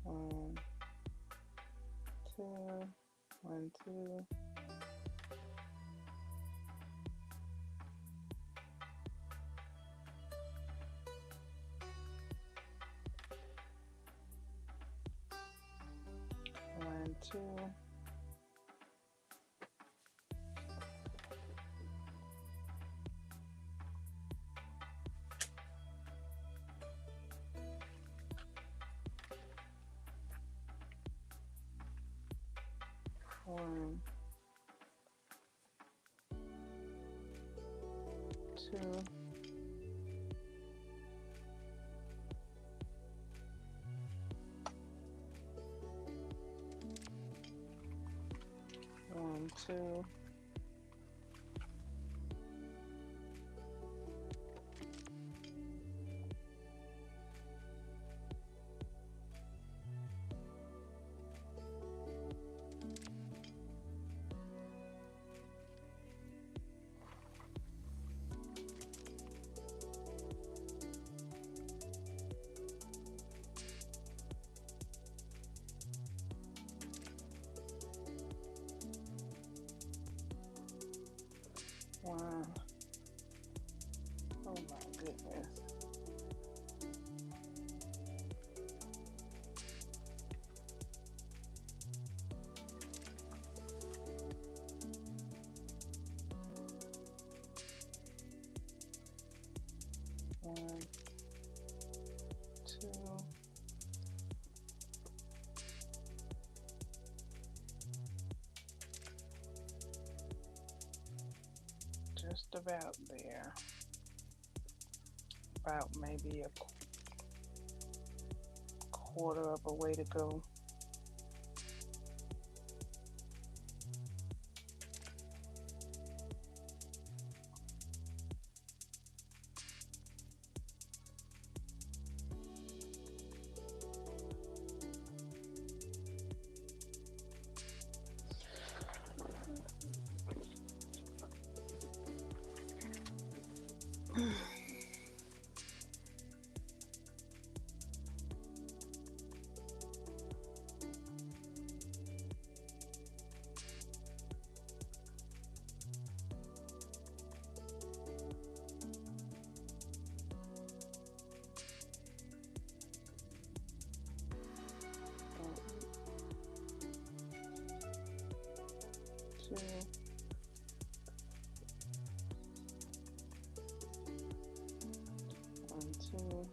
A: One, two, one, two. One, two. One, two. One, two. goodness. One, two. Just about there. About maybe a quarter of a way to go. Two. One, two.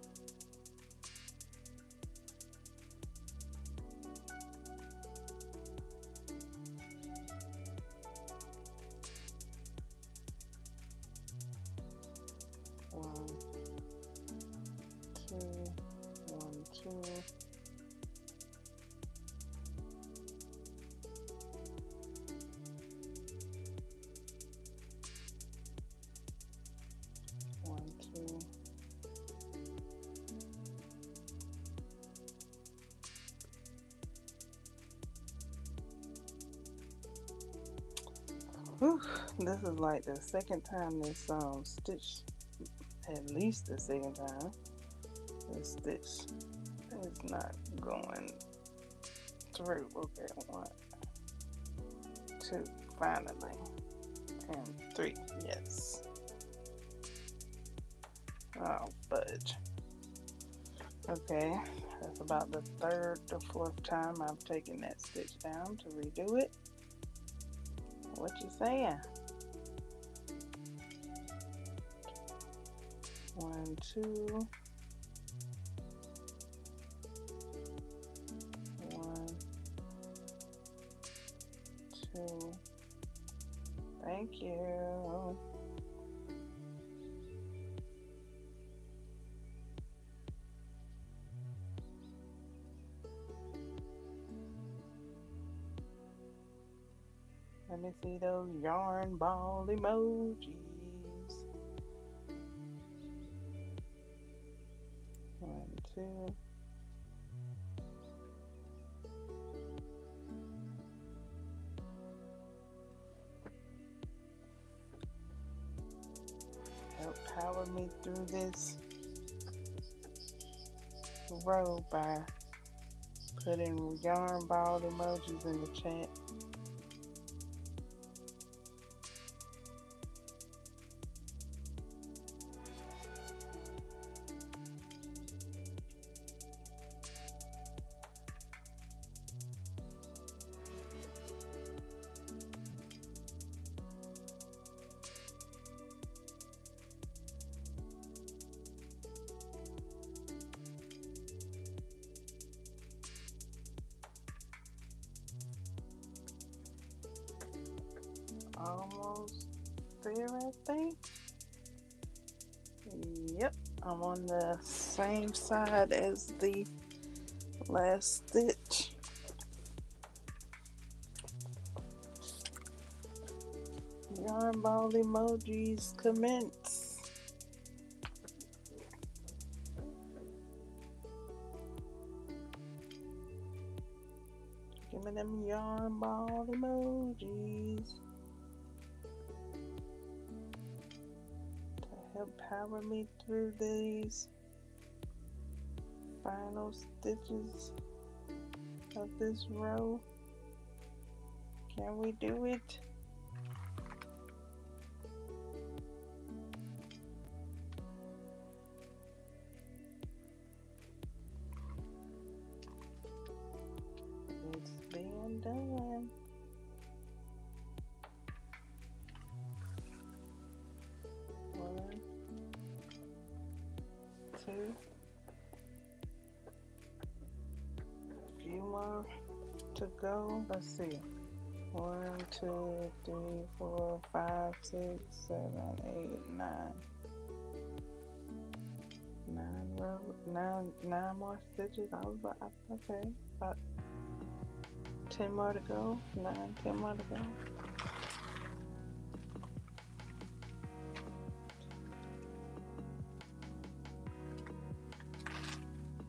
A: One, two, one, two. One, two. Whew, this is like the second time this stitch, at least the second time, this stitch is not going through. Okay, one, two, finally, and three, yes. Oh, fudge. Okay, that's about the third or fourth time I've taken that stitch down to redo it. What you saying? One, two. One, two. Thank you. Let me see those yarn ball emojis. One, two. Help power me through this row by putting yarn ball emojis in the chat. Almost there, I think. Yep, I'm on the same side as the last stitch. Yarn ball emojis commence. Give me them yarn ball emojis to help power me through these final stitches of this row. Can we do it? to go. Let's see. 1, 2, 3, 4, 5, 6, 7, 8, 9. 9 more stitches. I was like, okay, about 10 more to go. 9, 10 more to go.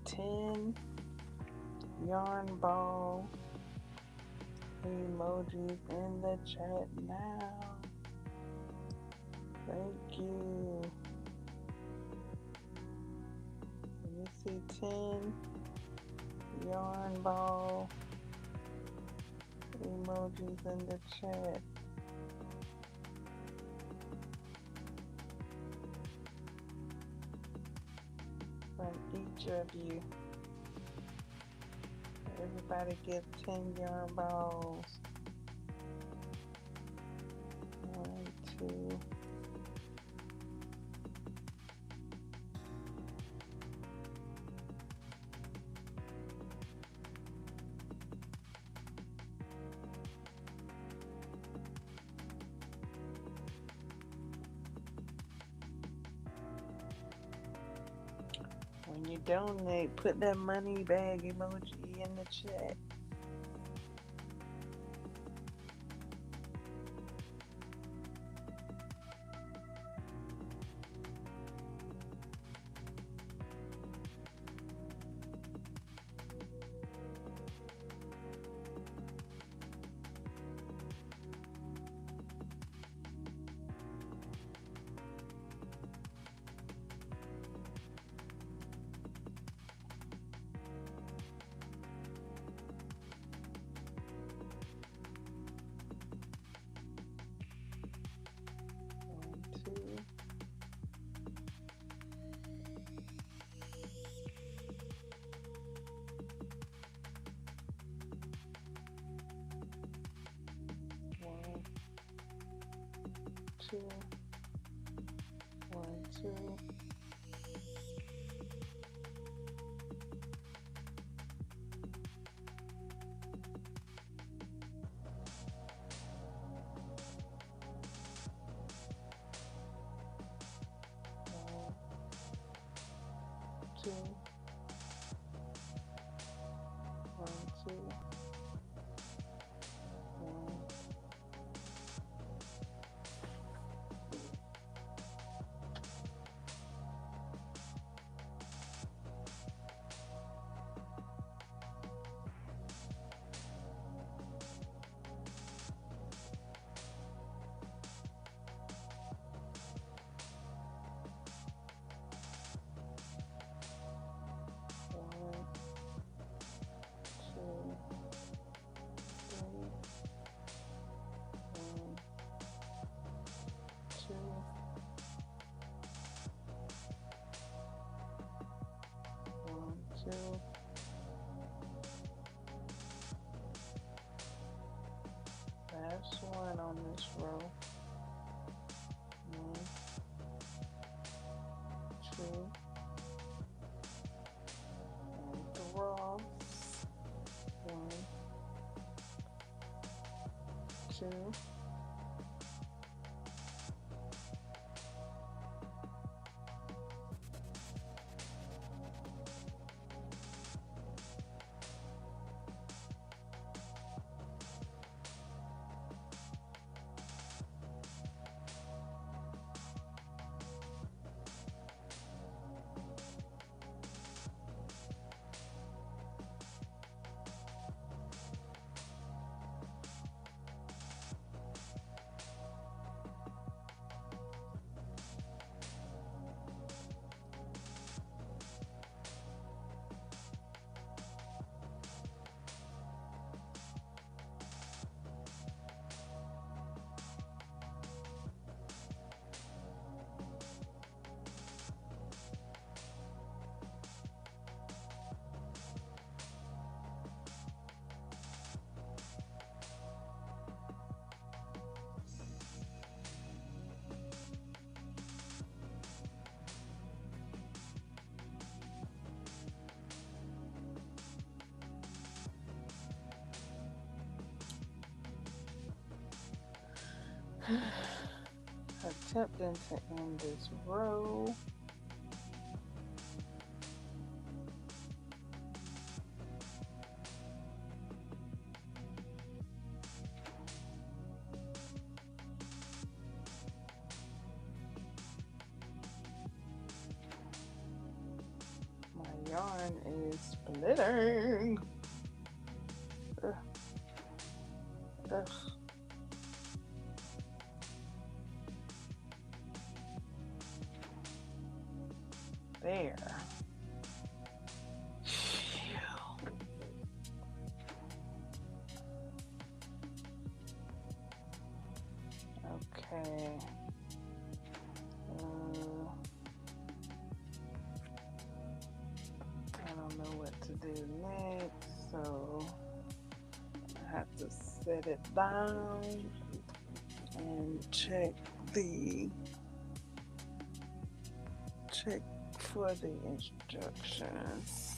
A: 10 yarn ball emojis in the chat now. Thank you. Let me see 10 yarn ball emojis in the chat. From each of you. Everybody get 10 yarn balls. 1, 2. When you donate, put that money bag emoji in the chat. Two, 1, 2. 2, 1, 2, 1. Last one on this row. 1, 2, and cross. 1, 2. Attempting to end this row. My yarn is splitting. Ugh. Ugh. There. Okay. I don't know what to do next, so I have to set it down and check for the instructions.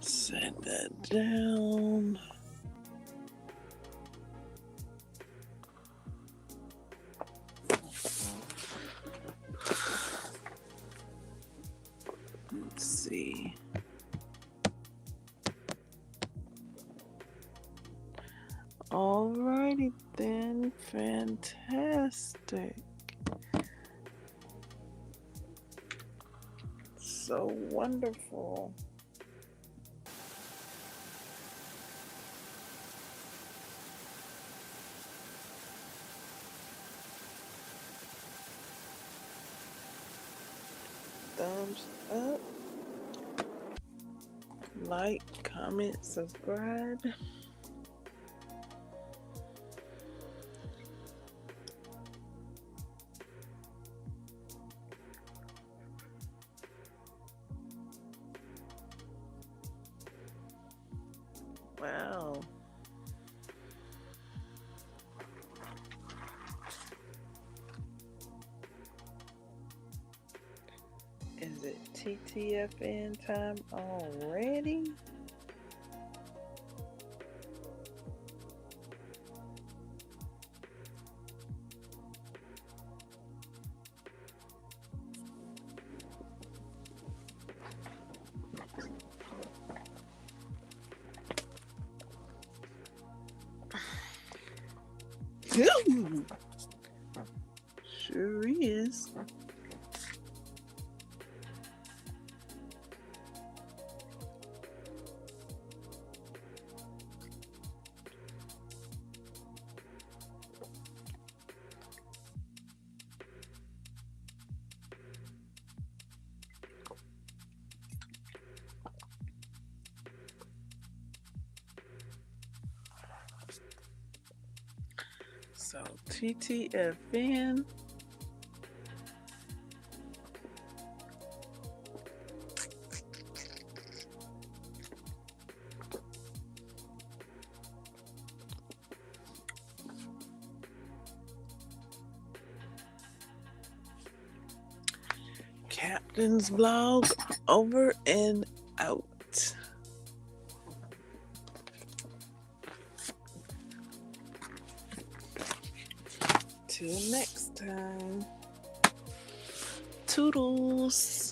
A: Set that down. Let's see. Alrighty then, fantastic. So wonderful. Thumbs up, like, comment, subscribe. Wow. Is it TTFN time already? Sure is. So TTFN. Captain's blog over and out. Till next time. Toodles.